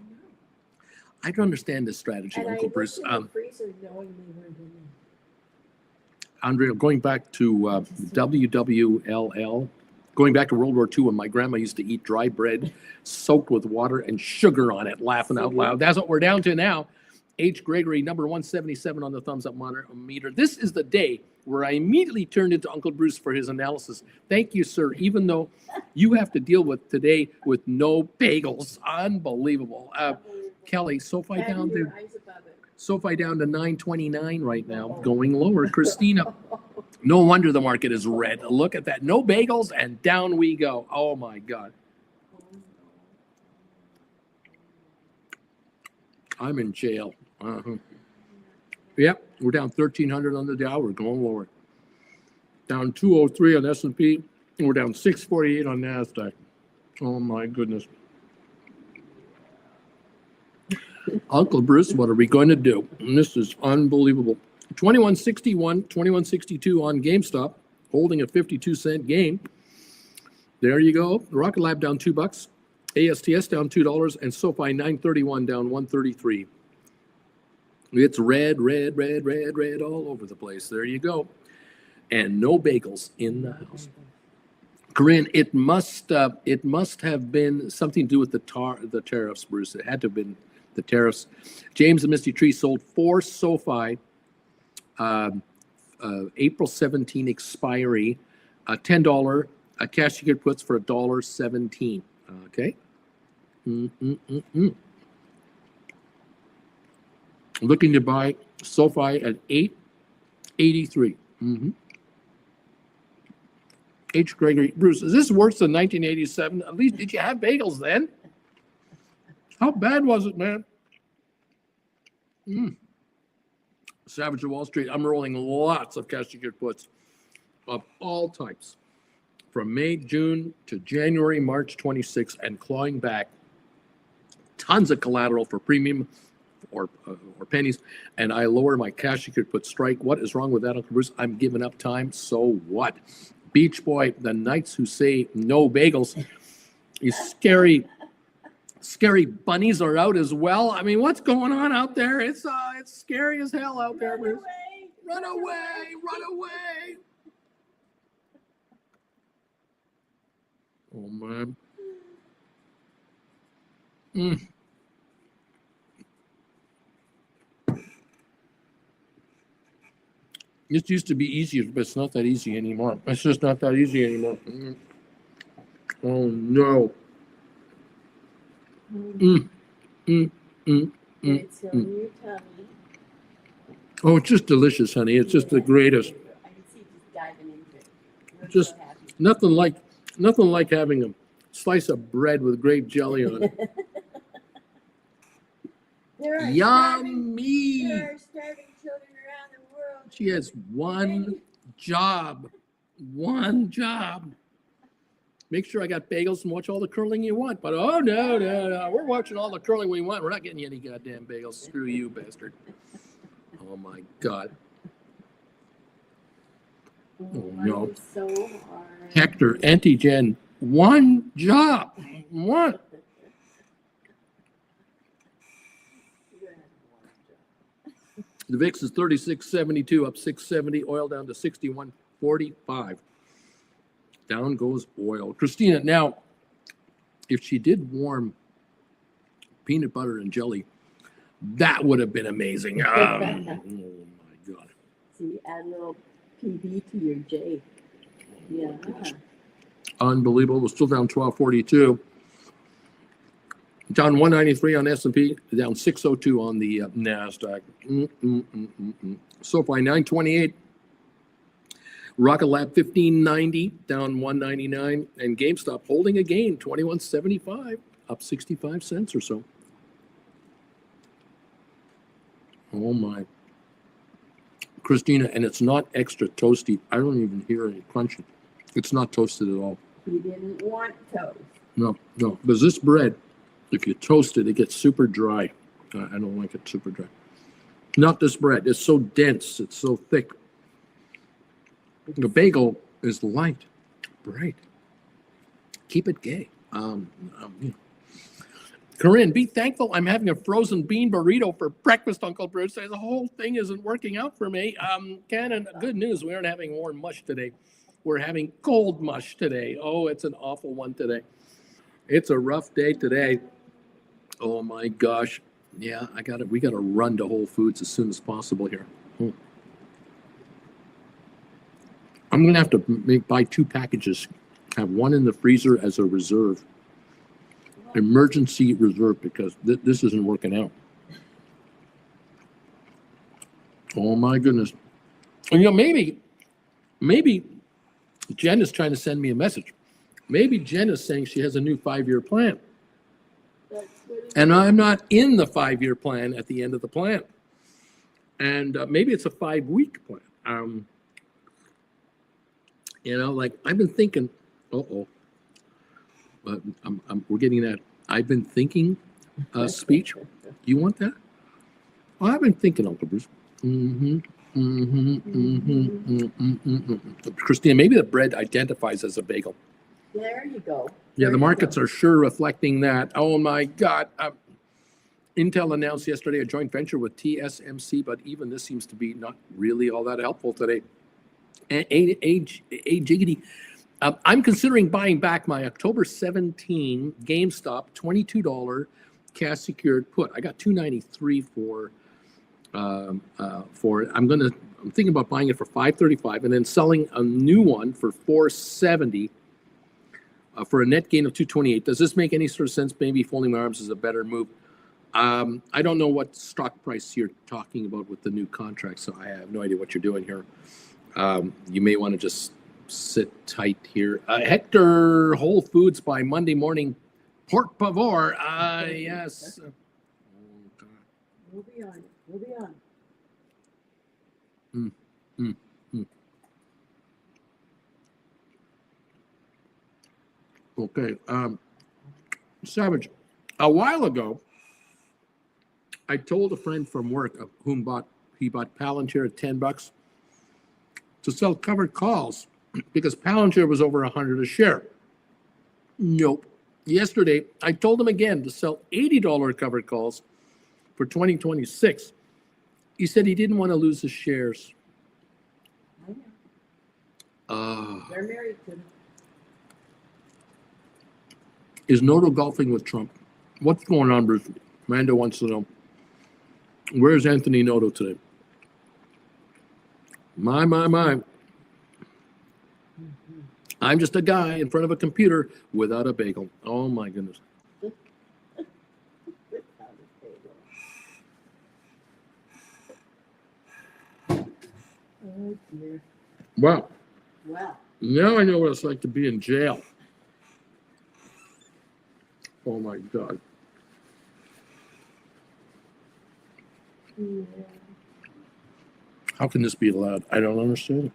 I don't understand this strategy, And Uncle I Bruce. looked in the freezer knowing we weren't in there. Andrea, going back to WWLL, going back to World War II when my grandma used to eat dry bread soaked with water and sugar on it, laughing out loud. That's what we're down to now. H. Gregory, number 177 on the thumbs up meter. This is the day where I immediately turned into Uncle Bruce for his analysis. Thank you, sir, even though you have to deal with today with no bagels. Unbelievable. Kelly, SoFi down to 929 right now, going lower. Christina, no wonder the market is red. Look at that. No bagels, and down we go. Oh, my God. I'm in jail. Yep, we're down 1,300 on the Dow. We're going lower. Down 203 on S&P, and we're down 648 on NASDAQ. Oh, my goodness. Uncle Bruce, what are we going to do? And this is unbelievable. 2161, 2162 on GameStop, holding a 52-cent gain. There you go. Rocket Lab down $2. ASTS down $2, and SoFi 931 down 133. It's red all over the place. There you go. And no bagels in the house. Corinne, it must have been something to do with the tariffs, Bruce. It had to have been the tariffs. James and Misty Tree sold 4 SoFi April 17 expiry, $10 cash you could put for $1.17. Okay. Looking to buy SoFi at 883. H. Gregory, Bruce, is this worse than 1987? At least, did you have bagels then? How bad was it, man? Savage of Wall Street, I'm rolling lots of cash you could puts of all types, from May, June to January, March 26, and clawing back tons of collateral for premium or pennies, and I lower my cash you could put strike. What is wrong with that, Uncle Bruce? I'm giving up time. So what? Beach Boy, the Knights who say no bagels. You scary bunnies are out as well. I mean, what's going on out there? It's scary as hell out there, Bruce. Run away! Run away! Oh, man. This used to be easier, but it's not that easy anymore. It's just not that easy anymore. Oh, no. It's filling your tummy. Oh, it's just delicious, honey. It's just the greatest. I can see you just diving into it. We're Just so happy. nothing like having a slice of bread with grape jelly on it. There are Yummy. starving children around the world. She has one job. One job. Make sure I got bagels and watch all the curling you want. But oh, no. We're watching all the curling we want. We're not getting you any goddamn bagels. Screw you, bastard. Oh, my God. Oh, no. Life is so hard. Hector, Antigen, one job. One. The VIX is 36.72, up 670. Oil down to 61.45. Down goes oil. Christina, now, if she did warm peanut butter and jelly, that would have been amazing. Oh, my God. See, add a little PB to your J. Yeah. Unbelievable. We're still down 1242. Down 193 on S&P, down 602 on the NASDAQ. SoFi 928. Rocket Lab 1590, down 199. And GameStop holding a gain, 2175. up 65 cents or so. Oh my. Christina, and it's not extra toasty. I don't even hear any crunchy. It's not toasted at all. You didn't want toast. No. Because this bread, if you toast it, it gets super dry. I don't like it super dry. Not this bread. It's so dense. It's so thick. The bagel is light, bright. Keep it gay. Corinne, be thankful I'm having a frozen bean burrito for breakfast, Uncle Bruce. The whole thing isn't working out for me. Cannon, good news. We aren't having warm mush today. We're having cold mush today. Oh, it's an awful one today. It's a rough day today. Oh my gosh. Yeah, we got to run to Whole Foods as soon as possible here. I'm going to have to buy 2 packages. Have one in the freezer as a reserve. Emergency reserve, because this isn't working out. Oh my goodness. And maybe Jen is trying to send me a message. Maybe Jen is saying she has a new 5-year plan. And I'm not in the 5-year plan at the end of the plan. And maybe it's a 5-week plan. Like I've been thinking, but we're getting that I've been thinking speech. You want that? Well, I've been thinking, Uncle Bruce. Christina, maybe the bread identifies as a bagel. There you go. Yeah, the markets are sure reflecting that. Oh my God. Intel announced yesterday a joint venture with TSMC, but even this seems to be not really all that helpful today. Jiggity. I'm considering buying back my October 17 GameStop $22 cash secured put. I got $293 for it. I'm thinking about buying it for $535 and then selling a new one for $470 for a net gain of $228. Does this make any sort of sense? Maybe folding my arms is a better move. I don't know what stock price you're talking about with the new contract, so I have no idea what you're doing here. You may want to just sit tight here. Hector, Whole Foods by Monday morning. Pork Pavor. Yes. We'll be on. Okay. Savage. A while ago, I told a friend from work of whom he bought Palantir at $10 to sell covered calls because Palantir was over 100 a share. Nope. Yesterday, I told him again to sell $80 covered calls for 2026. He said he didn't want to lose his shares. I know. They're married to him. Is Noto golfing with Trump? What's going on, Bruce? Mando wants to know. Where's Anthony Noto today? My. I'm just a guy in front of a computer without a bagel. Oh my goodness. Oh dear. Wow. Wow. Now I know what it's like to be in jail. Oh my God. Yeah. How can this be allowed? I don't understand it.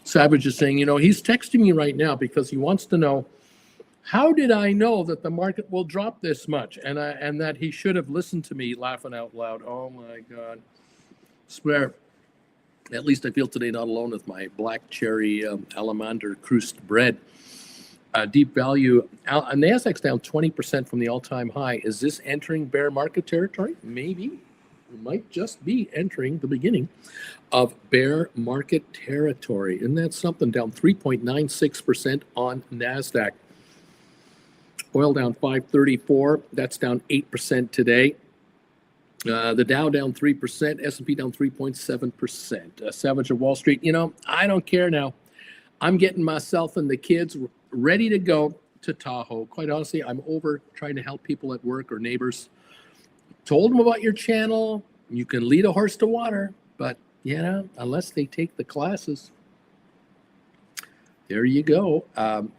Savage is saying, he's texting me right now because he wants to know, how did I know that the market will drop this much? And that he should have listened to me laughing out loud. Oh my God. Swear. At least I feel today not alone with my black cherry alamander crust bread. Deep value. Nasdaq's down 20% from the all-time high. Is this entering bear market territory? Maybe. It might just be entering the beginning of bear market territory. Isn't that something? Down 3.96% on Nasdaq. Oil down 534. That's down 8% today. The Dow down 3%, S&P down 3.7%. Savage of Wall Street, I don't care now. I'm getting myself and the kids ready to go to Tahoe. Quite honestly, I'm over trying to help people at work or neighbors. Told them about your channel. You can lead a horse to water, but unless they take the classes. There you go. You can't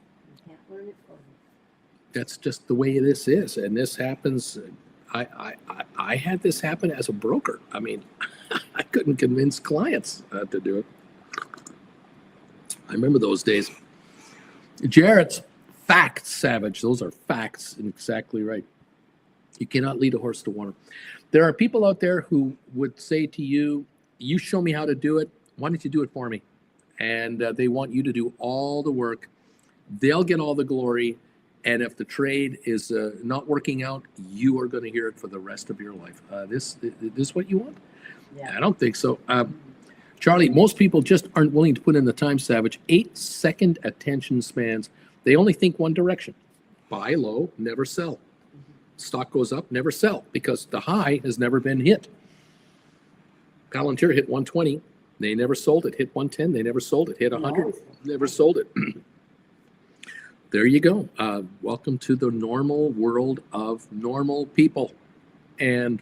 learn it from me. That's just the way this is, and this happens. I had this happen as a broker. I mean, I couldn't convince clients to do it. I remember those days. Jarrett's facts, Savage. Those are facts, and exactly right. You cannot lead a horse to water. There are people out there who would say to you, "You show me how to do it. Why don't you do it for me?" And they want you to do all the work. They'll get all the glory. And if the trade is not working out, you are going to hear it for the rest of your life. This what you want? Yeah. I don't think so. Charlie, most people just aren't willing to put in the time, Savage. 8-second attention spans. They only think one direction. Buy low, never sell. Stock goes up, never sell, because the high has never been hit. Palantir hit 120. They never sold it. Hit 110. They never sold it. Hit 100. Never sold it. There you go. Welcome to the normal world of normal people. And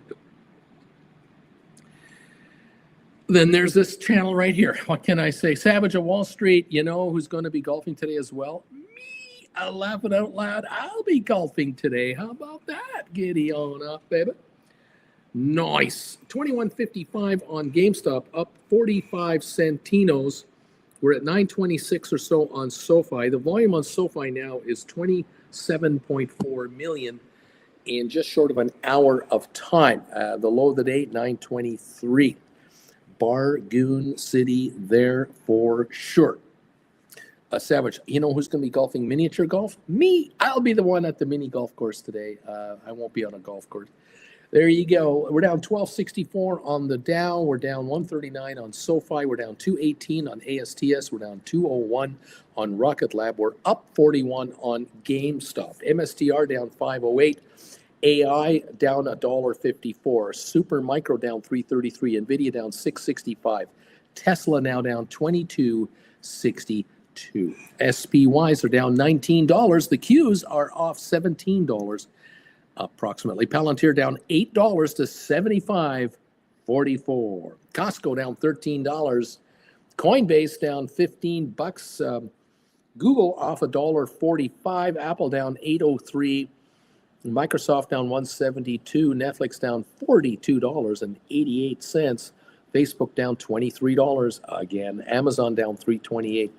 then there's this channel right here. What can I say? Savage of Wall Street, you know who's going to be golfing today as well? Me. I laugh it out loud. I'll be golfing today. How about that? Giddy on up, baby. Nice. 21.55 on GameStop, up 45 centinos. We're at 926 or so on SoFi. The volume on SoFi now is 27.4 million in just short of an hour of time. The low of the day, 923. Bargoon City there for sure. Savage, you know who's going to be golfing miniature golf? Me. I'll be the one at the mini golf course today. I won't be on a golf course. There you go. We're down 1264 on the Dow. We're down 139 on SoFi. We're down 218 on ASTS. We're down 201 on Rocket Lab. We're up 41 on GameStop. MSTR down 508. AI down $1.54. Super Micro down 333. NVIDIA down 665. Tesla now down 22.62. SPYs are down $19. The Qs are off $17 approximately. Palantir down $8 to $75.44. Costco down $13. Coinbase down $15. Google off $1.45. Apple down $8.03. Microsoft down $172. Netflix down $42.88. Facebook down $23 again. Amazon down $3.28.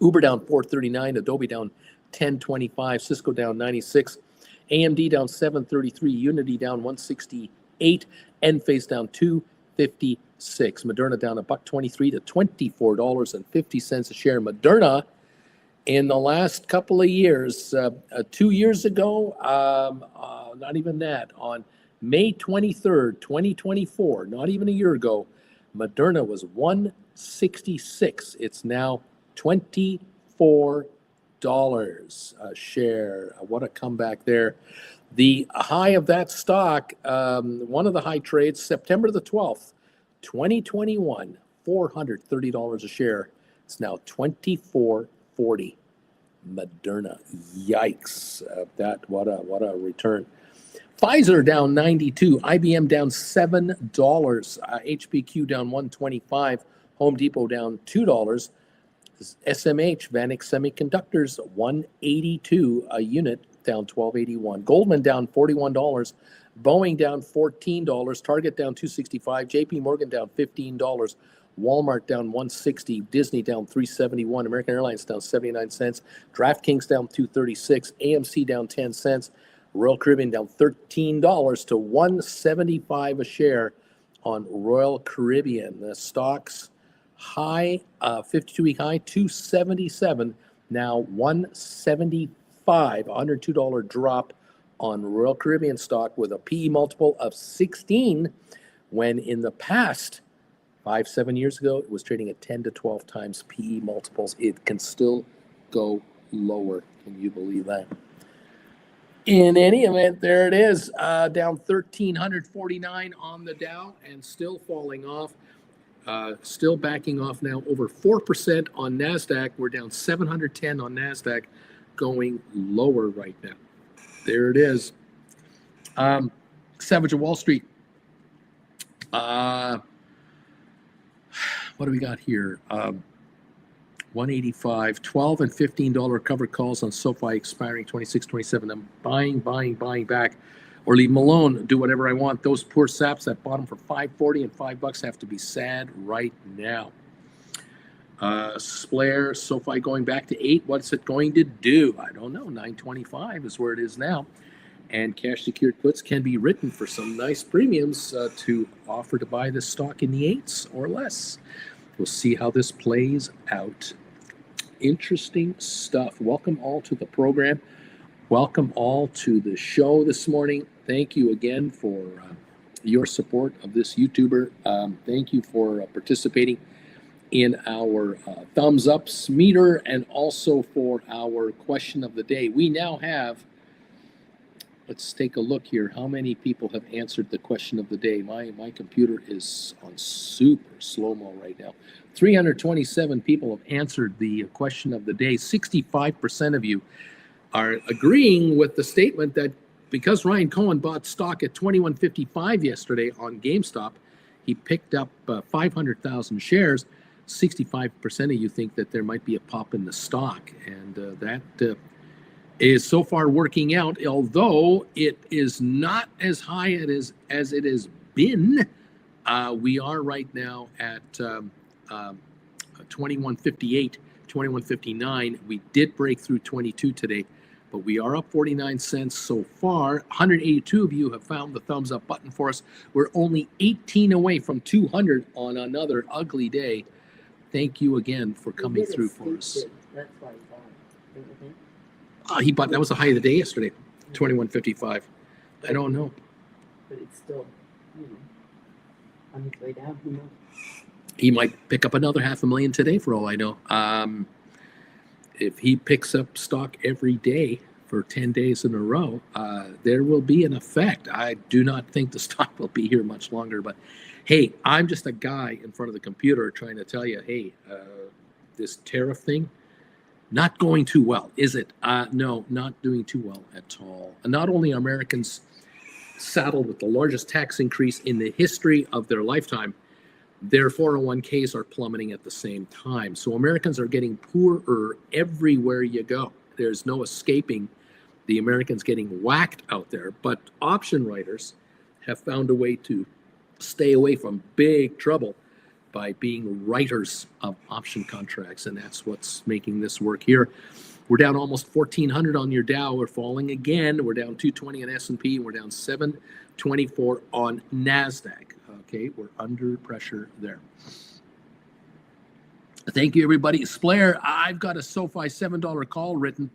Uber down $4.39. Adobe down $10.25. Cisco down $96. AMD down $7.33. Unity down $168. Enphase down $2.56. Moderna down $1.23 to $24.50 a share. Moderna, in the last couple of years, 2 years ago, not even that, on May 23rd, 2024, not even a year ago, Moderna was $166. It's now $24 a share. What a comeback there. The high of that stock, one of the high trades, September the 12th, 2021, $430 a share. It's now $24.40. Moderna, yikes! What a return. Pfizer down 92, IBM down $7, HPQ down 125, Home Depot down $2. SMH, Vanex Semiconductors, 182 a unit, down 12.81. Goldman down $41. Boeing down $14. Target down $265. JP Morgan down $15. Walmart down $160. Disney down $371. American Airlines down 79 cents. DraftKings down $236. AMC down 10 cents. Royal Caribbean down $13 to $175 a share on Royal Caribbean. The stocks high, 52-week high, 277, now 175, $102 drop on Royal Caribbean stock with a PE multiple of 16, when in the past, 5-7 years ago, it was trading at 10 to 12 times PE multiples. It can still go lower. Can you believe that? In any event, there it is, down 1,349 on the Dow and still falling off. Still backing off now, over 4% on NASDAQ. We're down 710 on NASDAQ, going lower right now. There it is. Savage of Wall Street. What do we got here? 185, $12 and $15 covered calls on SoFi expiring 26, 27. I'm buying back, or leave them alone. Do whatever I want. Those poor saps that bought them for $5.40 and $5 have to be sad right now. Splair, SoFi going back to 8. What's it going to do? I don't know. 925 is where it is now. And cash secured puts can be written for some nice premiums to offer to buy this stock in the 8s or less. We'll see how this plays out. Interesting stuff. Welcome all to the program. Welcome all to the show this morning. Thank you again for your support of this YouTuber. Thank you for participating in our thumbs ups meter and also for our question of the day. We now have, let's take a look here. How many people have answered the question of the day? My computer is on super slow-mo right now. 327 people have answered the question of the day. 65% of you are agreeing with the statement that because Ryan Cohen bought stock at $21.55 yesterday on GameStop, he picked up 500,000 shares. 65% of you think that there might be a pop in the stock, and that is so far working out, although it is not as high as it has been. We are right now at 21.58, 21.59. We did break through 22 today, but we are up 49 cents so far. 182 of you have found the thumbs up button for us. We're only 18 away from 200 on another ugly day. Thank you again for coming through for us. That's why he bought it, don't you think? He bought, that was the high of the day yesterday, 21.55. I don't know. But it's still, on its way down, who knows? He might pick up another 500,000 today for all I know. If he picks up stock every day for 10 days in a row, there will be an effect. I do not think the stock will be here much longer, but hey, I'm just a guy in front of the computer trying to tell you, hey, this tariff thing, not going too well, is it? No, not doing too well at all. And not only are Americans saddled with the largest tax increase in the history of their lifetime, their 401ks are plummeting at the same time. So Americans are getting poorer everywhere you go. There's no escaping the Americans getting whacked out there. But option writers have found a way to stay away from big trouble by being writers of option contracts, and that's what's making this work here. We're down almost 1,400 on your Dow. We're falling again. We're down 220 on S&P, and we're down 724 on NASDAQ. Okay, we're under pressure there. Thank you, everybody. Splair, I've got a SoFi $7 call written.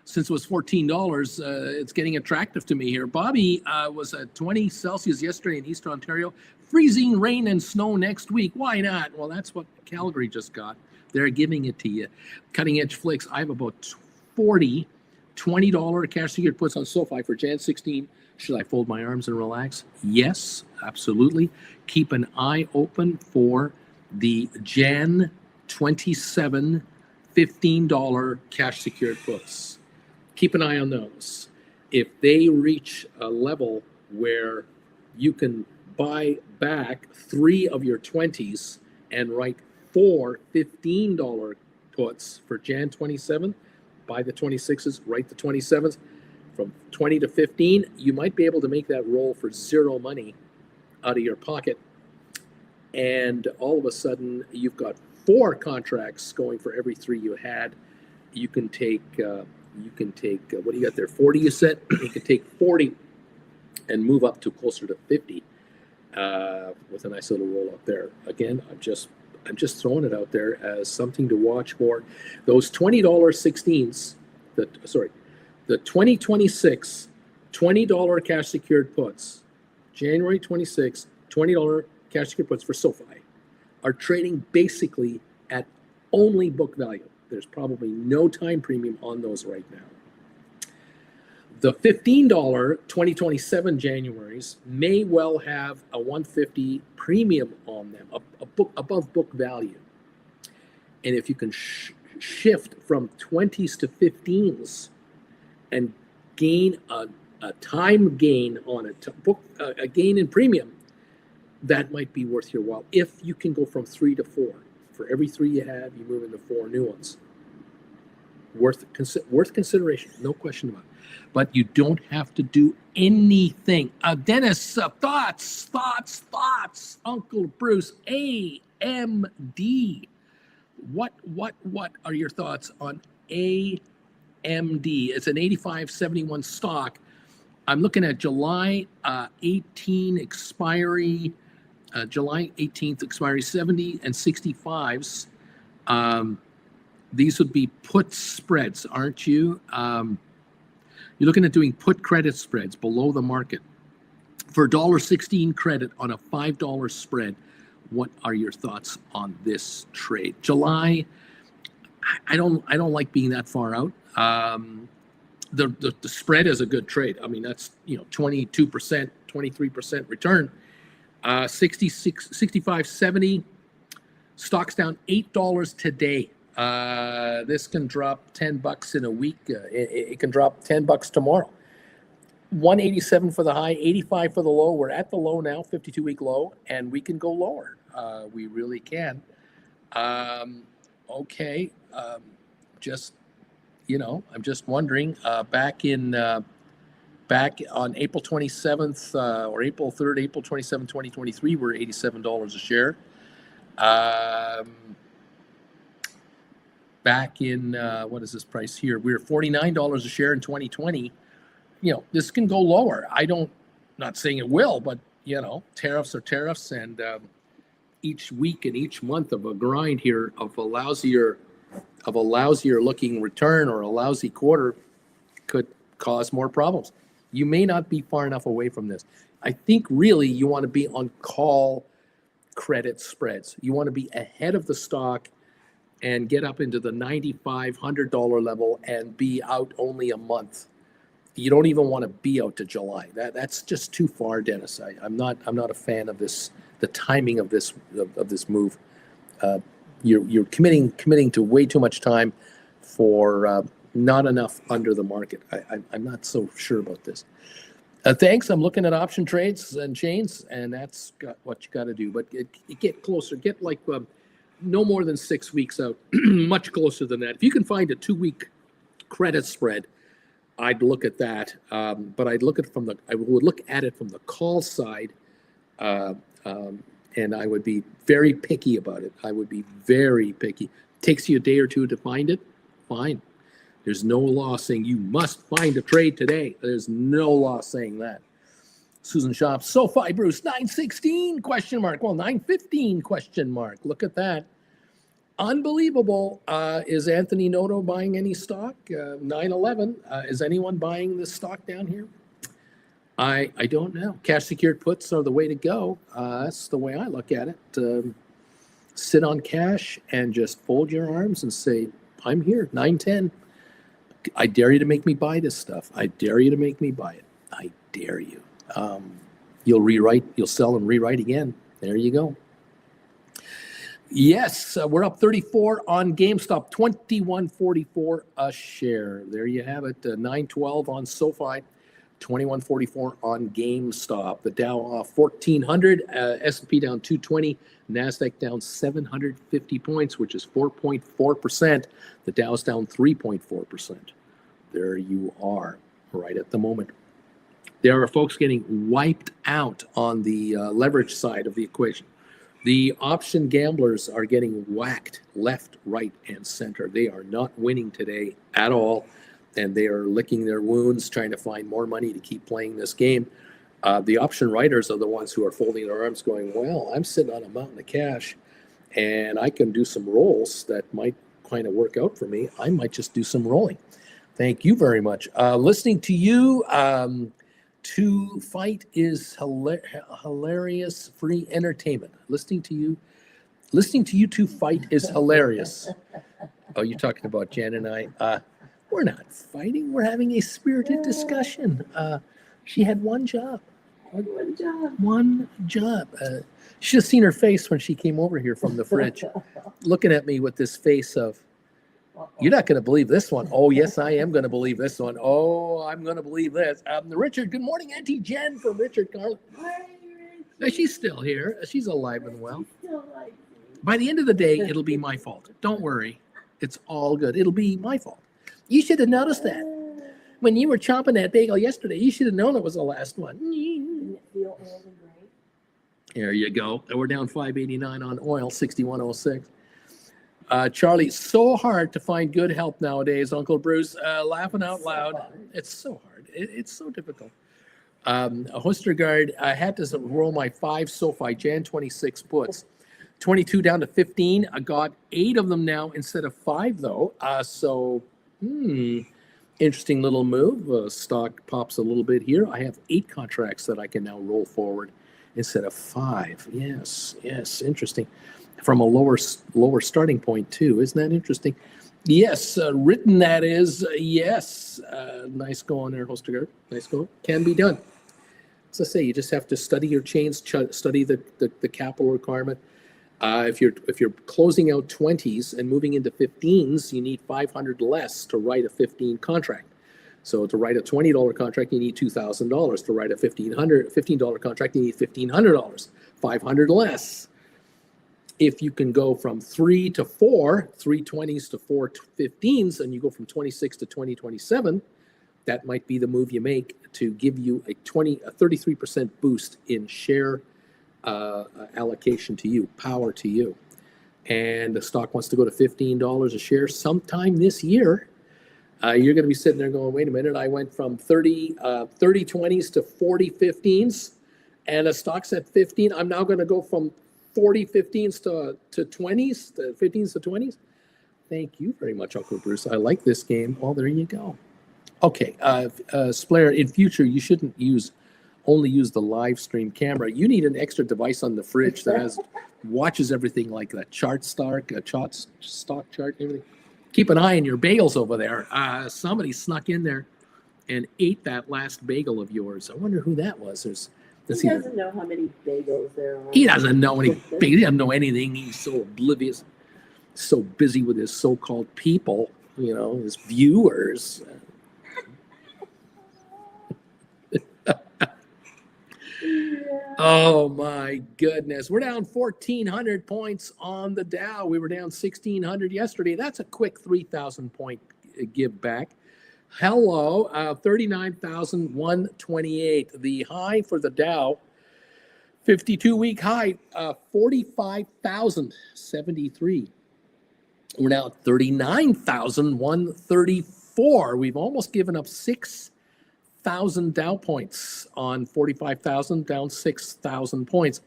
Since it was $14, it's getting attractive to me here. Bobby was at 20 Celsius yesterday in Eastern Ontario. Freezing rain and snow next week. Why not? Well, that's what Calgary just got. They're giving it to you. Cutting Edge Flicks. I have about 40 $20 cash secured puts on SoFi for Jan 16. Should I fold my arms and relax? Yes, absolutely. Keep an eye open for the Jan 27 $15 cash secured puts. Keep an eye on those. If they reach a level where you can buy back 3 of your 20s and write 4 $15 puts for Jan 27, buy the 26s, write the 27s. From 20 to 15, you might be able to make that roll for 0 money out of your pocket. And all of a sudden, you've got 4 contracts going for every 3 you had. You can take, what do you got there? 40, you said? You can take 40 and move up to closer to 50 with a nice little roll up there. Again, I'm just throwing it out there as something to watch for. Those $20 16s, the 2026 $20 cash secured puts, January 26, $20 cash secured puts for SoFi are trading basically at only book value. There's probably no time premium on those right now. The $15 2027 Januaries may well have a 150 premium on them, above book value. And if you can shift from 20s to 15s and gain a time gain on it, a gain in premium, that might be worth your while if you can go from 3 to 4. For every 3 you have, you move into 4 new ones. Worth consideration, no question about it. But you don't have to do anything. Dennis, thoughts. Uncle Bruce, AMD. What are your thoughts on AMD? It's an 85.71 stock. I'm looking at July 18 expiry, July 18th expiry, 70 and 65s. These would be put spreads, aren't you? You're looking at doing put credit spreads below the market. For $1.16 credit on a $5 spread, what are your thoughts on this trade? July, I don't like being that far out. The spread is a good trade. I mean, that's 22%, 23% return. 65.70, stock's down $8 today. This can drop $10 in a week. It can drop $10 tomorrow. 187 for the high, 85 for the low. We're at the low now, 52-week low, and we can go lower. We really can. Okay. Just, I'm just wondering, back on April 27th or April 3rd, April 27, 2023, we're $87 a share. Back in, what is this price here? We were $49 a share in 2020. This can go lower. Not saying it will, but, tariffs are tariffs. And each week and each month of a grind here of a lousier looking return or a lousy quarter could cause more problems. You may not be far enough away from this. I think really you want to be on call credit spreads. You want to be ahead of the stock and get up into the $9,500 level and be out only a month. You don't even want to be out to July. That's just too far, Dennis. I'm not a fan of this. The timing of this move. You're committing to way too much time for not enough under the market. I'm not so sure about this. Thanks. I'm looking at option trades and chains, and that's what you got to do. But get closer. Get like no more than 6 weeks out. Much closer than that. If you can find a 2-week credit spread, I'd look at that. But I would look at it from the call side, and I would be very picky about it. I would be very picky. Takes you a day or two to find it. Fine. There's no law saying you must find a trade today. There's no law saying that. Susan Shop, SoFi Bruce, 916 question mark. Well, 915 question mark. Look at that. Unbelievable. Is Anthony Noto buying any stock? 911. Is anyone buying this stock down here? I don't know. Cash secured puts are the way to go. That's the way I look at it. Sit on cash and just fold your arms and say, I'm here, 910. I dare you to make me buy this stuff. I dare you to make me buy it. I dare you. You'll sell and rewrite again. There you go. Yes, we're up 34 on GameStop, 21.44 a share. There you have it. 912 on SoFi, 21.44 on GameStop. The Dow off 1,400, S&P down 220, NASDAQ down 750 points, which is 4.4%. The Dow's down 3.4%. There you are, right at the moment. There are folks getting wiped out on the leverage side of the equation. The option gamblers are getting whacked left, right, and center. They are not winning today at all, and they are licking their wounds, trying to find more money to keep playing this game. The option writers are the ones who are folding their arms going, well, I'm sitting on a mountain of cash, and I can do some rolls that might kind of work out for me. I might just do some rolling. Thank you very much. Listening to you, to fight is hilarious free entertainment. Listening to you to fight is hilarious. Oh, you're talking about Jen and I. We're not fighting. We're having a spirited discussion. She had one job. One job. You should have seen her face when she came over here from the fridge, looking at me with this face of, you're not going to believe this one. Oh, yes, I am going to believe this one. Oh, I'm going to believe this. Richard, good morning, Auntie Jen from Richard Carl. She's still here. She's alive and well. By the end of the day, it'll be my fault. Don't worry. It's all good. It'll be my fault. You should have noticed that. When you were chomping that bagel yesterday, you should have known it was the last one. Didn't it feel old and gray? There you go. And we're down 589 on oil, 6106. Charlie, so hard to find good help nowadays, Uncle Bruce. Laughing out loud. It's so hard. It's so difficult. Hostergaard, I had to roll my 5 SoFi Jan 26 puts. 22 down to 15. I got 8 of them now instead of 5, though. Interesting little move. Stock pops a little bit here. I have 8 contracts that I can now roll forward instead of 5. Yes, interesting. From a lower starting point, too. Isn't that interesting? Yes, written that is, yes. Nice going there, Hostergaard. Nice going. Can be done. As I say, you just have to study your chains, study the capital requirement. If you're closing out 20s and moving into 15s, you need 500 less to write a 15 contract. So to write a $20 contract, you need $2,000. To write a $15 contract, you need $1,500. 500 less. If you can go from 3 to 4, 3 20s to 4 15s, and you go from 26 to 2027, that might be the move you make to give you a 33% boost in share allocation to you, power to you. And the stock wants to go to $15 a share sometime this year. You're going to be sitting there going, wait a minute, I went from 30 20s to 40 15s, and the stock's at 15. I'm now going to go from 40 15s to 20s, to 15s to 20s. Thank you very much, Uncle Bruce. I like this game. Well, there you go. Okay, Splayer, in future, you shouldn't only use the live stream camera. You need an extra device on the fridge that watches everything like that stock chart, everything. Keep an eye on your bagels over there. Somebody snuck in there and ate that last bagel of yours. I wonder who that was. He doesn't know how many bagels there are. He doesn't know any. He doesn't know anything. He's so oblivious, so busy with his so-called people. His viewers. Oh my goodness. We're down 1,400 points on the Dow. We were down 1,600 yesterday. That's a quick 3,000 point give back. Hello, 39,128. The high for the Dow, 52-week high, 45,073. We're now at 39,134. We've almost given up 6,000 Dow points on 45,000, down 6,000 points.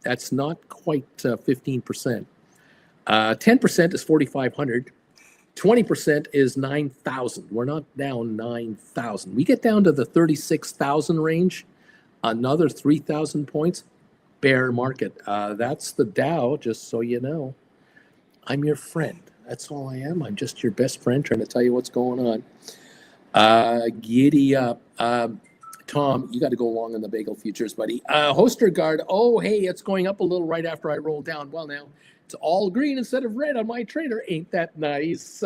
That's not quite 15%. 10% is 4,500. 20% is 9,000. We're not down 9,000. We get down to the 36,000 range, another 3,000 points, bear market. That's the Dow, just so you know. I'm your friend. That's all I am. I'm just your best friend trying to tell you what's going on. Giddy up. Tom, you got to go long on the bagel futures, buddy. Hostergaard, oh, hey, it's going up a little right after I roll down. Well, now it's all green instead of red on my trader. Ain't that nice?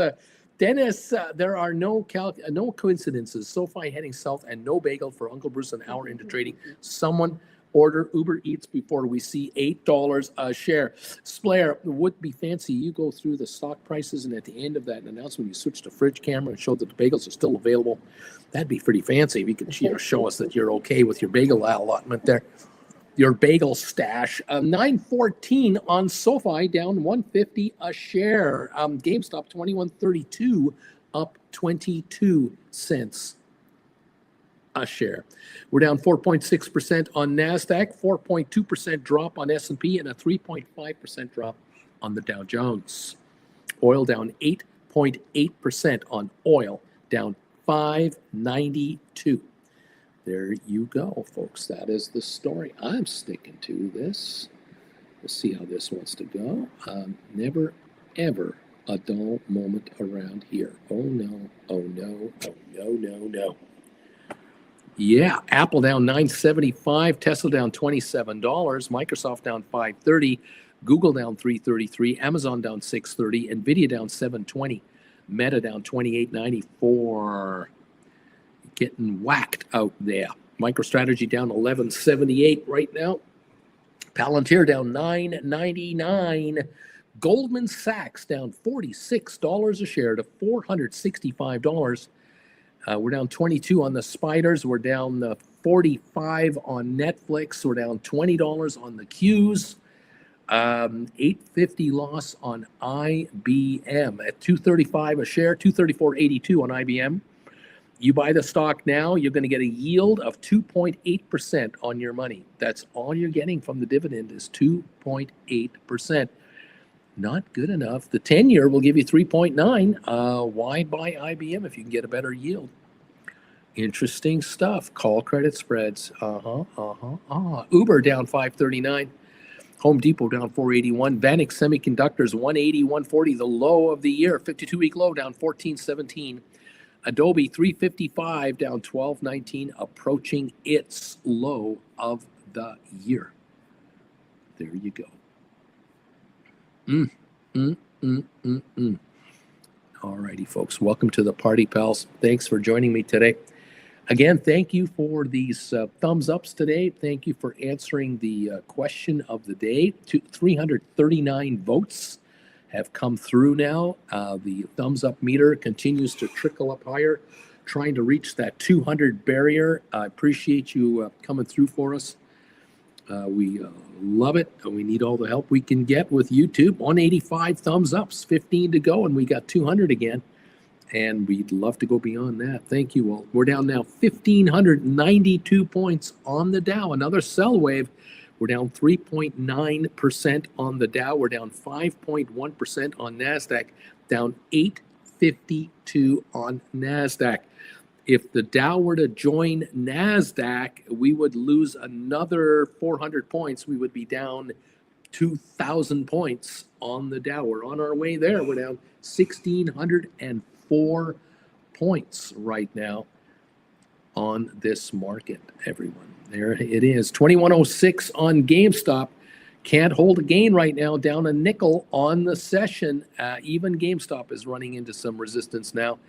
Dennis, there are no coincidences. SoFi heading south and no bagel for Uncle Bruce an hour into trading. Someone order Uber Eats before we see $8 a share. Splayer, would be fancy. You go through the stock prices, and at the end of that announcement, you switch to fridge camera and show that the bagels are still available. That'd be pretty fancy if you could show us that you're okay with your bagel allotment there. Your bagel stash. 914 on SoFi, down 150 a share. GameStop 21.32, up 22 cents a share. We're down 4.6% on NASDAQ, 4.2% drop on S&P, and a 3.5% drop on the Dow Jones. Oil down 8.8% on oil, down 592. There you go, folks. That is the story. I'm sticking to this. We'll see how this wants to go. Never, ever a dull moment around here. Oh, no. Oh, no. Oh, no, no, no. Yeah, Apple down $9.75, Tesla down $27, Microsoft down $5.30, Google down $3.33, Amazon down $6.30, Nvidia down $7.20, Meta down $28.94. Getting whacked out there. MicroStrategy down $11.78 right now. Palantir down $9.99. Goldman Sachs down $46 a share to $465. We're down 22 on the spiders. We're down 45 on Netflix. We're down $20 on the Qs. 850 loss on IBM at 235 a share, 234.82 on IBM. You buy the stock now, you're going to get a yield of 2.8% on your money. That's all you're getting from the dividend is 2.8%. Not good enough. The 10-year will give you 3.9. Why buy IBM if you can get a better yield? Interesting stuff. Call credit spreads. Uber down 539. Home Depot down 481. Vanik Semiconductors 180, 140, the low of the year. 52-week low down 1417. Adobe 355 down 1219, approaching its low of the year. There you go. All righty, folks. Welcome to the party, pals. Thanks for joining me today. Again, thank you for these thumbs ups today. Thank you for answering the question of the day. 339 votes have come through now. The thumbs up meter continues to trickle up higher, trying to reach that 200 barrier. I appreciate you coming through for us. We love it, and we need all the help we can get with YouTube. 185 thumbs ups, 15 to go, and we got 200 again. And we'd love to go beyond that. Thank you all. We're down now 1,592 points on the Dow. Another sell wave. We're down 3.9% on the Dow. We're down 5.1% on NASDAQ. Down 852 on NASDAQ. If the Dow were to join NASDAQ, we would lose another 400 points. We would be down 2,000 points on the Dow. We're on our way there. We're down 1,604 points right now on this market, everyone. There it is. 2106 on GameStop. Can't hold a gain right now. Down a nickel on the session. Even GameStop is running into some resistance now.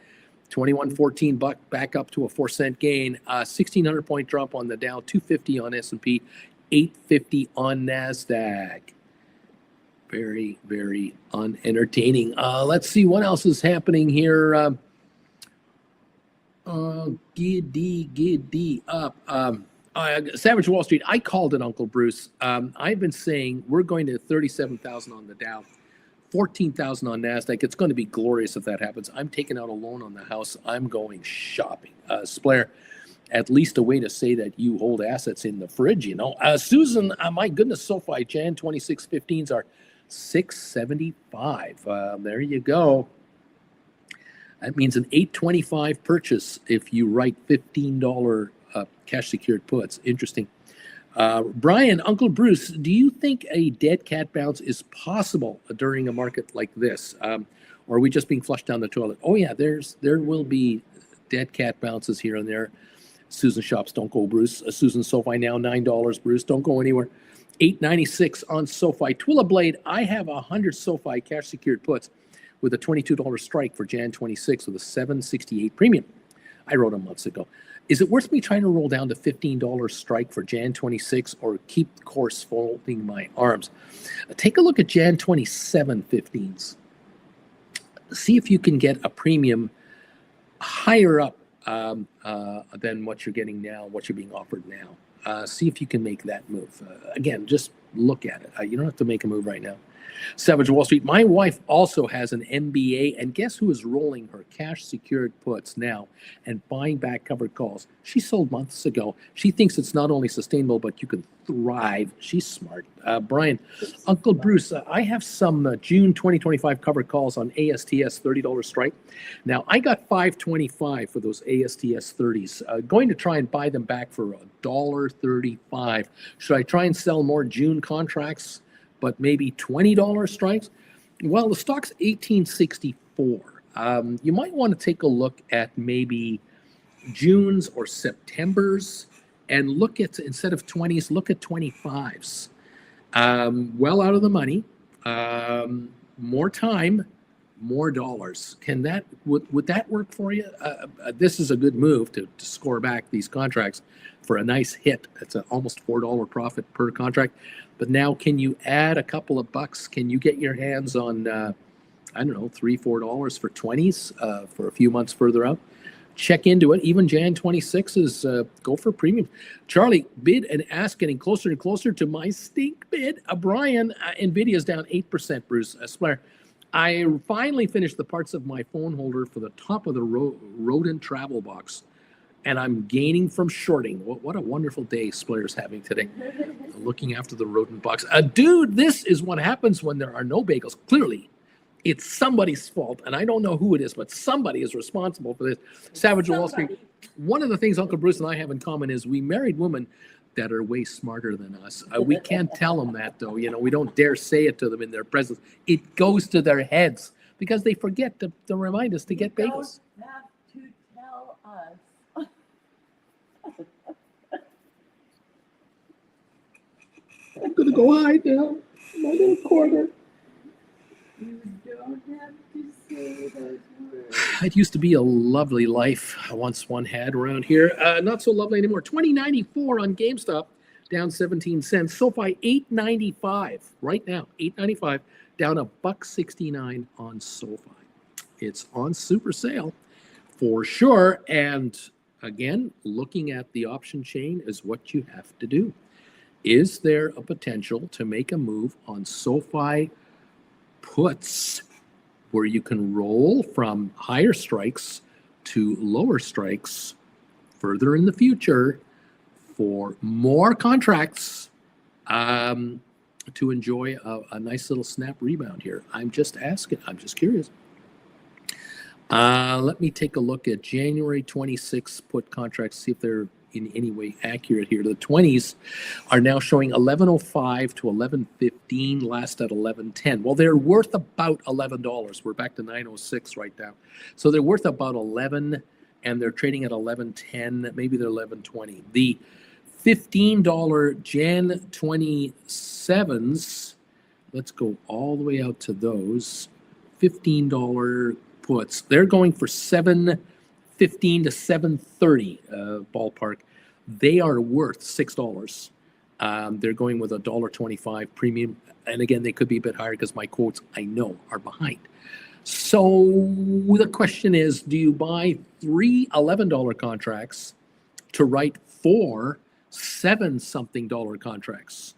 2114 back up to a 4-cent gain. 1,600 point drop on the Dow. 250 on S&P. 850 on NASDAQ. Very, very unentertaining. Let's see what else is happening here. Giddy up. Savage Wall Street. I called it, Uncle Bruce. I've been saying we're going to 37,000 on the Dow, 14,000 on NASDAQ. It's going to be glorious if that happens. I'm taking out a loan on the house. I'm going shopping. Splair, at least a way to say that you hold assets in the fridge, you know. Susan, my goodness, SoFi, Jan 2615s are 675. There you go. That means an $825 purchase if you write $15 cash secured puts. Interesting. Brian, Uncle Bruce, do you think a dead cat bounce is possible during a market like this? Or are we just being flushed down the toilet? Oh yeah, there will be dead cat bounces here and there. Susan shops, don't go, Bruce. Susan SoFi now $9, Bruce. Don't go anywhere. 896 on SoFi. Twila Blade, I have 100 SoFi cash secured puts with a $22 strike for Jan 26 with a 768 premium. I wrote them months ago. Is it worth me trying to roll down to $15 strike for Jan 26 or keep the course folding my arms? Take a look at Jan 27 15s. See if you can get a premium higher up than what you're getting now, what you're being offered now. See if you can make that move. Again, just look at it. You don't have to make a move right now. Savage Wall Street. My wife also has an MBA, and guess who is rolling her cash secured puts now and buying back covered calls? She sold months ago. She thinks it's not only sustainable, but you can thrive. She's smart. Brian, Uncle Bruce, I have some June 2025 covered calls on ASTS $30 strike. Now, I got $5.25 for those ASTS 30s. Going to try and buy them back for $1.35. Should I try and sell more June contracts, but maybe $20 strikes? Well, the stock's 1864. You might want to take a look at maybe June's or September's and look at, instead of 20s, look at 25s. Well out of the money, more time, more dollars. Can would that work for you? This is a good move to score back these contracts. for a nice hit. It's an almost $4 profit per contract. But now, can you add a couple of bucks? Can you get your hands on, I don't know, $3-4 for 20s for a few months further out? Check into it. Even Jan 26 is go for premium. Charlie, bid and ask getting closer and closer to my stink bid. Brian, Nvidia's down 8%, Bruce. Blair, I finally finished the parts of my phone holder for the top of the rodent travel box, and I'm gaining from shorting. What a wonderful day Blair's having today, looking after the rodent box. Dude, this is what happens when there are no bagels. Clearly, it's somebody's fault, and I don't know who it is, but somebody is responsible for this. Savage Wall Street. One of the things Uncle Bruce and I have in common is we married women that are way smarter than us. We can't tell them that, though. You know, we don't dare say it to them in their presence. It goes to their heads because they forget to remind us to get bagels. You don't have to tell us. I'm going to go hide now. My little corner. You don't have to say those words. It used to be a lovely life once one had around here. Not so lovely anymore. $20.94 on GameStop, down 17 cents. SoFi $8.95 right now. $8.95, down $1.69 on SoFi. It's on super sale for sure. And again, looking at the option chain is what you have to do. Is there a potential to make a move on SoFi puts where you can roll from higher strikes to lower strikes further in the future for more contracts to enjoy a nice little snap rebound here? I'm just asking. I'm just curious. Let me take a look at January 26 put contracts, see if they're in any way accurate here. The 20s are now showing 11.05 to 11.15, last at 11.10. Well, they're worth about $11. We're back to 9.06 right now. So they're worth about 11, and they're trading at 11.10. Maybe they're 11.20. The $15 Jan 27s, let's go all the way out to those. $15 puts. They're going for $7.15 to $7.30 ballpark. They are worth $6. They're going with $1.25 premium. And again, they could be a bit higher because my quotes, I know, are behind. So the question is, do you buy three $11 contracts to write four $7-something contracts?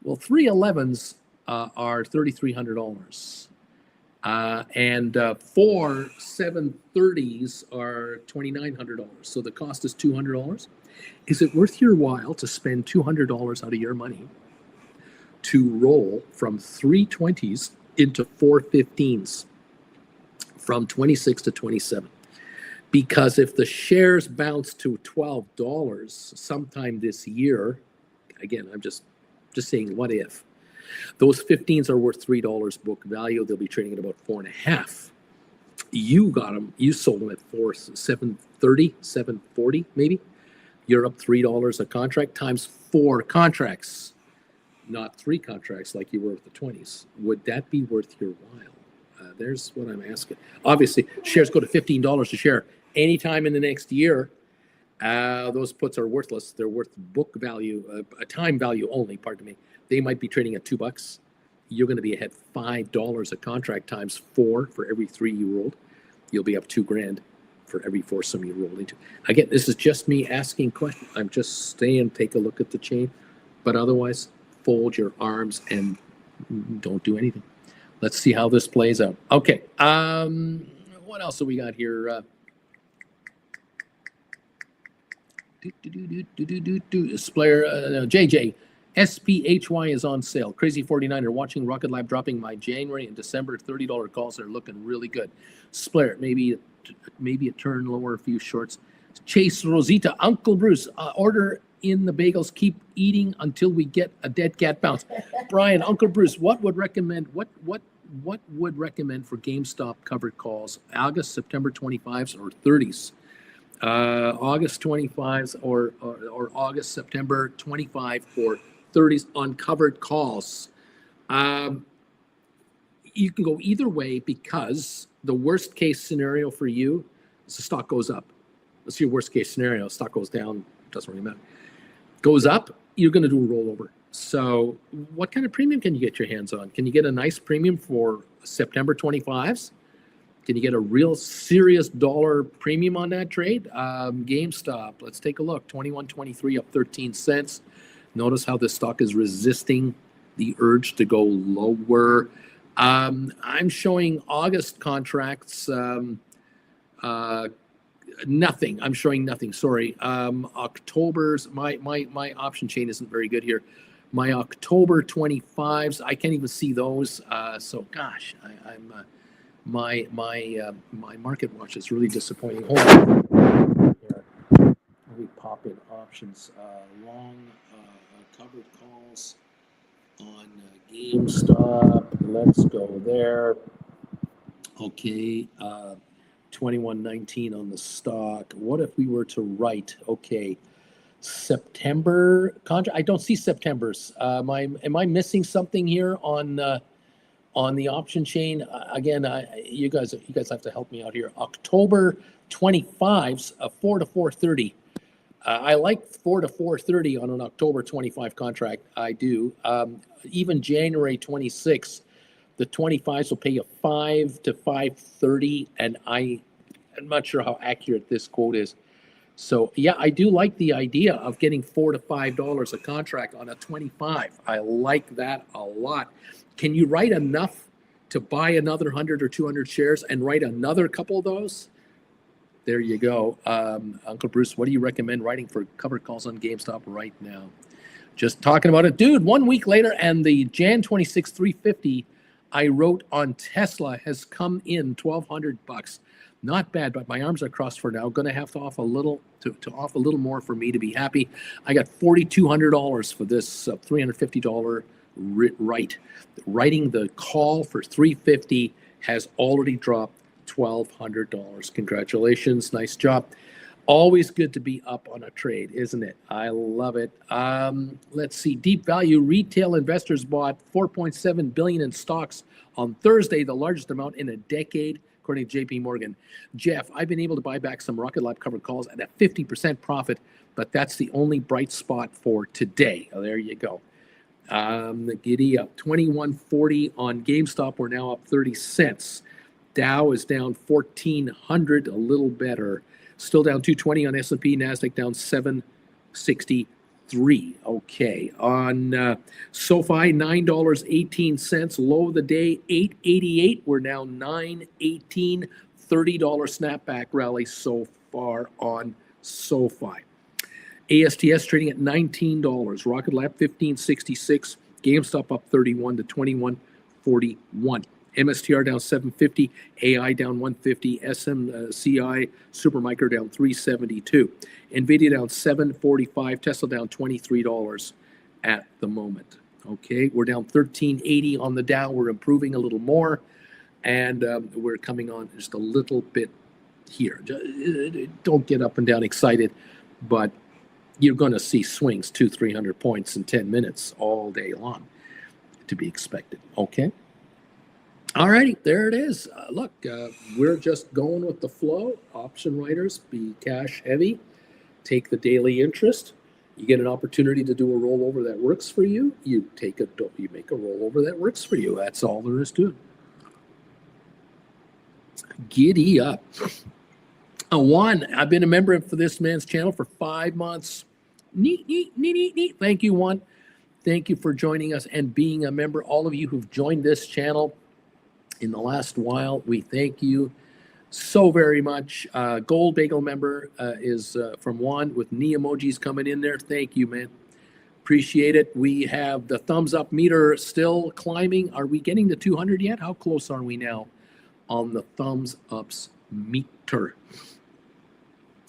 Well, three 11s are $3,300. And four 730s are $2,900. So the cost is $200. Is it worth your while to spend $200 out of your money to roll from 320s into 415s from 26 to 27? Because if the shares bounce to $12 sometime this year, again, I'm just saying, what if? Those 15s are worth $3 book value. They'll be trading at about 4.5. You got them. You sold them at $730, $740 maybe. You're up $3 a contract times four contracts, not three contracts like you were with the 20s. Would that be worth your while? There's what I'm asking. Obviously, shares go to $15 a share anytime in the next year. Those puts are worthless. They're worth book value, a time value only. Pardon me. They might be trading at $2. You're going to be ahead $5 a contract times four for every three you rolled. You'll be up $2,000 for every foursome you rolled into. Again, this is just me asking questions. I'm just saying, take a look at the chain, but otherwise, fold your arms and don't do anything. Let's see how this plays out. Okay. What else have we got here? JJ. SPHY is on sale. Crazy 49er watching Rocket Lab dropping my January and December $30 calls are looking really good. Splair, maybe a turn lower, a few shorts. Chase Rosita, Uncle Bruce, order in the bagels. Keep eating until we get a dead cat bounce. Brian, Uncle Bruce, what would recommend for GameStop covered calls? August, September 25s or 30s? August 25s or August, September 25 or 30s on covered calls. You can go either way because the worst case scenario for you is the stock goes up. That's your worst case scenario. Stock goes down, doesn't really matter. Goes up, you're going to do a rollover. So what kind of premium can you get your hands on? Can you get a nice premium for September 25s? Can you get a real serious dollar premium on that trade? GameStop, let's take a look. 21.23 up 13 cents. Notice how this stock is resisting the urge to go lower. I'm showing August contracts. Nothing. I'm showing nothing. Sorry. October's my option chain isn't very good here. My October 25s, I can't even see those. So gosh, I'm my market watch is really disappointing. Hold on. Here. We pop in options. Long covered calls on GameStop. Let's go there. Okay. 21.19 on the stock. What if we were to write? Okay. September contract. I don't see September's. Am I missing something here on the option chain? Again, you guys have to help me out here. October 25s, 4 to 4:30. I like 4 to 4:30 on an October 25 contract. I do. Even January 26, the 25s will pay you 5 to 5:30, and I'm not sure how accurate this quote is. So yeah, I do like the idea of getting $4 to $5 a contract on a 25. I like that a lot. Can you write enough to buy another 100 or 200 shares and write another couple of those? There you go. Uncle Bruce, what do you recommend writing for covered calls on GameStop right now? Just talking about it. Dude, 1 week later, and the Jan 26 350 I wrote on Tesla has come in $1,200. Not bad, but my arms are crossed for now. Going to have to offer a little off a little more for me to be happy. I got $4,200 for this $350 write. Writing the call for $350 has already dropped $1,200. Congratulations, nice job. Always good to be up on a trade, isn't it? I love it. Let's see. Deep Value retail investors bought $4.7 billion in stocks on Thursday, the largest amount in a decade, according to JP Morgan. Jeff, I've been able to buy back some Rocket Lab covered calls at a 50% profit, but that's the only bright spot for today. Oh, there you go. Giddy up 21.40 on GameStop. We're now up 30 cents. Dow is down 1,400, a little better. Still down 220 on S&P. Nasdaq down 763. Okay. On SoFi, $9.18. Low of the day, $8.88. We're now $9.18. $30 snapback rally so far on SoFi. ASTS trading at $19. Rocket Lab $15.66. GameStop up 31 to 21.41. MSTR down 750, AI down 150, SMCI Supermicro down 372, NVIDIA down 745, Tesla down $23 at the moment. Okay, we're down 1380 on the Dow. We're improving a little more, and we're coming on just a little bit here. Don't get up and down excited, but you're going to see swings 200-300 points in 10 minutes all day long to be expected. Okay. All righty, there it is. Look, we're just going with the flow. Option writers, be cash heavy. Take the daily interest. You get an opportunity to do a rollover that works for you. You make a rollover that works for you. That's all there is to it. Giddy up. Juan, I've been a member for this man's channel for 5 months. Neat. Thank you, Juan. Thank you for joining us and being a member. All of you who've joined this channel in the last while, we thank you so very much. Gold Bagel member is from Juan with knee emojis coming in there. Thank you, man. Appreciate it. We have the thumbs up meter still climbing. Are we getting to 200 yet? How close are we now on the thumbs ups meter?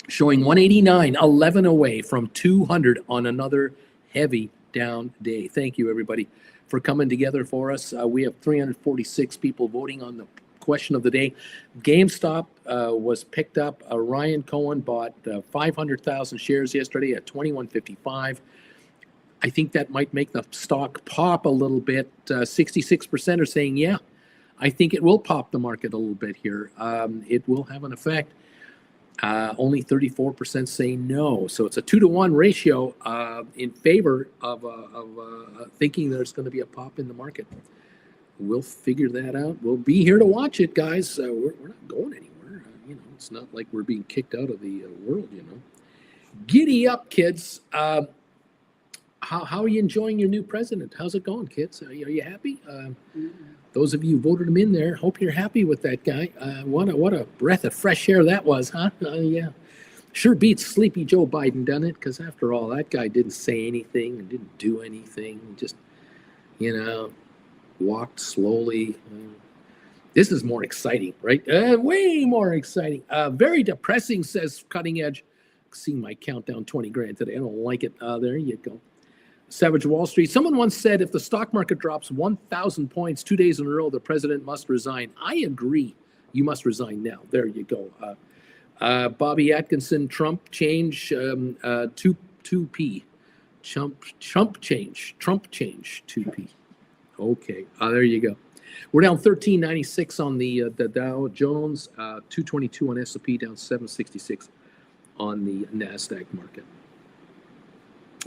Showing 189, 11 away from 200 on another heavy down day. Thank you, everybody, for coming together for us. We have 346 people voting on the question of the day. GameStop was picked up. Ryan Cohen bought 500,000 shares yesterday at $21.55. I think that might make the stock pop a little bit. 66% are saying, yeah, I think it will pop the market a little bit here. It will have an effect. Only 34% say no. So it's a 2-to-1 ratio in favor of thinking there's going to be a pop in the market. We'll figure that out. We'll be here to watch it, guys. We're not going anywhere. It's not like we're being kicked out of the world, Giddy up, kids. How are you enjoying your new president? How's it going, kids? Are you happy? Those of you who voted him in there, hope you're happy with that guy. What a breath of fresh air that was, huh? Yeah. Sure beats Sleepy Joe Biden, doesn't it? Because after all, that guy didn't say anything and didn't do anything. Just, walked slowly. This is more exciting, right? Way more exciting. Very depressing, says Cutting Edge. Seeing my countdown 20 grand today. I don't like it. There you go. Savage Wall Street. Someone once said, if the stock market drops 1,000 points 2 days in a row, the president must resign. I agree. You must resign now. There you go. Bobby Atkinson, Trump change, 2P. Trump change, 2P. Okay, there you go. We're down 1396 on the Dow Jones, 222 on S&P, down 766 on the NASDAQ market.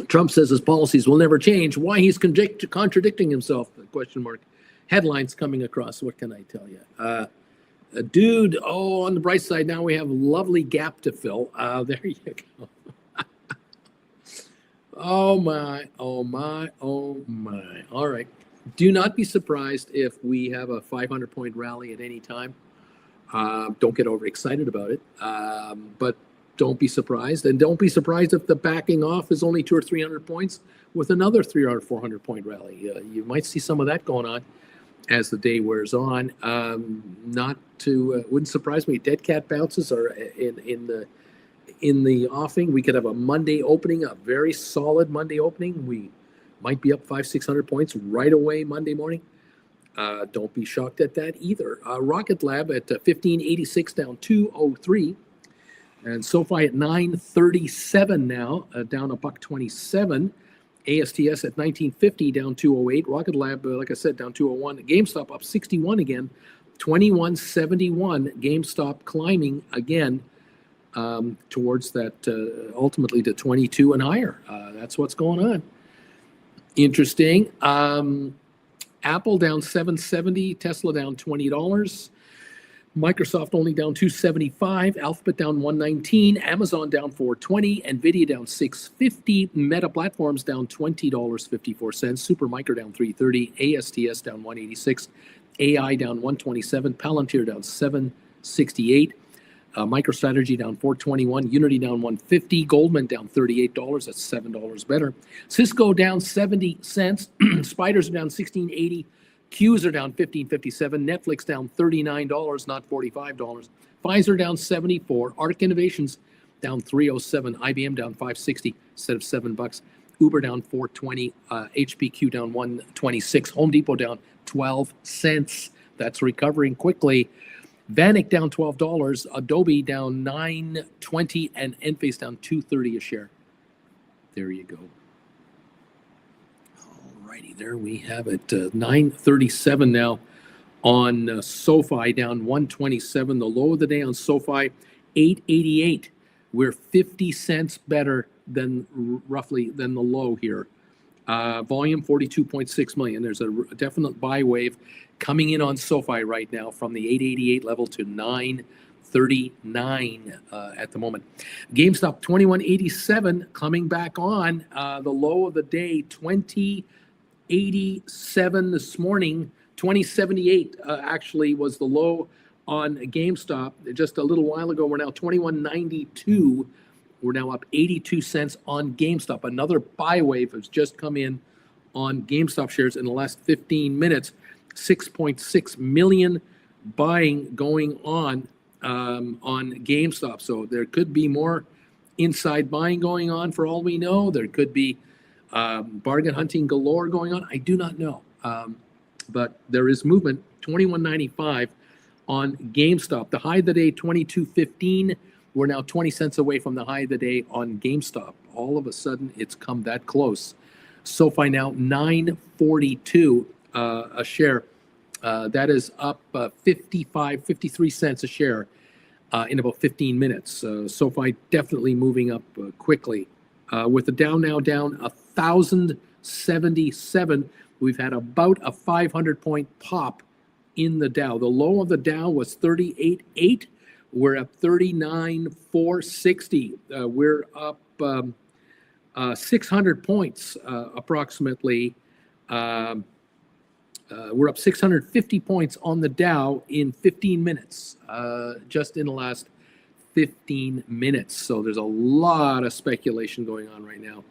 Trump says his policies will never change. Why he's contradicting himself? Question mark. Headlines coming across. What can I tell you? Dude, on the bright side, now we have a lovely gap to fill. There you go. Oh my. All right. Do not be surprised if we have a 500-point rally at any time. Don't get overexcited about it. But don't be surprised. And don't be surprised if the backing off is only 200 or 300 points with another 300 or 400-point rally. You might see some of that going on as the day wears on. Wouldn't surprise me. Dead cat bounces are in the offing. We could have a Monday opening, a very solid Monday opening. We might be up 500-600 points right away Monday morning. Don't be shocked at that either. Rocket Lab at 1586 down 203. And SoFi at 937 now, down $1.27. ASTS at 1950, down 208. Rocket Lab, like I said, down 201. GameStop up 61 again, 2171. GameStop climbing again towards that, ultimately to 22 and higher. That's what's going on. Interesting. Apple down 770. Tesla down $20. Microsoft only down 275, Alphabet down 119, Amazon down 420, Nvidia down 650, Meta Platforms down $20.54, Supermicro down 330, ASTS down 186, AI down 127, Palantir down 768, MicroStrategy down 421, Unity down 150, Goldman down $38, that's $7 better. Cisco down 70 cents, Spiders are down 1680. Qs are down $15.57. Netflix down $39, not $45. Pfizer down 74. Arc Innovations down 307. IBM down 560 instead of $7. Uber down 420. HPQ down 126. Home Depot down 12 cents. That's recovering quickly. Vanik down $12. Adobe down $9.20, and Enphase down $2.30 a share. There you go. Alrighty, there we have it. 937 now on SoFi, down 127. The low of the day on SoFi, 888. We're 50 cents better than roughly than the low here. Volume 42.6 million. There's a definite buy wave coming in on SoFi right now from the 888 level to 939 at the moment. GameStop 2187 coming back on. The low of the day 2087 this morning. 2078 actually was the low on GameStop just a little while ago. We're now 2192. We're now up 82 cents on GameStop. Another buy wave has just come in on GameStop shares in the last 15 minutes. 6.6 million buying going on GameStop. So there could be more inside buying going on for all we know. There could be bargain hunting galore going on. I do not know. But there is movement. 21.95 on GameStop. The high of the day, 22.15. We're now 20 cents away from the high of the day on GameStop. All of a sudden, it's come that close. SoFi now 9.42 a share. That is up 53 cents a share in about 15 minutes. SoFi definitely moving up quickly. With the Dow now down 1,077, we've had about a 500-point pop in the Dow. The low of the Dow was 38.8. We're up 39,460. We're up 600 points approximately. We're up 650 points on the Dow in 15 minutes, just in the last 15 minutes. So there's a lot of speculation going on right now.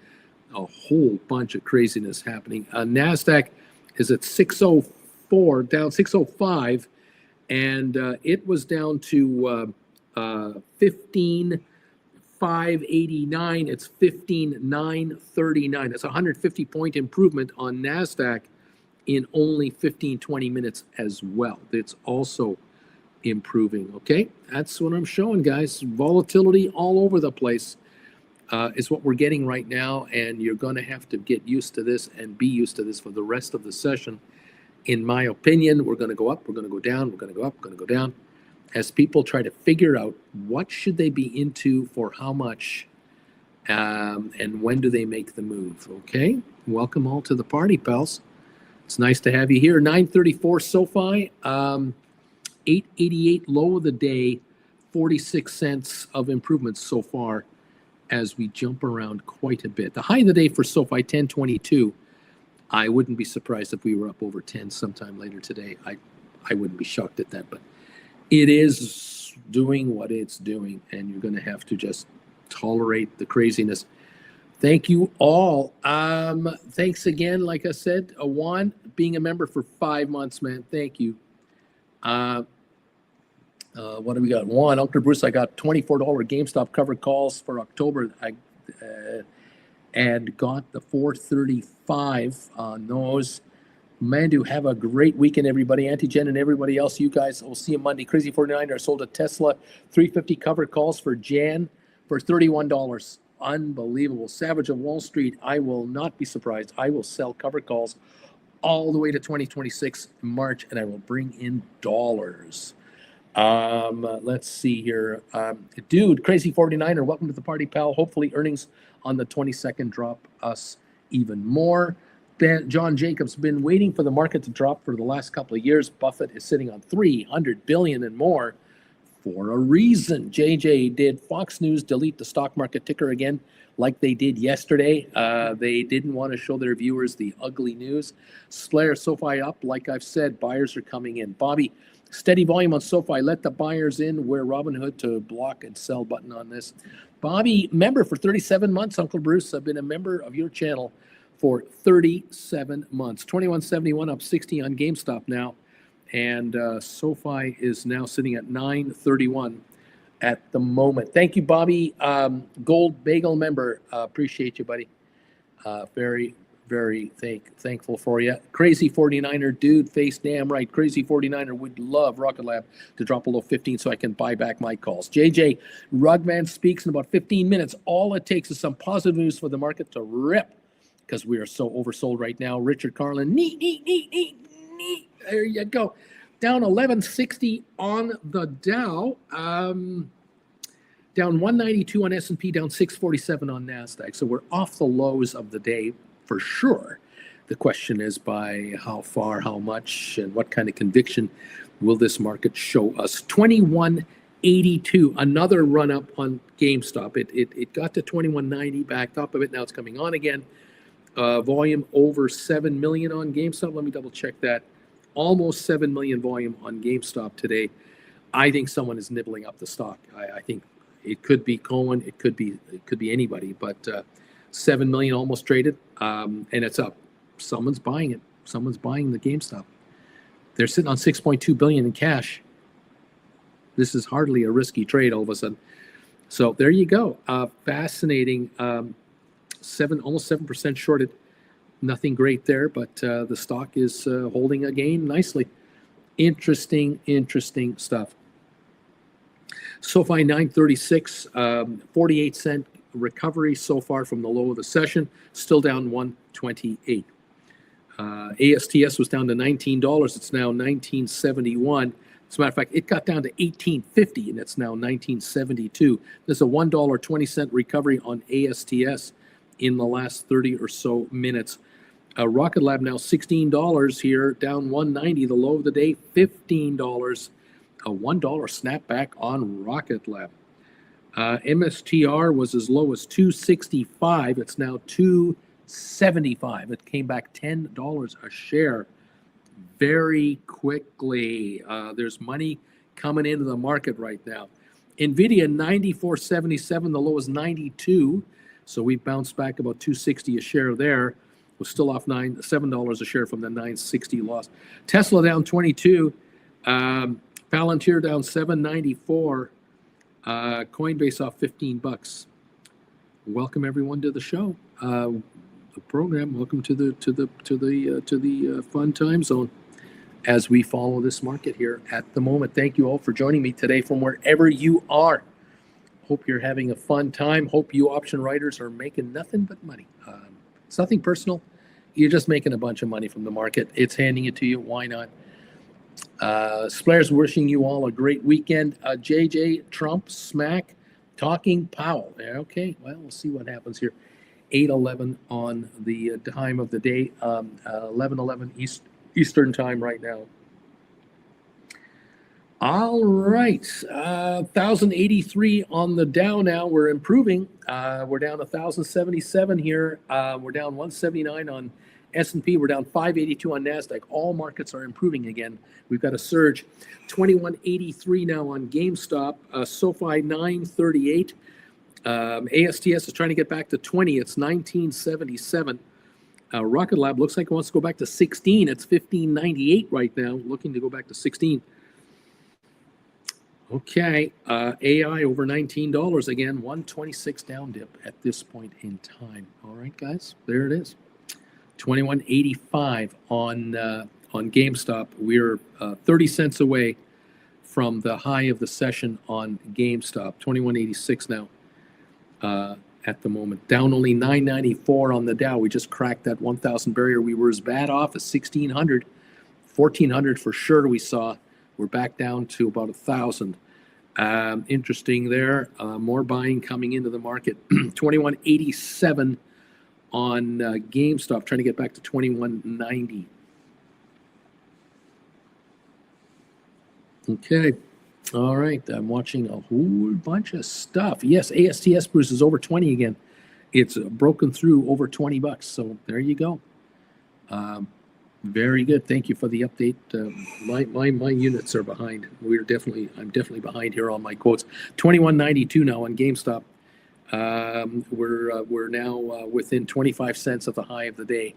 A whole bunch of craziness happening. NASDAQ is at 604, down 605, and it was down to 15,589. It's 15,939. That's a 150-point improvement on NASDAQ in only 15, 20 minutes as well. It's also improving, okay? That's what I'm showing, guys. Volatility all over the place is what we're getting right now, and you're going to have to get used to this and be used to this for the rest of the session. In my opinion, we're going to go up, we're going to go down, we're going to go up, we're going to go down, as people try to figure out what should they be into for how much, and when do they make the move, okay? Welcome all to the party, pals. It's nice to have you here. 934 SoFi, 888 low of the day, 46 cents of improvements so far as we jump around quite a bit. The high of the day for SoFi, 1022. I wouldn't be surprised if we were up over 10 sometime later today. I wouldn't be shocked at that, but it is doing what it's doing, and you're going to have to just tolerate the craziness. Thank you all. Thanks again. Like I said, Juan, being a member for 5 months, man. Thank you. What do we got? Juan, Uncle Bruce, I got $24 GameStop covered calls for October. And got the 435 on those. Mandu, have a great weekend, everybody. Auntie Jen and everybody else. You guys, we'll see you Monday. Crazy 49er sold a Tesla 350 covered calls for Jan for $31. Unbelievable. Savage of Wall Street, I will not be surprised. I will sell covered calls all the way to 2026 March, and I will bring in dollars. Let's see here. Dude, Crazy 49er, welcome to the party, pal. Hopefully earnings on the 22nd drop us even more. John Jacobs, been waiting for the market to drop for the last couple of years. Buffett is sitting on $300 billion and more for a reason. JJ, did Fox News delete the stock market ticker again like they did yesterday? They didn't want to show their viewers the ugly news. Slayer, SoFi up. Like I've said, buyers are coming in. Bobby, steady volume on SoFi. Let the buyers in. Wear Robinhood to block and sell button on this. Bobby, member for 37 months. Uncle Bruce, I've been a member of your channel for 37 months. 2171 up 60 on GameStop now. And SoFi is now sitting at 931 at the moment. Thank you, Bobby. Gold Bagel member. Appreciate you, buddy. Very, very thankful for you. Crazy 49er, dude, face damn right. Crazy 49er would love Rocket Lab to drop below 15 so I can buy back my calls. JJ, Rugman speaks in about 15 minutes. All it takes is some positive news for the market to rip because we are so oversold right now. Richard Carlin, neat. There you go. Down 1160 on the Dow. Down 192 on S&P, down 647 on NASDAQ. So we're off the lows of the day for sure. The question is by how far, how much, and what kind of conviction will this market show us? 2182, another run up on GameStop. It got to 2190, backed up a bit. Now it's coming on again. Volume over 7 million on GameStop. Let me double check that. Almost 7 million volume on GameStop today. I think someone is nibbling up the stock. I think it could be Cohen. It could be anybody, but 7 million almost traded, and it's up. Someone's buying it. Someone's buying the GameStop. They're sitting on 6.2 billion in cash. This is hardly a risky trade all of a sudden. So there you go. Fascinating. Almost 7% shorted. Nothing great there, but the stock is holding again nicely. Interesting stuff. SoFi 936, 48 cent recovery so far from the low of the session, still down 128. ASTS was down to $19. It's now $19.71. As a matter of fact, it got down to 18.50 and it's now 19.72. There's a $1.20 recovery on ASTS in the last 30 or so minutes. Rocket Lab now $16 here, down 190. The low of the day, $15. A $1 snapback on Rocket Lab. MSTR was as low as 265. It's now 275. It came back $10 a share very quickly. There's money coming into the market right now. NVIDIA 94.77. The low is 92. So we bounced back about 260 a share there. Was still off $7 a share from the 960 loss. Tesla down 22. Palantir down 794. Coinbase off $15. Welcome everyone to the show, the program. Welcome to the fun time zone as we follow this market here at the moment. Thank you all for joining me today from wherever you are. Hope you're having a fun time. Hope you option writers are making nothing but money. It's nothing personal. You're just making a bunch of money from the market. It's handing it to you. Why not? Splairs wishing you all a great weekend. JJ, Trump, smack, talking Powell. Okay, well, we'll see what happens here. 8:11 on the time of the day, 11:11 Eastern time right now. All right, 1,083 on the Dow now. We're improving. We're down 1,077 here. We're down 179 on S&P. We're down 582 on NASDAQ. All markets are improving again. We've got a surge. 2183 now on GameStop. SoFi 938. ASTS is trying to get back to 20. It's 1977. Rocket Lab looks like it wants to go back to 16. It's 1598 right now, looking to go back to 16. Okay, AI over $19 again, 126 down dip at this point in time. All right, guys, there it is. 2185 on GameStop. We're 30 cents away from the high of the session on GameStop. 2186 now at the moment. Down only 994 on the Dow. We just cracked that 1,000 barrier. We were as bad off as 1,600, 1,400 for sure. We saw. We're back down to about 1,000. Interesting there. More buying coming into the market. 2187 on GameStop, trying to get back to 2190. Okay. All right. I'm watching a whole bunch of stuff. Yes, ASTS, Bruce, is over 20 again. It's broken through over $20. So there you go. Very good. Thank you for the update. My units are behind. I'm definitely behind here on my quotes. 2192 now on GameStop. We're now within 25 cents of the high of the day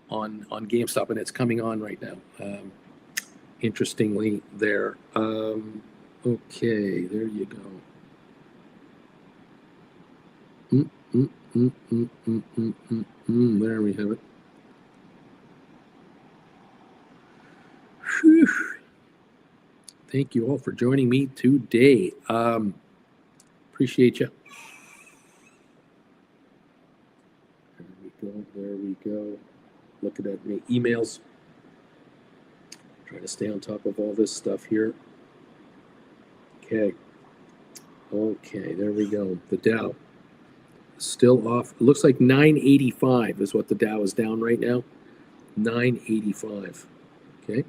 on GameStop, and it's coming on right now. Interestingly, there. Okay, there you go. There we have it. Whew. Thank you all for joining me today. Appreciate you. There we go. Looking at my emails. Trying to stay on top of all this stuff here. Okay, there we go. The Dow still off. It looks like 985 is what the Dow is down right now. 985. Okay.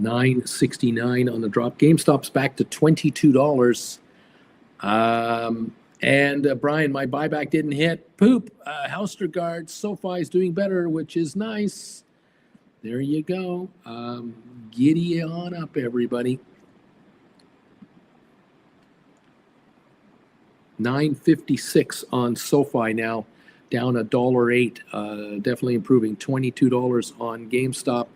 $9.69 on the drop. GameStop's back to $22. And Brian, my buyback didn't hit. Poop. Houstergard, SoFi is doing better, which is nice. There you go. Giddy on up, everybody. $9.56 on SoFi now, down $1.08. Definitely improving. $22 on GameStop.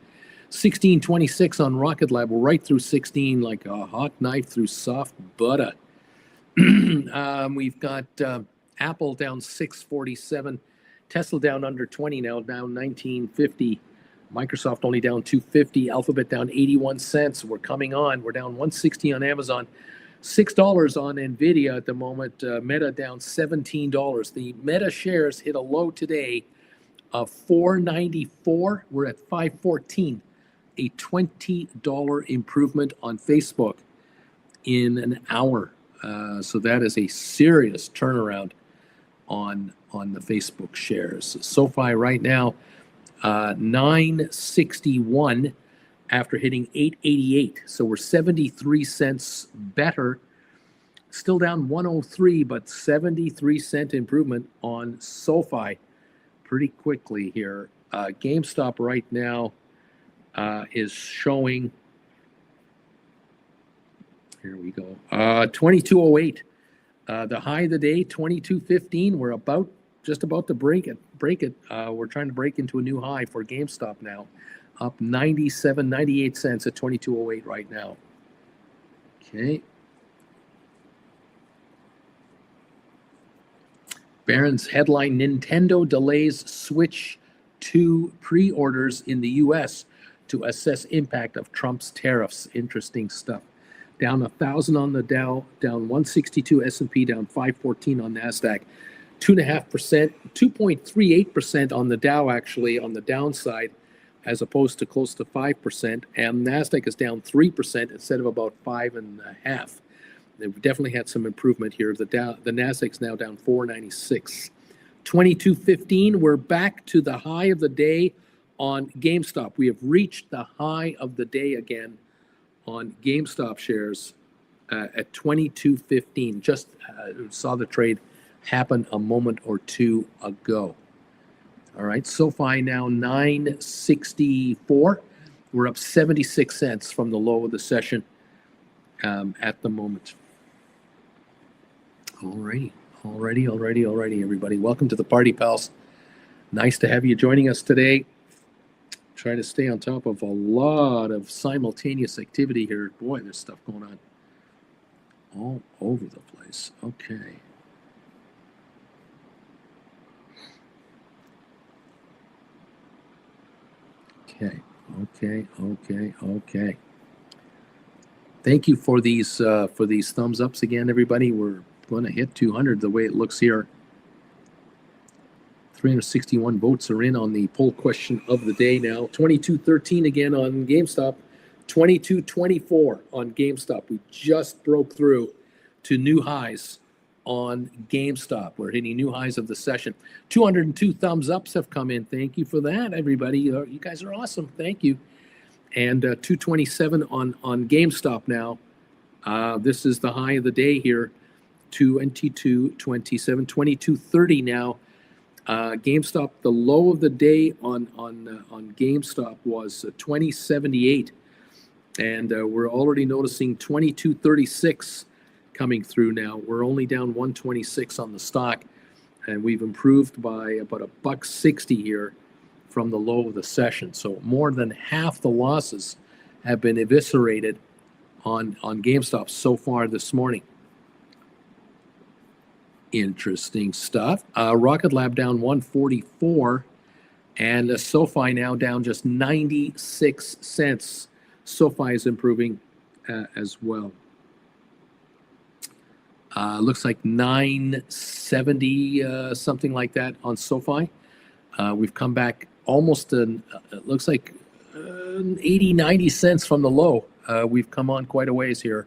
$16.26 on Rocket Lab, right through 16 like a hot knife through soft butter. We've got Apple down 647, Tesla down under 20 now, down 1950. Microsoft only down 250, Alphabet down 81 cents. We're coming on. We're down 160 on Amazon. $6 on NVIDIA at the moment. Meta down $17. The Meta shares hit a low today of $4.94. We're at $5.14. A $20 improvement on Facebook in an hour. So that is a serious turnaround on the Facebook shares. SoFi right now, 961 after hitting 888. So we're 73 cents better. Still down 103, but 73-cent improvement on SoFi pretty quickly here. GameStop right now is showing, here we go, 2208. The high of the day, 2215. We're just about to break it. We're trying to break into a new high for GameStop now. Up 98 cents at 2208 right now. Okay. Barron's headline, Nintendo delays Switch 2 pre-orders in the U.S. to assess impact of Trump's tariffs. Interesting stuff. Down 1,000 on the Dow, down 162 S&P, down 514 on NASDAQ. 2.5%, 2.38% on the Dow actually on the downside, as opposed to close to 5%. And NASDAQ is down 3% instead of about 5.5%. They've definitely had some improvement here. The NASDAQ's now down 496. 2215, we're back to the high of the day on GameStop. We have reached the high of the day again on GameStop shares at 2215. Just saw the trade happen a moment or two ago. All right, SoFi now 964. We're up 76 cents from the low of the session at the moment. Alrighty, everybody. Welcome to the party, pals. Nice to have you joining us today. Trying to stay on top of a lot of simultaneous activity here. Boy, there's stuff going on all over the place. Okay. Okay. Thank you for these thumbs ups again, everybody. We're going to hit 200 the way it looks here. 361 votes are in on the poll question of the day now. 2213 again on GameStop. 2224 on GameStop. We just broke through to new highs on GameStop. We're hitting new highs of the session. 202 thumbs ups have come in. Thank you for that, everybody. You guys are awesome. Thank you. And 227 on GameStop now. This is the high of the day here. 2227, 2230 now. GameStop, the low of the day on GameStop was 2078, and we're already noticing 2236 coming through now. We're only down 126 on the stock, and we've improved by about $1.60 here from the low of the session. So more than half the losses have been eviscerated on GameStop so far this morning. Interesting stuff. Rocket Lab down 144, and SoFi now down just 96 cents. SoFi is improving as well. Looks like 970, something like that on SoFi. We've come back almost, it looks like 80, 90 cents from the low. We've come on quite a ways here.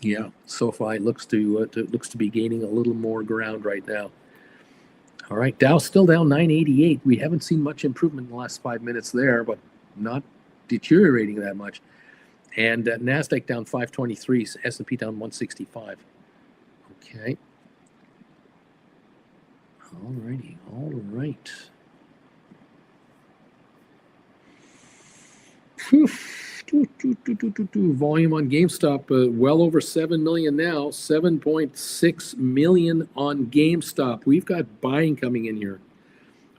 Yeah, SoFi looks to be gaining a little more ground right now. All right, Dow's still down 988. We haven't seen much improvement in the last 5 minutes there, but not deteriorating that much. And NASDAQ down 523, S&P down 165. Okay. All right. Whew. Volume on GameStop, well over 7 million now, 7.6 million on GameStop. We've got buying coming in here.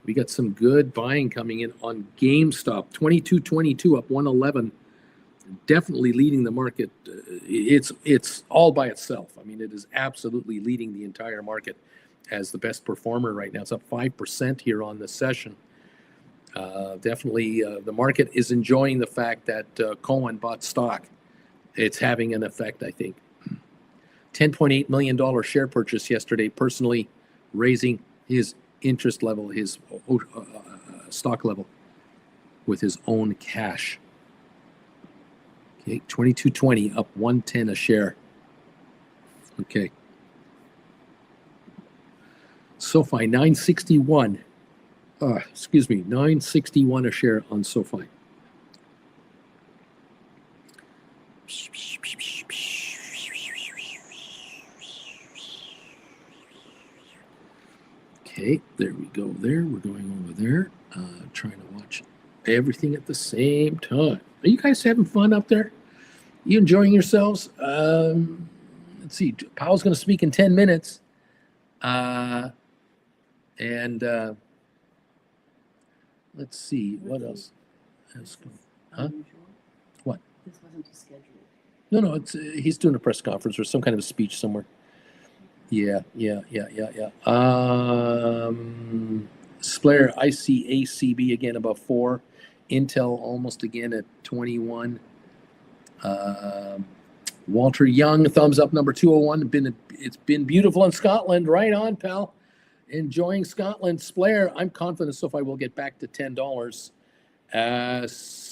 We got some good buying coming in on GameStop. 2222 up 111. Definitely leading the market. It's all by itself. I mean, it is absolutely leading the entire market as the best performer right now. It's up 5% here on the session. Definitely, the market is enjoying the fact that Cohen bought stock. It's having an effect, I think. $10.8 million share purchase yesterday, personally raising his interest level, his stock level with his own cash. Okay, 22.20 up 110 a share. Okay. SoFi 961. 961 a share on SoFi. Okay, there we go. There, we're going over there. Trying to watch everything at the same time. Are you guys having fun up there? You enjoying yourselves? Let's see. Powell's going to speak in 10 minutes. And let's see. What else? Huh? What? This wasn't scheduled. No. It's he's doing a press conference or some kind of a speech somewhere. Yeah. Splair, I see ACB again above 4. Intel almost again at 21. Walter Young, thumbs up number 201. It's been beautiful in Scotland. Right on, pal. Enjoying Scotland. Splair, I'm confident SoFi will get back to $10.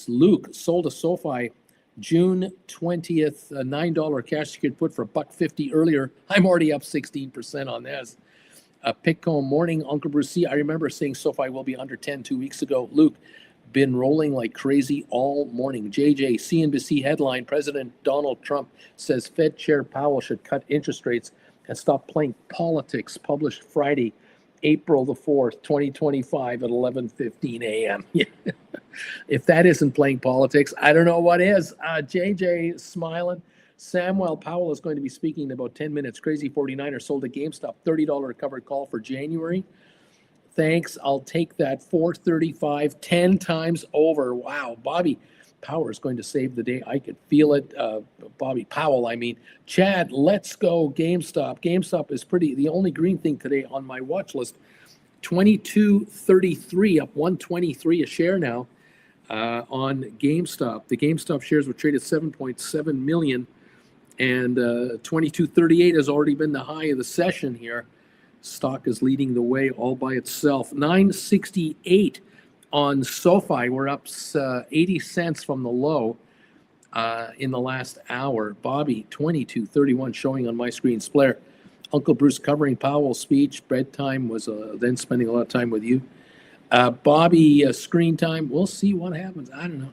Luke sold a SoFi June 20th, $9 cash secured put for $1.50 earlier. I'm already up 16% on this. Pickcomb morning, Uncle Bruce C. I remember saying SoFi will be under 10 2 weeks ago. Luke, been rolling like crazy all morning. JJ, CNBC headline, President Donald Trump says Fed Chair Powell should cut interest rates and stop playing politics, published Friday, April the 4th, 2025 at 11:15 a.m. If that isn't playing politics, I don't know what is. JJ smiling. Samuel Powell is going to be speaking in about 10 minutes. Crazy 49er sold at GameStop, $30 covered call for January. Thanks. I'll take that. 435, 10 times over. Wow. Bobby Power is going to save the day. I could feel it. Bobby Powell, I mean. Chad, let's go GameStop. GameStop is the only green thing today on my watch list. 22.33, up 123 a share now on GameStop. The GameStop shares were traded 7.7 million, and 22.38 has already been the high of the session here. Stock is leading the way all by itself. 968 on SoFi. We're up 80 cents from the low in the last hour. Bobby, 22.31 showing on my screen. Splair, Uncle Bruce covering Powell's speech. Bedtime was then spending a lot of time with you. Bobby, screen time. We'll see what happens. I don't know.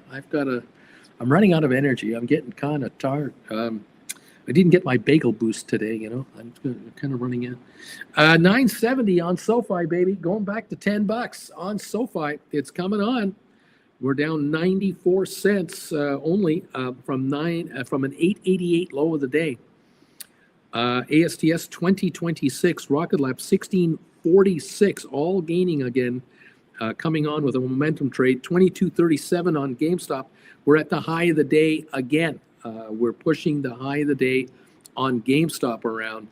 I'm running out of energy. I'm getting kind of tired. I didn't get my bagel boost today, I'm kind of running in. 970 on SoFi, baby. Going back to $10 on SoFi. It's coming on. We're down 94 cents only from an 888 low of the day. ASTS 2026, Rocket Lab 1646, all gaining again, coming on with a momentum trade. 2237 on GameStop. We're at the high of the day again. We're pushing the high of the day on GameStop around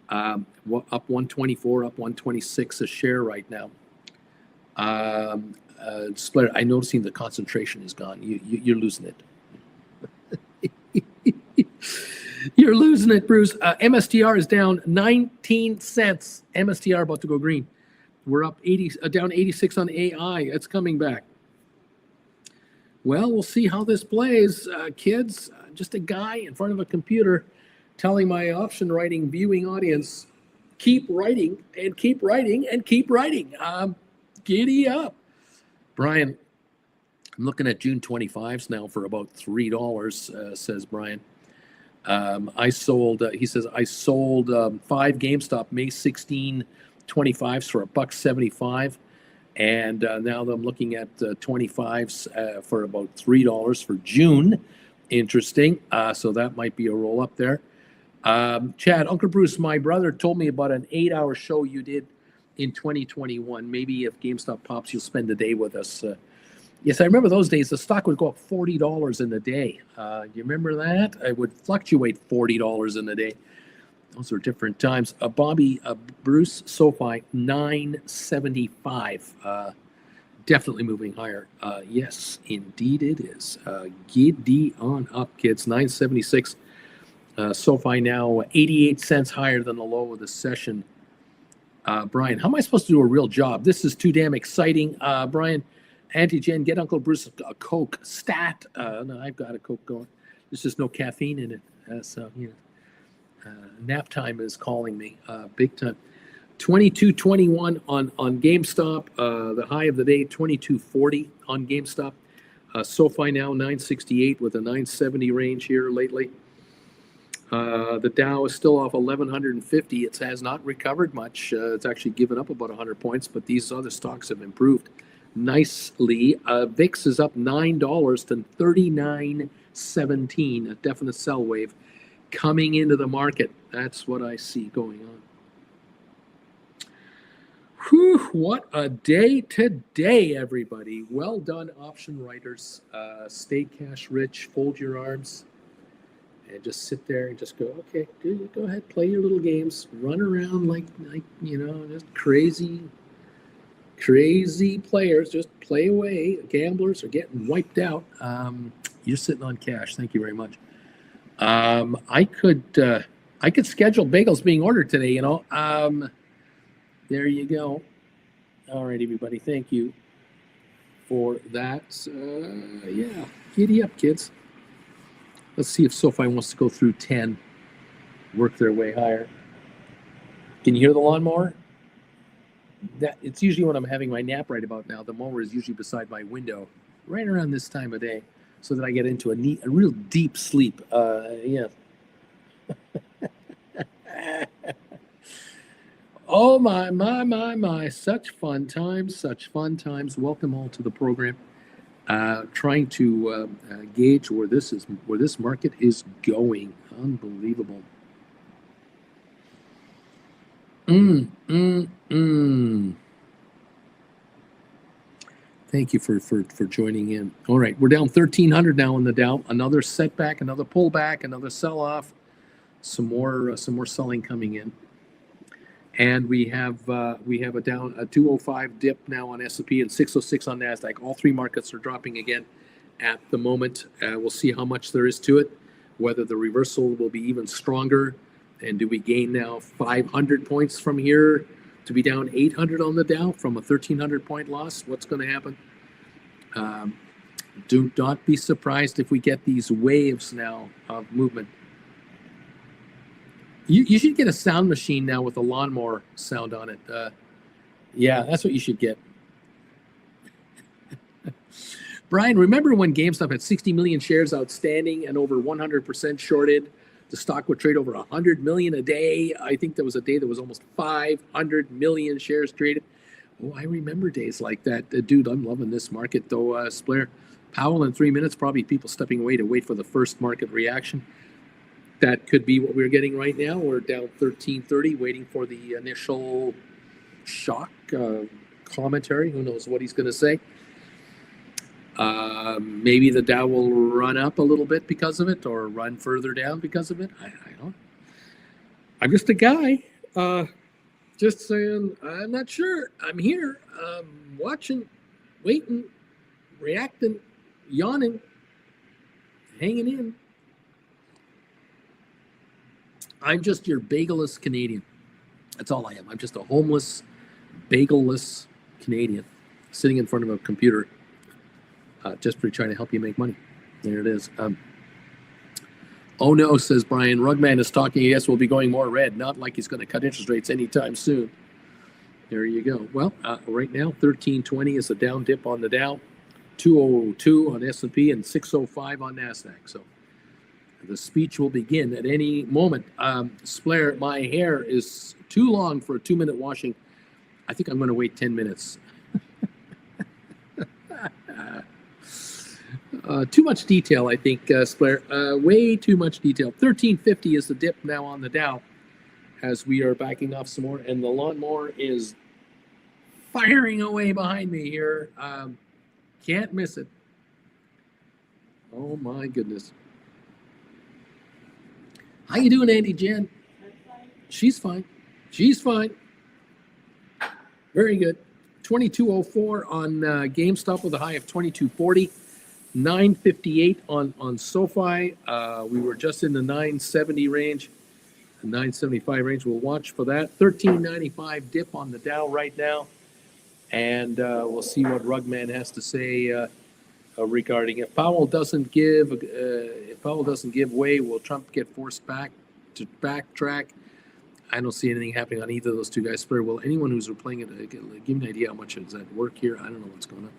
up 124, up 126 a share right now. Splatter, I'm noticing the concentration is gone. You're losing it. You're losing it, Bruce. MSTR is down 19 cents. MSTR about to go green. We're up down 86 on AI. It's coming back. Well, we'll see how this plays, kids. Just a guy in front of a computer telling my option writing viewing audience, keep writing and keep writing and keep writing. Giddy up. Brian, I'm looking at June 25s now for about $3, says Brian. I sold, he says, I sold 5 GameStop May 16 25s for $1.75. And now I'm looking at 25s for about $3 for June. Interesting. So that might be a roll up there. Chad, Uncle Bruce, my brother told me about an 8-hour show you did in 2021. Maybe if GameStop pops, you'll spend the day with us. Yes, I remember those days. The stock would go up $40 in a day. You remember that? It would fluctuate $40 in a day. Those are different times. Bobby, Bruce, SoFi, 975. definitely moving higher. Yes, indeed it is. Giddy on up, kids. 976. SoFi now 88 cents higher than the low of the session. Brian, how am I supposed to do a real job? This is too damn exciting. Brian, Auntie Jen, get Uncle Bruce a Coke. Stat. No, I've got a Coke going. There's just no caffeine in it. So, nap time is calling me big time. 22.21 on GameStop. The high of the day, 22.40 on GameStop. SoFi now 968 with a 970 range here lately. The Dow is still off 1150. It has not recovered much. It's actually given up about 100 points, but these other stocks have improved nicely. VIX is up $9 to 39.17. A definite sell wave coming into the market. That's what I see going on. Whew, what a day today, everybody. Well done, option writers. Stay cash rich, fold your arms, and just sit there and just go, okay, dude, go ahead, play your little games, run around like just crazy players, just play away. Gamblers are getting wiped out. You're sitting on cash. Thank you very much. I could schedule bagels being ordered today, there you go. All right, everybody. Thank you for that. Yeah, giddy up, kids. Let's see if SoFi wants to go through 10, work their way higher. Can you hear the lawnmower? It's usually when I'm having my nap right about now. The mower is usually beside my window right around this time of day so that I get into a real deep sleep. Yeah. Oh, my. Such fun times. Welcome all to the program. Trying to gauge where this market is going. Unbelievable. Thank you for joining in. All right, we're down 1,300 now on the Dow. Another setback, another pullback, another sell-off. Some more selling coming in. And we have a 205 dip now on S&P and 606 on NASDAQ. All three markets are dropping again at the moment. We'll see how much there is to it, whether the reversal will be even stronger. And do we gain now 500 points from here to be down 800 on the Dow from a 1,300 point loss? What's going to happen? Do not be surprised if we get these waves now of movement. You should get a sound machine now with a lawnmower sound on it. Yeah, that's what you should get. Brian, remember when GameStop had 60 million shares outstanding and over 100% shorted? The stock would trade over 100 million a day. I think there was a day that was almost 500 million shares traded. Oh, I remember days like that. Dude, I'm loving this market though, Splair. Powell in 3 minutes, probably people stepping away to wait for the first market reaction. That could be what we're getting right now. We're down 1330, waiting for the initial shock commentary. Who knows what he's going to say? Maybe the Dow will run up a little bit because of it, or run further down because of it. I don't. I'm just a guy, just saying. I'm not sure. I'm here, watching, waiting, reacting, yawning, hanging in. I'm just your bagelless Canadian. That's all I am. I'm just a homeless, bagelless Canadian sitting in front of a computer just for trying to help you make money. There it is. Oh no, says Brian. Rugman is talking. Yes, we'll be going more red. Not like he's going to cut interest rates anytime soon. There you go. Well, right now, 1320 is a down dip on the Dow, 202 on S&P, and 605 on NASDAQ. So the speech will begin at any moment. Splair, my hair is too long for a 2-minute washing. I think I'm going to wait 10 minutes. Too much detail, I think, Splair. Way too much detail. 1350 is the dip now on the Dow as we are backing off some more. And the lawnmower is firing away behind me here. Can't miss it. Oh, my goodness. How you doing, Auntie Jen? She's fine. She's fine. Very good. 2204 on GameStop with a high of 2240. 958 on SoFi. We were just in the 970 range, 975 range. We'll watch for that. 1395 dip on the Dow right now. And we'll see what Rugman has to say regarding if Powell doesn't give way, will Trump get forced back to backtrack? I don't see anything happening on either of those two guys. Spur, will anyone who's playing it give me an idea how much is at work here? I don't know what's going on.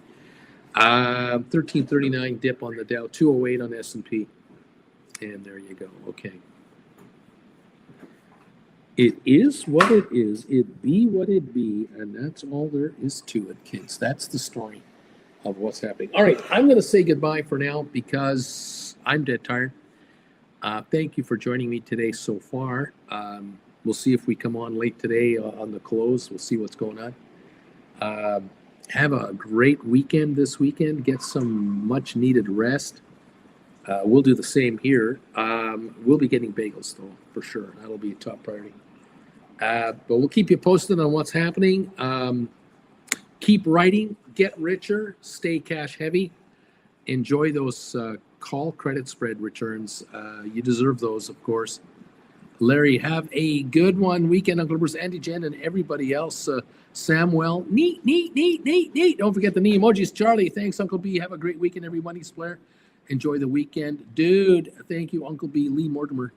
1339 dip on the Dow, 208 on S&P, and there you go. Okay, it is what it is. It be what it be, and that's all there is to it, kids. That's the story of what's happening. All right, I'm going to say goodbye for now because I'm dead tired. Thank you for joining me today so far. We'll see if we come on late today on the close. We'll see what's going on. Have a great weekend this weekend. Get some much needed rest. We'll do the same here. We'll be getting bagels though, for sure. That'll be a top priority. But we'll keep you posted on what's happening. Keep writing, get richer, stay cash heavy. Enjoy those call credit spread returns. You deserve those, of course. Larry, have a good one. Weekend, Uncle Bruce, Andy, Jen, and everybody else. Samuel, neat. Don't forget the knee emojis. Charlie, thanks, Uncle B. Have a great weekend, everybody. Blair, enjoy the weekend. Dude, thank you, Uncle B. Lee Mortimer.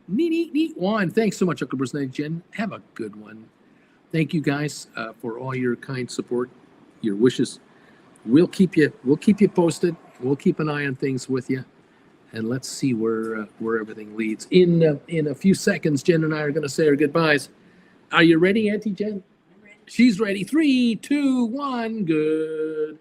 Neat. Juan, thanks so much, Uncle Bruce, and Jen. Have a good one. Thank you, guys, for all your kind support, your wishes. We'll keep you posted. We'll keep an eye on things with you. And let's see where everything leads. In a few seconds, Jen and I are going to say our goodbyes. Are you ready, Auntie Jen? I'm ready. She's ready. 3, 2, 1, good.